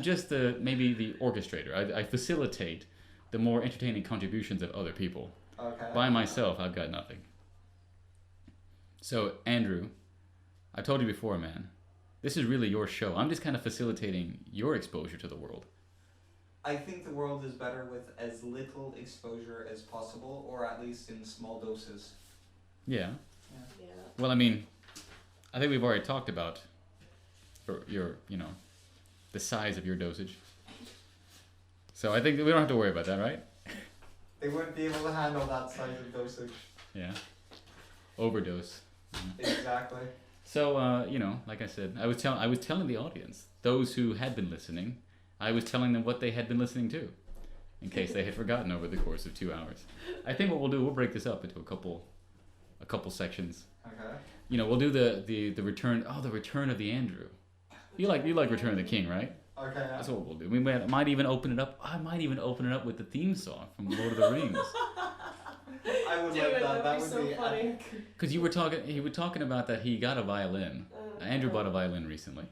just maybe the orchestrator. I facilitate the more entertaining contributions of other people. Okay. By myself, I've got nothing. So, Andrew, I told you before, man, this is really your show. I'm just kind of facilitating your exposure to the world. I think the world is better with as little exposure as possible, or at least in small doses. Yeah. Yeah. Well, I mean, I think we've already talked about your the size of your dosage. So I think we don't have to worry about that, right? They wouldn't be able to handle that size of dosage. Yeah. Overdose. Exactly. So, like I said, I was telling the audience, those who had been listening, I was telling them what they had been listening to, in case they had forgotten over the course of 2 hours. I think what we'll do, we'll break this up into a couple sections. Okay. We'll do the return. Oh, the return of the Andrew. You like Return of the King, right? Okay. That's what we'll do. We might even open it up. I might even open it up with the theme song from Lord of the Rings. I would Dude, like that. that'd That be would so be funny. epic. Because you were talking about that he got a violin. Andrew bought a violin recently,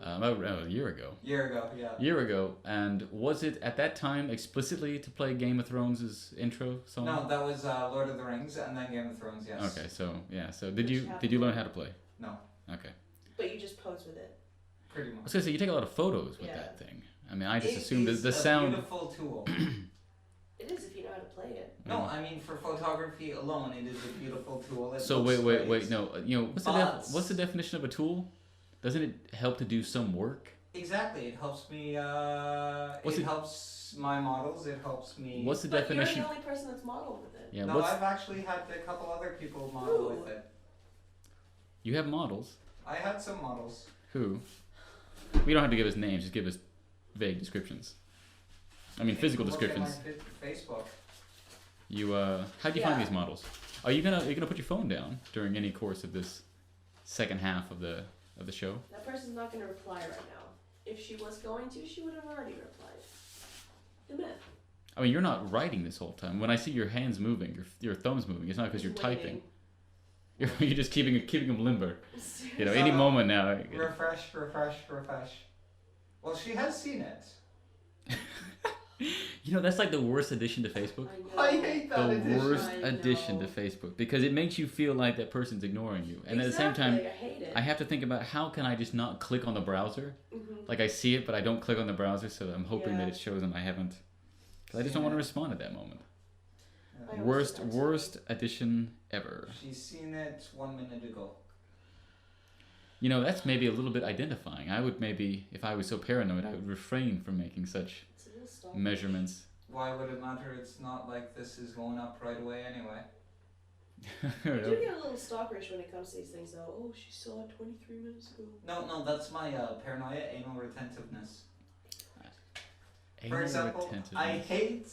about a year ago. Year ago, yeah. And was it at that time explicitly to play Game of Thrones' intro song? No, that was Lord of the Rings and then Game of Thrones. Yes. Okay, so yeah, so did Which you happened. learn how to play? No, Okay. But you just pose with it. pretty I was much. gonna say you take a lot of photos with Yeah. that thing. I mean, I just It assumed is the a sound. beautiful tool. It is if you know how to play it. No, I mean for photography alone, it is a beautiful tool. It So looks wait, great. no. But- What's the definition of a tool? Doesn't it help to do some work? Exactly, it helps me. What's it it- helps my models. It helps me. What's the But definition? you're the only person that's modeled with it. Yeah, No, what's I've actually had a couple other people model with it. you have models? I had some models. Who? We don't have to give us names. Just give us vague descriptions. I mean, physical Look at my descriptions. Facebook. You how do you find Yeah. these models? Are you gonna put your phone down during any course of this second half of the show? That person's not going to reply right now. If she was going to, she would have already replied. The myth. I mean, you're not writing this whole time. When I see your hands moving, your thumbs moving, it's not because you're typing. You're just keeping them limber. You know, any So- moment now. Refresh. Well, she has seen it. You know, that's like the worst addition to Facebook. I hate that The edition. worst I addition to know. Facebook because it makes you feel like that person's ignoring you, and at the same time, I hate it. I have to think about how can I just not click on the browser. Mhm. Like I see it, but I don't click on the browser, so I'm hoping that Yeah. it shows and I haven't. Because I just don't want to respond at that moment. I always Worst do that too. worst addition ever. She's seen it 1 minute ago. You know, that's maybe a little bit identifying. I would maybe, if I was so paranoid, I would refrain from making such It's a little stalkerish. measurements. Why would it matter? It's not like this is going up right away anyway. You do get a little stalkerish when it comes to these things, though. Oh, she saw it 23 minutes ago. No, that's my paranoia, anal retentiveness. For Anal example, retentiveness. I hate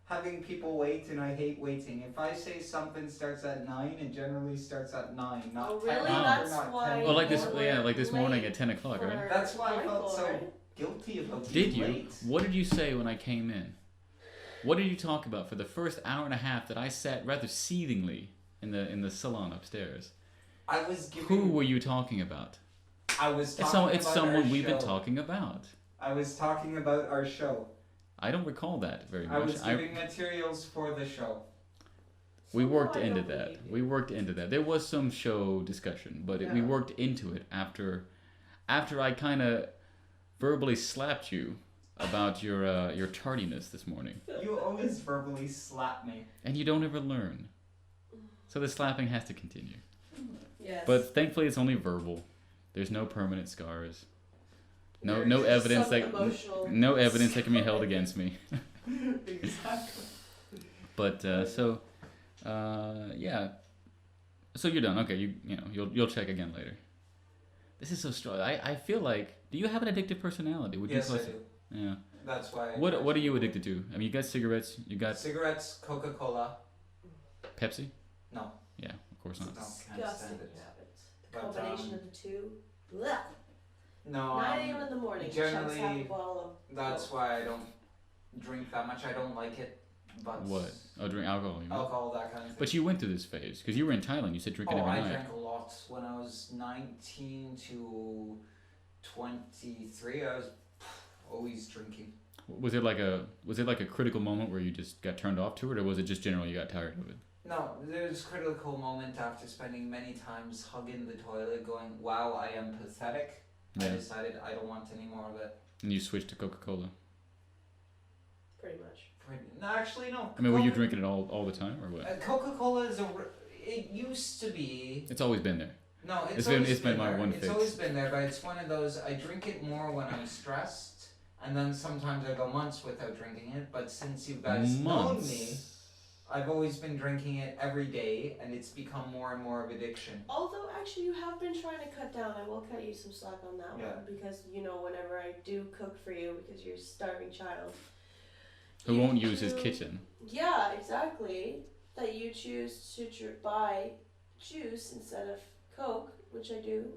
having people wait and I hate waiting. If I say something starts at 9, it generally starts at 9, not Oh, 10 really? after, That's not why 10 Well, like this, before. yeah, like this morning Late at 10 o'clock, right? For That's why I felt so blindfold, guilty about Did being you? late. What did you say when I came in? What did you talk about for the first hour and a half that I sat rather seethingly in the salon upstairs? I was giving. Who were you talking about? I was It's, talking it's about someone our we've been show. talking about. I was talking about our show. I don't recall that very I much. was giving materials for the show. We Somehow worked I into don't that. believe you. We worked into that. There was some show discussion, but we Yeah. worked into it after I kind of verbally slapped you about your tardiness this morning, You always verbally slap me. and you don't ever learn. So the slapping has to continue. Yes. But thankfully, it's only verbal. There's no permanent scars. No There's no just evidence some that emotional- no evidence that can be held against me. Exactly. But yeah. So you're done. Okay, you know you'll check again later. This is so strong. I feel like, do you have an addictive personality? Would Yes, you I class- do. Yeah. That's why. What are you addicted to? I mean, you got cigarettes. You got Cigarettes, Coca-Cola. Pepsi. No. Yeah, of course not. No, can't stand Disgusting it. habit. The But, combination of the two. Blech. No. 9 a.m. in the morning. generally, Chugs half a bottle of That's why I don't drink that much. I don't like it. But What? Oh, drink alcohol. You mean? alcohol, that kind of thing. But you went through this phase because you were in Thailand. You said drinking every I night. drank a lot when I was 19 to 23. I was always drinking. Was it like a critical moment where you just got turned off to it, or was it just generally you got tired of it? No, there's a critical moment after spending many times hugging the toilet, going, "Wow, I am pathetic." I Yeah. decided I don't want any more of it. And you switched to Coca-Cola. pretty much. No, actually, no. I mean, were you drinking it all the time, or what? Coca-Cola is it used to be. It's always been there. No, It's always been my there. one It's fix. always been there, but it's one of those. I drink it more when I'm stressed, and then sometimes I go months without drinking it. But since you guys known me, I've always been drinking it every day, and it's become more and more of addiction. Although, actually, you have been trying to cut down. I will cut you some slack on that Yeah. one because, whenever I do cook for you because you're a starving child. Who you won't use his do- kitchen? Yeah, exactly. That you choose to buy juice instead of Coke, which I do.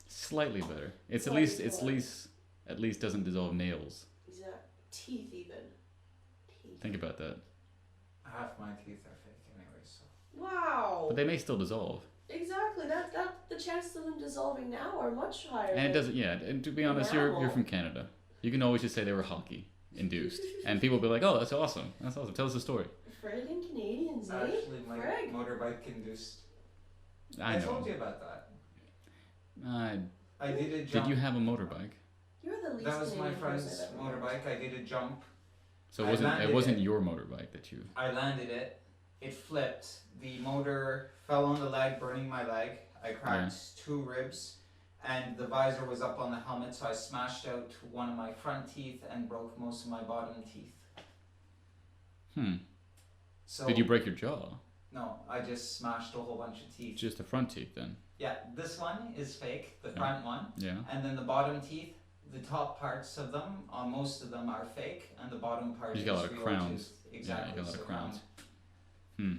Slightly better. It's Slightly at least doesn't dissolve nails. Teeth even. Teeth. Think about that. Half my teeth are fake anyway, so. Wow. But they may still dissolve. Exactly. That the chances of them dissolving now are much higher. And it than- doesn't. Yeah. And to be honest, you're Wow. from Canada. You can always just say they were hockey induced, and people will be like, "Oh, that's awesome. That's awesome. Tell us the story." Friggin' Canadians, eh? Actually, my Frig. motorbike induced. I told know. you about that. Uh, I did a jump. did you have a motorbike? You're the least That was my Canadian friend's person I've ever met. motorbike. I did a jump. So I it wasn't landed it. your motorbike that you. I landed it. It flipped. The motor fell on the leg, burning my leg. I cracked 2 ribs, and the visor was up on the helmet, so I smashed out one of my front teeth and broke most of my bottom teeth. So Did you break your jaw? No, I just smashed a whole bunch of teeth. Just the front teeth then. Yeah, this one is fake, the Yeah. front one, Yeah. and then the bottom teeth, the top parts of them, most of them are fake, and the bottom part He's is got a lot of real crowns. tooth. Exactly. Yeah, you got a lot so of crowns.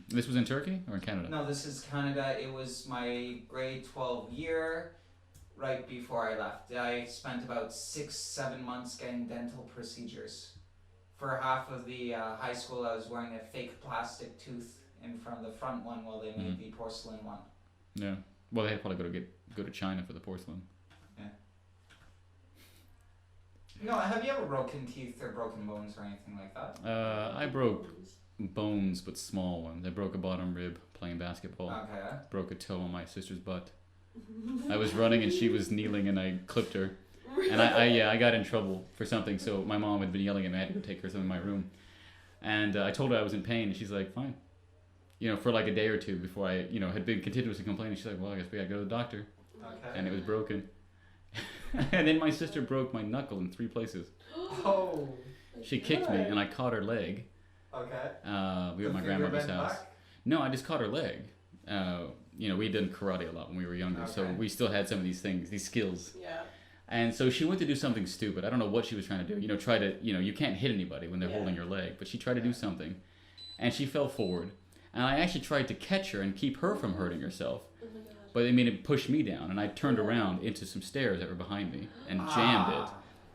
This was in Turkey or in Canada? No, this is Canada. It was my grade 12 year, right before I left. I spent about 6-7 months getting dental procedures. For half of the high school, I was wearing a fake plastic tooth in front of the front one while they made the porcelain one. Yeah. Well, they had probably go to China for the porcelain. No, have you ever broken teeth or broken bones or anything like that? I broke bones, but small ones. I broke a bottom rib playing basketball. Okay. Broke a toe on my sister's butt. I was running and she was kneeling and I clipped her. And I got in trouble for something. So my mom had been yelling at me. I had to go take her to something in my room. And I told her I was in pain. And she's like, fine. You know, for like a day or two before I, had been continuously complaining. She's like, well, I guess we gotta go to the doctor. Okay. And it was broken. And then my sister broke my knuckle in 3 places. Oh. She kicked me and I caught her leg. Okay. We were at my grandmother's house. No, I just caught her leg. We did karate a lot when we were younger, so Okay. we still had some of these things, these skills. Yeah. And so she went to do something stupid. I don't know what she was trying to do. Try to, you can't hit anybody when they're holding your leg, but she tried to do something. And she fell forward. And I actually tried to catch her and keep her from hurting herself. Oh my god. But it pushed me down, and I turned around into some stairs that were behind me and jammed it.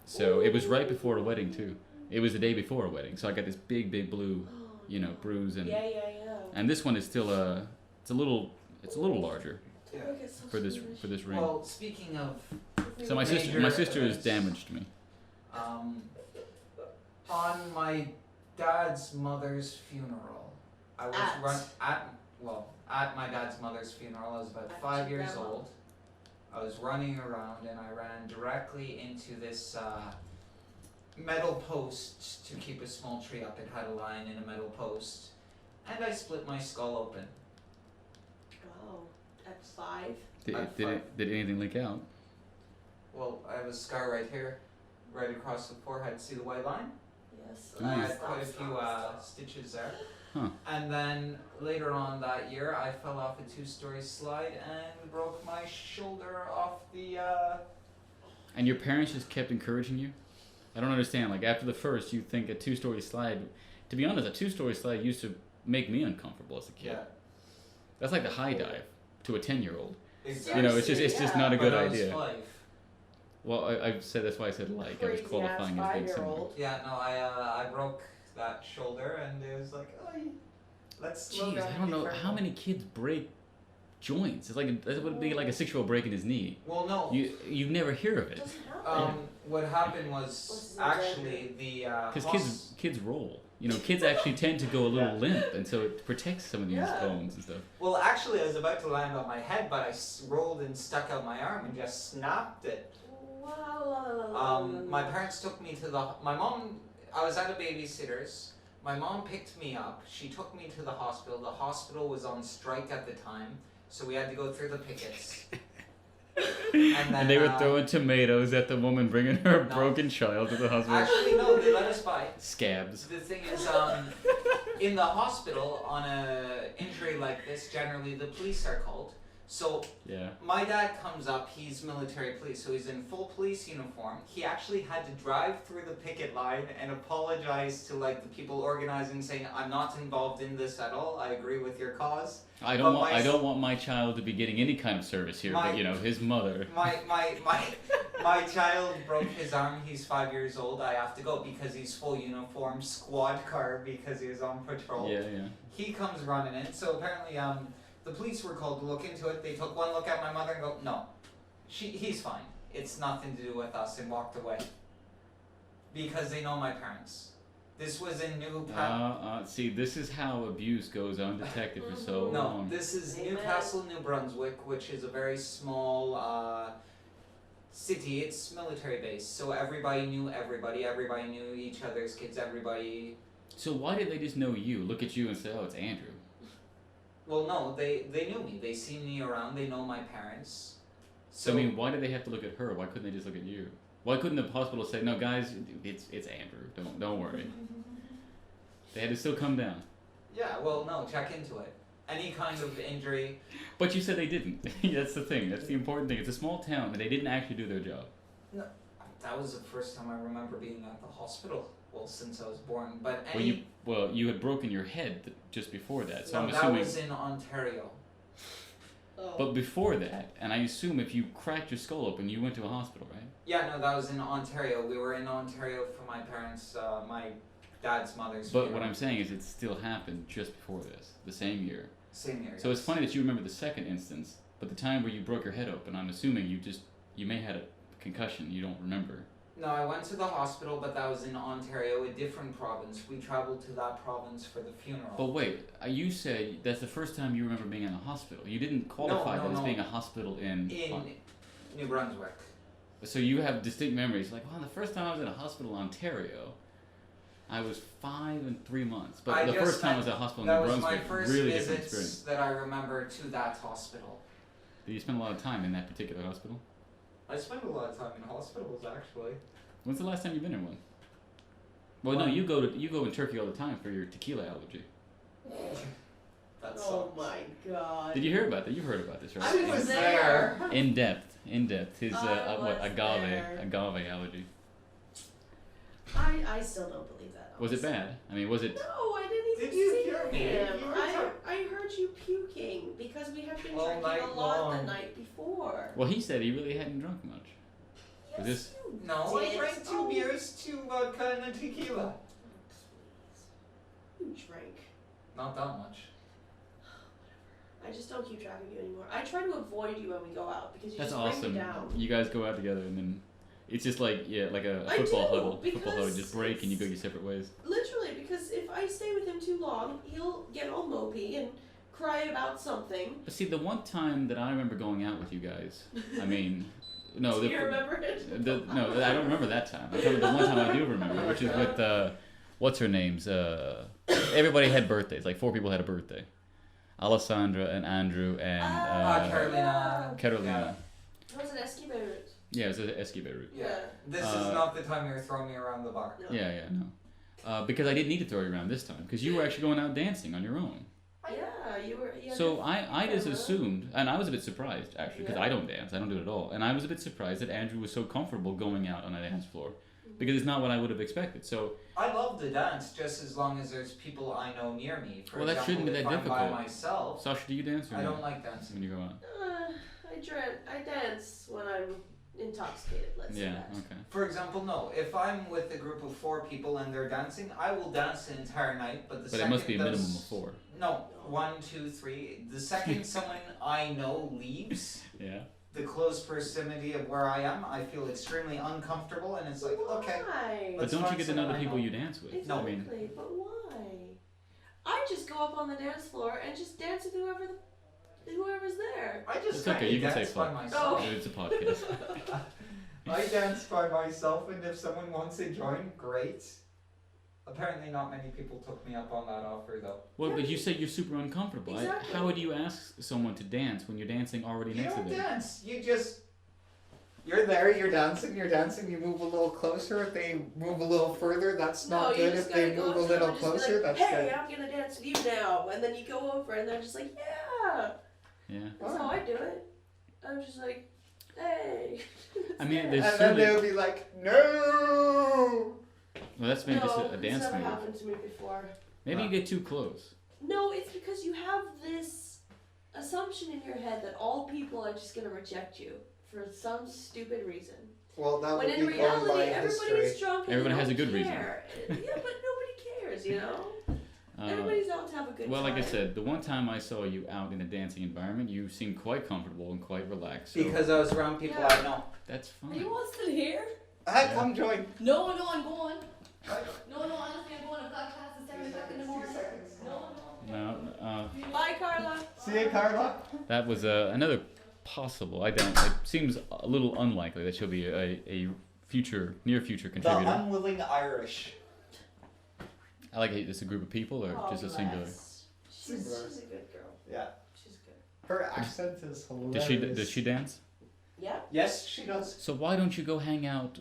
So it was right before a wedding too. It was the day before a wedding, so I got this big blue, bruise, and Yeah. and this one is still it's a little larger Yeah. Look, it's so for this foolish. ring. Well, speaking of, So my sister has events. damaged me. On my dad's mother's funeral, I was at my dad's mother's funeral. I was about At 5 your years grandma. old. I was running around and I ran directly into this metal post to keep a small tree up. It had a line in a metal post, and I split my skull open. Wow. At 5. Did anything leak out? Well, I have a scar right here, right across the forehead. See the white line? Yes. I had Stop, quite a stop, few stop. stitches there. Huh. And then later on that year, I fell off a 2-story slide and broke my shoulder off the. And your parents just kept encouraging you? I don't understand. Like after the first, you think a 2-story slide. To be honest, a 2-story slide used to make me uncomfortable as a kid. Yeah. That's like the high dive to a 10-year-old. Exactly. It's just Yeah. not a good But I was idea. 5. Well, I've said that's why I said like. I was Crazy qualifying ass as being similar. 5-year-old. Yeah, no, I broke that shoulder and it was like, oh, let's slow Jeez, down I and don't be know careful. how many kids break joints. It's like that would be like a 6-year-old breaking his knee. Well, no. You never hear of it Doesn't happen. What happened was What's his actually the because kids roll. Kids actually tend to go a little limp, and so it protects some of these Yeah. bones and stuff. Well, actually, I was about to land on my head, but I rolled and stuck out my arm and just snapped it. Wow. My parents took me to my mom. I was at a babysitter's. My mom picked me up. She took me to the hospital. The hospital was on strike at the time, so we had to go through the pickets. And then And they were throwing tomatoes at the woman bringing her No. broken child to the hospital. Actually, no, they let us by. Scabs. The thing is, in the hospital, on a injury like this, generally the police are called. So Yeah. my dad comes up, he's military police, so he's in full police uniform. He actually had to drive through the picket line and apologize to the people organizing, saying, I'm not involved in this at all, I agree with your cause. I But don't want. my I don't want my child to be getting any kind of service here. My- But his mother. My child broke his arm, he's 5 years old, I have to go because he's full uniform, squad car because he was on patrol. Yeah, yeah. He comes running in, so apparently the police were called to look into it. They took one look at my mother and go, no, he's fine. It's nothing to do with us, and walked away. Because they know my parents. This was in See, this is how abuse goes undetected for so No, long. this is Amen. Newcastle, New Brunswick, which is a very small city. It's military based, so everybody knew everybody. Everybody knew each other's kids. Everybody. So why did they just know you? Look at you and say, "Oh, it's Andrew." Well, no, they knew me. They see me around. They know my parents. So I mean, why did they have to look at her? Why couldn't they just look at you? Why couldn't the hospital say, "No, guys, it's Andrew. Don't worry." They had to still come down. Yeah, well, no, check into it. Any kind of injury. But you said they didn't. That's the thing. That's the important thing. It's a small town, and they didn't actually do their job. That was the first time I remember being at the hospital. Well, since I was born. But You had broken your head just before that, so no, I'm that assuming. was in Ontario. Oh. But before that, and I assume if you cracked your skull open, you went to a hospital, right? Yeah, no, that was in Ontario. We were in Ontario for my parents, my dad's mother's. But funeral. what I'm saying is, it still happened just before this, the same year. Same year. So it's yes. funny that you remember the second instance, but the time where you broke your head open, I'm assuming you may have had a concussion. You don't remember. No, I went to the hospital, but that was in Ontario, a different province. We traveled to that province for the funeral. But wait, you said that's the first time you remember being in a hospital. You didn't qualify that as no. being a hospital in. New Brunswick. So you have distinct memories, like, well, the first time I was in a hospital in Ontario, I was 5 and 3 months. But the first time I was at a hospital in That New was my Brunswick, first really different visits experience. that I remember to that hospital. Did you spend a lot of time in that particular hospital? I spent a lot of time in hospitals, actually. When's the last time you've been in one? Well, no, One. you go in Turkey all the time for your tequila allergy. That Oh sucks. my god. Did you hear about that? You've heard about this, right? I was there. In depth. His I was agave there. allergy. I still don't believe that. Was it honestly. bad? I mean, was it? No, I didn't even Did you see hear me? him. You were I heard you puking because we have been All drinking night a lot long. the night before. Well, he said he really hadn't drunk much. Was Yes, this- you No, I did. drank 2 Oh, beers, 2 vodka, and a tequila. You drank. Not that much. I just don't keep track of you anymore. I try to avoid you when we go out because you That's just bring awesome. me down. You guys go out together and then it's just like like a I football do, huddle. Football huddle, because just break and you go it's- your separate ways. Literally, because if I stay with him too long, he'll get all mopey and cry about something. But see, the one time that I remember going out with you guys, I mean, no, Do you remember it? no, I don't remember that time. I'm talking about the one time I do remember, which is with what's her name's. Everybody had birthdays. Like 4 people had a birthday. Alessandra and Andrew and Carolina. Carolina. Was it Esquivel route? Yeah, it was an Esquivel route. Yeah. This Uh, is not the time you're throwing me around the bar. No. Yeah, no. Because I didn't need to throw you around this time because you were actually going out dancing on your own. Yeah, you were. You had So to- I just Yeah. assumed, and I was a bit surprised actually, because Yeah. I don't dance, I don't do it at all, and I was a bit surprised that Andrew was so comfortable going out on a dance floor, because it's not what I would have expected. So I love to dance just as long as there's people I know near me. For Well, that example, shouldn't be if that I'm difficult. by myself, Sasha, do you dance or I no? don't like dancing. When you go out? I dance when I'm intoxicated. Let's say Yeah. that. Okay. For example, no. If I'm with a group of 4 people and they're dancing, I will dance the entire night. But the But second it must be a those- minimum of 4. No, 1, 2, 3. The second someone I know leaves Yeah. the close proximity of where I am, I feel extremely uncomfortable, and it's like, okay. Why? But Let's don't you find get to know the someone I people know. you dance with? Exactly, I mean, but why? I just go up on the dance floor and just dance with whoever's there. I just It's okay, kinda you can say dance by fuck. myself. Oh. it's a podcast. I dance by myself, and if someone wants to join, great. Apparently, not many people took me up on that offer, though. Well, but you say you're super uncomfortable. Exactly. How would you ask someone to dance when you're dancing already You next to don't them? dance. You just. You're there, you're dancing, you move a little closer. If they move a little further, that's No, not you good. just If they gotta go move a up to them little and just be closer, like, that's hey, good. I'm gonna dance with you now. And then you go over and they're just like, yeah. Yeah. That's how I do it. I'm just like, hey. I mean, Yeah. there's And then certainly. they'll be like, no! Well, that's maybe just No, a it's dance never move. happened to me before. Maybe you get too close. No, it's because you have this assumption in your head that all people are just gonna reject you for some stupid reason. Well, that When would in be going by reality, everybody's history. drunk and Everybody they has a don't good reason. care. Yeah, but nobody cares, you know? Uh, Everybody's out to have a good well, time. like I said, the one time I saw you out in a dancing environment, you seemed quite comfortable and quite relaxed. So Because I was around people Yeah. I know. that's Are you fine. all still here? Hi, Yeah. come join. No, I'm going. No, honestly, I'm going. I've got class at 7 o'clock in the morning. No. No, Bye, Carla. See you, Carla. that was another possible. I don't. It seems a little unlikely that she'll be a near future The contributor. unwilling Irish. I like it. It's a group of people or Oh, just a singular. bless. Singular. She's a good girl. Yeah. She's good. Her accent is hilarious. Does she dance? Yeah? Yes, she does. So why don't you go hang out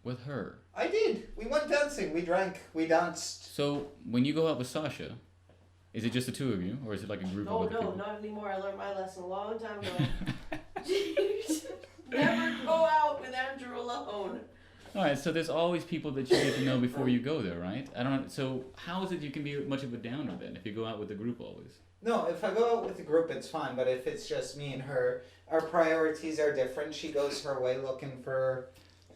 with her? I did. We went dancing. We drank. We danced. So when you go out with Sasha, is it just the 2 of you, or is it like a group No, of other no, people? not anymore. I learned my lesson a long time ago. Never go out with Andrew alone. All right, so there's always people that you get to know before you go there, right? I don't. So how is it you can be much of a downer then if you go out with the group always? No, if I go out with the group, it's fine. But if it's just me and her, our priorities are different. She goes her way looking for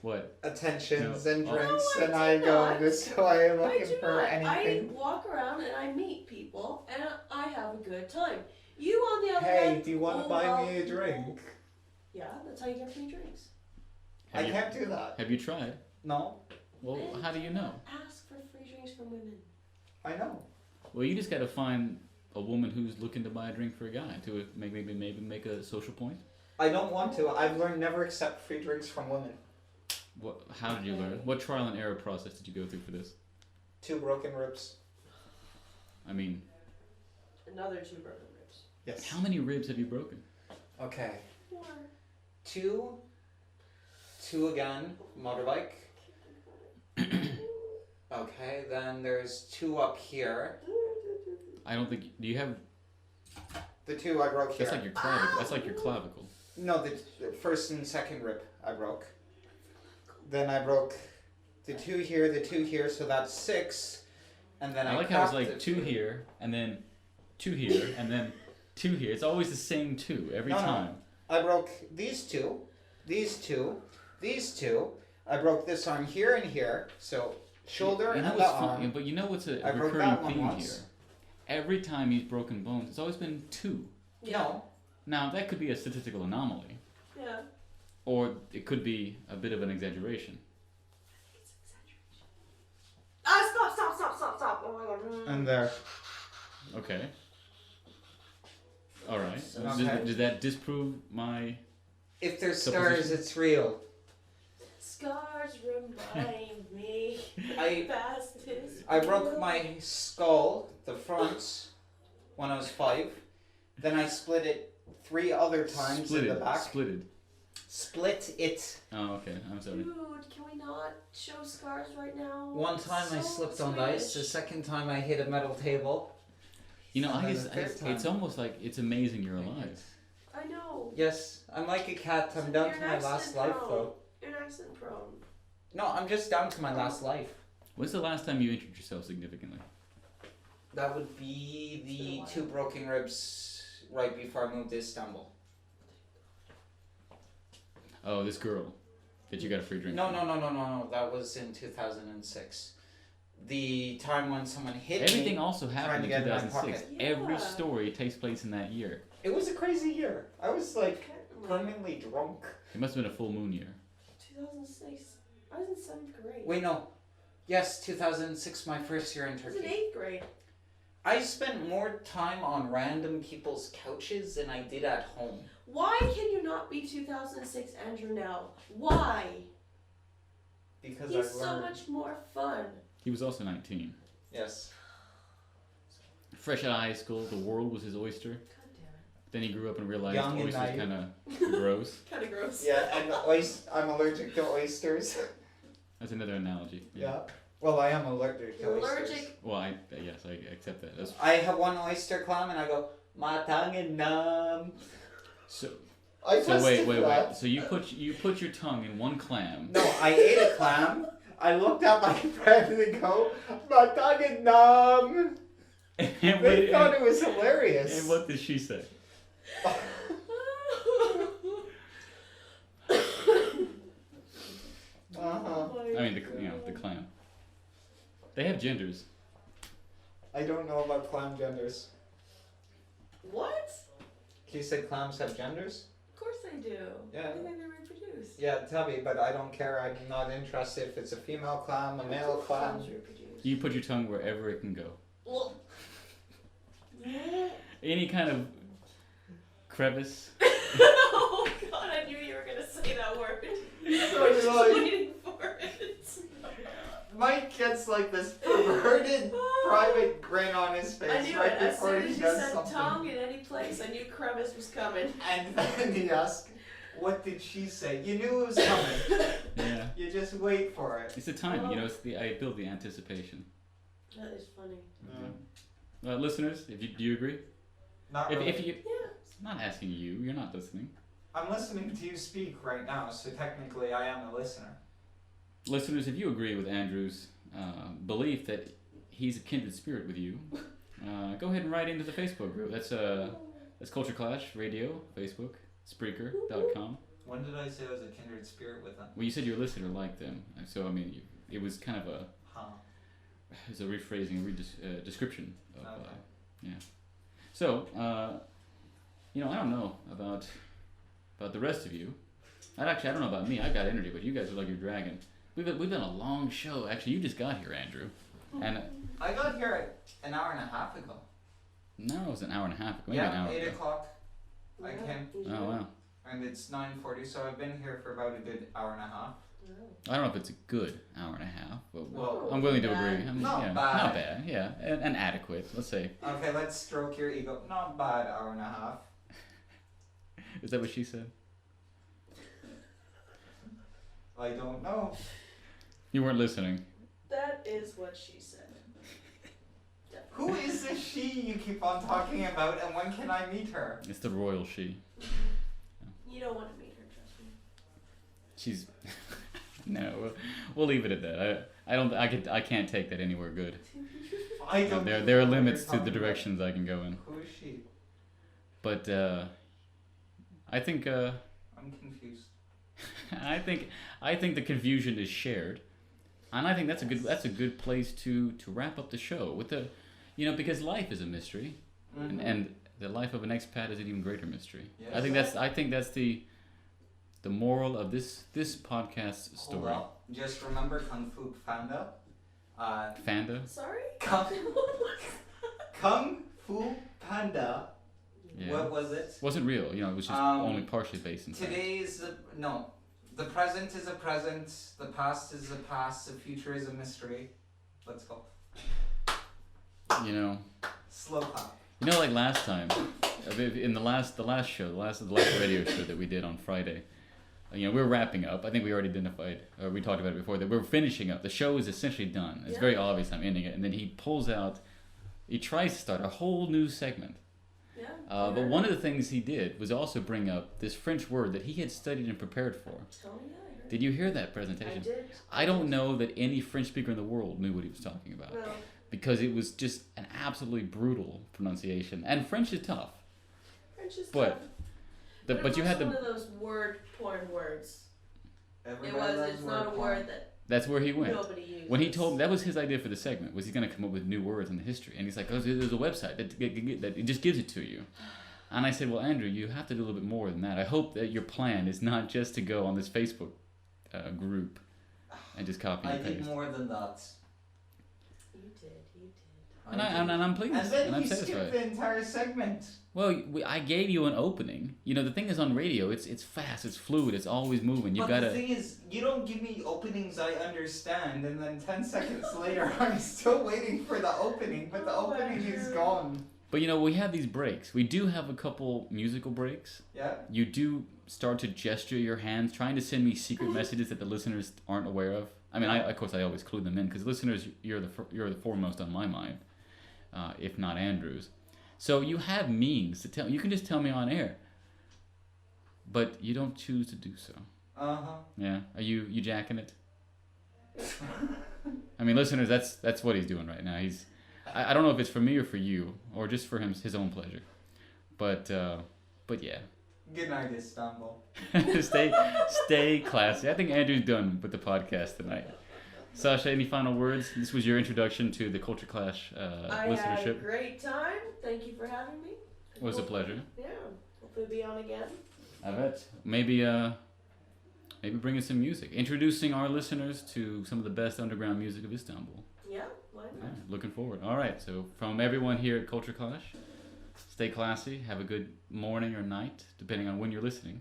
What? attentions No. and Oh. drinks, No, I and do I go not. this way I looking do for not. anything. I walk around and I meet people and I have a good time. You, on the other Hey, hand, do you want to oh, buy well, me a drink? Yeah, that's how you get free drinks. Have I you, can't do that. Have you tried? No, Well, how do you know? Ask for free drinks from women. I know. Well, you just got to find a woman who's looking to buy a drink for a guy to maybe make a social point. I don't want to. I've learned never accept free drinks from women. What? How did you learn? What trial and error process did you go through for this? 2 broken ribs. I mean, Another 2 broken ribs. Yes. how many ribs have you broken? Okay. 4. 2. 2 again. Motorbike. Okay. Then there's 2 up here. I don't think. Do you have? The 2 I broke here. That's like your clavicle. That's like your clavicle. No, the first and second rib I broke. Then I broke the 2 here, the 2 here, so that's 6. And then I I like how it's cracked like it. 2 here and then 2 here and then 2 here. It's always the same 2 every No, no. time. I broke these 2, these 2, these 2. I broke this arm here and here, so shoulder You know and the what's arm. funny, but you know what's a I broke recurring that one theme once. here? Every time he's broken bones, it's always been 2. No, Now that could be a statistical anomaly, Yeah. or it could be a bit of an exaggeration. It's exaggeration. Ah, stop. Oh my god. and there. Okay. All right. Okay. Did that disprove my? If there's Supposition. scars, it's real. Scars remind me. I- Fastest. I broke my skull, the front, when I was 5. Then I split it 3 other times in the back. Splitted. Split it. Oh, okay. I'm sorry. Dude, can we not show scars right now? One time I So slipped on the ice. The Swedish. second time I hit a metal table. You know, And I then just, the third it's time. almost like it's amazing you're alive. I know. Yes, I'm like a cat. I'm down You're to an my last accident life prone. though. You're an accident prone. No, I'm just down to my last life. When's the last time you injured yourself significantly? That would be It's been a the while. 2 broken ribs right before I moved to Istanbul. Oh, this girl that you got a free drink. No, from. no. That was in 2006. The time when someone hit Everything me. also happened to in get in my 2006. pocket. Every Yeah. story takes place in that year. It was a crazy year. I was like Apparently. permanently drunk. It must have been a full moon year. 2006. I was in 7th grade. Wait, no. Yes, 2006, my first year in I was in Turkey. 8th grade. I spent more time on random people's couches than I did at home. Why can you not be 2006 Andrew now? Why? Because He's I've so learned. much more fun. He was also 19. Yes. Fresh out of high school, the world was his oyster. God damn it. Then he grew up and realized Young and oysters naive. kind of gross. Kind of gross. Yeah, and I'm allergic to oysters. That's another analogy. Yeah. Well, I am allergic to You're oysters. allergic. Well, yes, I accept that. That's, I have one oyster clam and I go, my tongue is numb. so I so wait. tested that. So you put your tongue in one clam. No, I ate a clam. I looked at my friend and go, my tongue is numb. and, They what, thought it was hilarious. and what did she say? Uh-huh. I mean, the clam. They have genders. I don't know about clam genders. What? You said clams have genders? Of course they do. Yeah. I think they reproduce. Yeah, tell me, but I don't care. I'm not interested if it's a female clam, a male clam. Clams reproduce. You put your tongue wherever it can go. Well, Any kind of crevice. oh god, I knew you were gonna say that word. I So was just you're like- waiting for it. Mike gets like this perverted private grin on his face I knew right it. As before soon he as you does said something. tongue in any place, I knew crevice was coming. And then he asks, what did she say? You knew it was coming. Yeah. You just wait for it. It's the timing, you know. I build the anticipation. That is funny. Listeners, do you agree? Not If really. you, Yeah. I'm not asking you. You're not listening. I'm listening to you speak right now, so technically I am a listener. Listeners, if you agree with Andrew's belief that he's a kindred spirit with you, go ahead and write into the Facebook group. That's Culture Clash Radio, Facebook, Spreaker.com. When did I say I was a kindred spirit with them? Well, you said your listener liked them, and so I mean, it was kind of a it's a rephrasing, description of Okay. yeah. So you know, I don't know about the rest of you. I don't know about me. I got energy, but you guys are like your dragon. We've done a long show. Actually, you just got here, Andrew, and I got here an hour and a half ago. no, it was an hour and a half ago. Maybe an Yeah, hour 8 ago. o'clock. I came. Oh wow. And it's 9:40, so I've been here for about a good hour and a half. I don't know if it's a good hour and a half, but Well, I'm willing to bad. agree. I mean, Not yeah, bad. Not bad. Yeah, and adequate. Let's say. Okay, let's stroke your ego. Not bad, hour and a half. Is that what she said? I don't know. You weren't listening. That is what she said. Who is this she you keep on talking about, and when can I meet her? It's the royal she. You don't want to meet her, trust me. She's. No, we'll leave it at that. I can't take that anywhere good. I don't. There know are what limits you're to the talking about. directions I can go in. Who is she? But I think I'm confused. I think the confusion is shared, and I think that's a good place to wrap up the show with the, you know, because life is a mystery, Mhm. and the life of an expat is an even greater mystery. Yes. I think that's the moral of this podcast Hold story. up. Just remember Kung Fu Panda. Fanda. Sorry? Kung Fu Panda. Yeah. What was it? Wasn't real, you know. It was just only partially based in fact. Today is the present is a present, the past is a past, the future is a mystery. Let's go. You know. Slow clap. You know, like last time, in the last show, the last radio show that we did on Friday, you know, we were wrapping up. I think we already identified, or we talked about it before, that we're finishing up. The show is essentially done. It's very obvious I'm ending it. And then he tries to start a whole new segment. Yeah. But one of the things he did was also bring up this French word that he had studied and prepared for. Oh, yeah, I heard. Did you hear that I presentation? did. I don't know that any French speaker in the world knew what he was talking about. Well, Because it was just an absolutely brutal pronunciation. And French is tough. French is But- tough. But you had one the... of those word porn words. Everybody loves It's not a porn. word that That's where he went. nobody uses. When he told me, that was his idea for the segment, was he's going to come up with new words in the history. And he's like, oh, there's a website that it just gives it to you. And I said, well, Andrew, you have to do a little bit more than that. I hope that your plan is not just to go on this Facebook group and just copy I and did paste. more than that. You did. And I'm pleased. And then and I'm he skipped satisfied. the entire segment. Well, I gave you an opening. You know, the thing is on radio, it's fast, it's fluid, it's always moving. You've But got the to... thing is, you don't give me openings I understand, and then 10 seconds later, I'm still waiting for the opening, but the Oh, opening is Andrew. gone. But you know, we have these breaks. We do have a couple musical breaks. Yeah? You do start to gesture your hands, trying to send me secret messages that the listeners aren't aware of. I mean, of course, I always clue them in because listeners, you're the foremost on my mind, if not Andrew's. So you have means to tell. You can just tell me on air, but you don't choose to do so. Uh-huh. Yeah, are you jacking it? I mean, listeners, that's what he's doing right now. I don't know if it's for me or for you or just for his own pleasure, but yeah. Good night, Istanbul. stay classy. I think Andrew's done with the podcast tonight. Sasha, any final words? This was your introduction to the Culture Clash I had a listenership. great time. Thank you for having me. It was a pleasure. Yeah. Hopefully be on again. I bet. Maybe bring us some music. Introducing our listeners to some of the best underground music of Istanbul. Yeah, why Yeah, not? looking forward. All right. So from everyone here at Culture Clash, stay classy. Have a good morning or night, depending on when you're listening.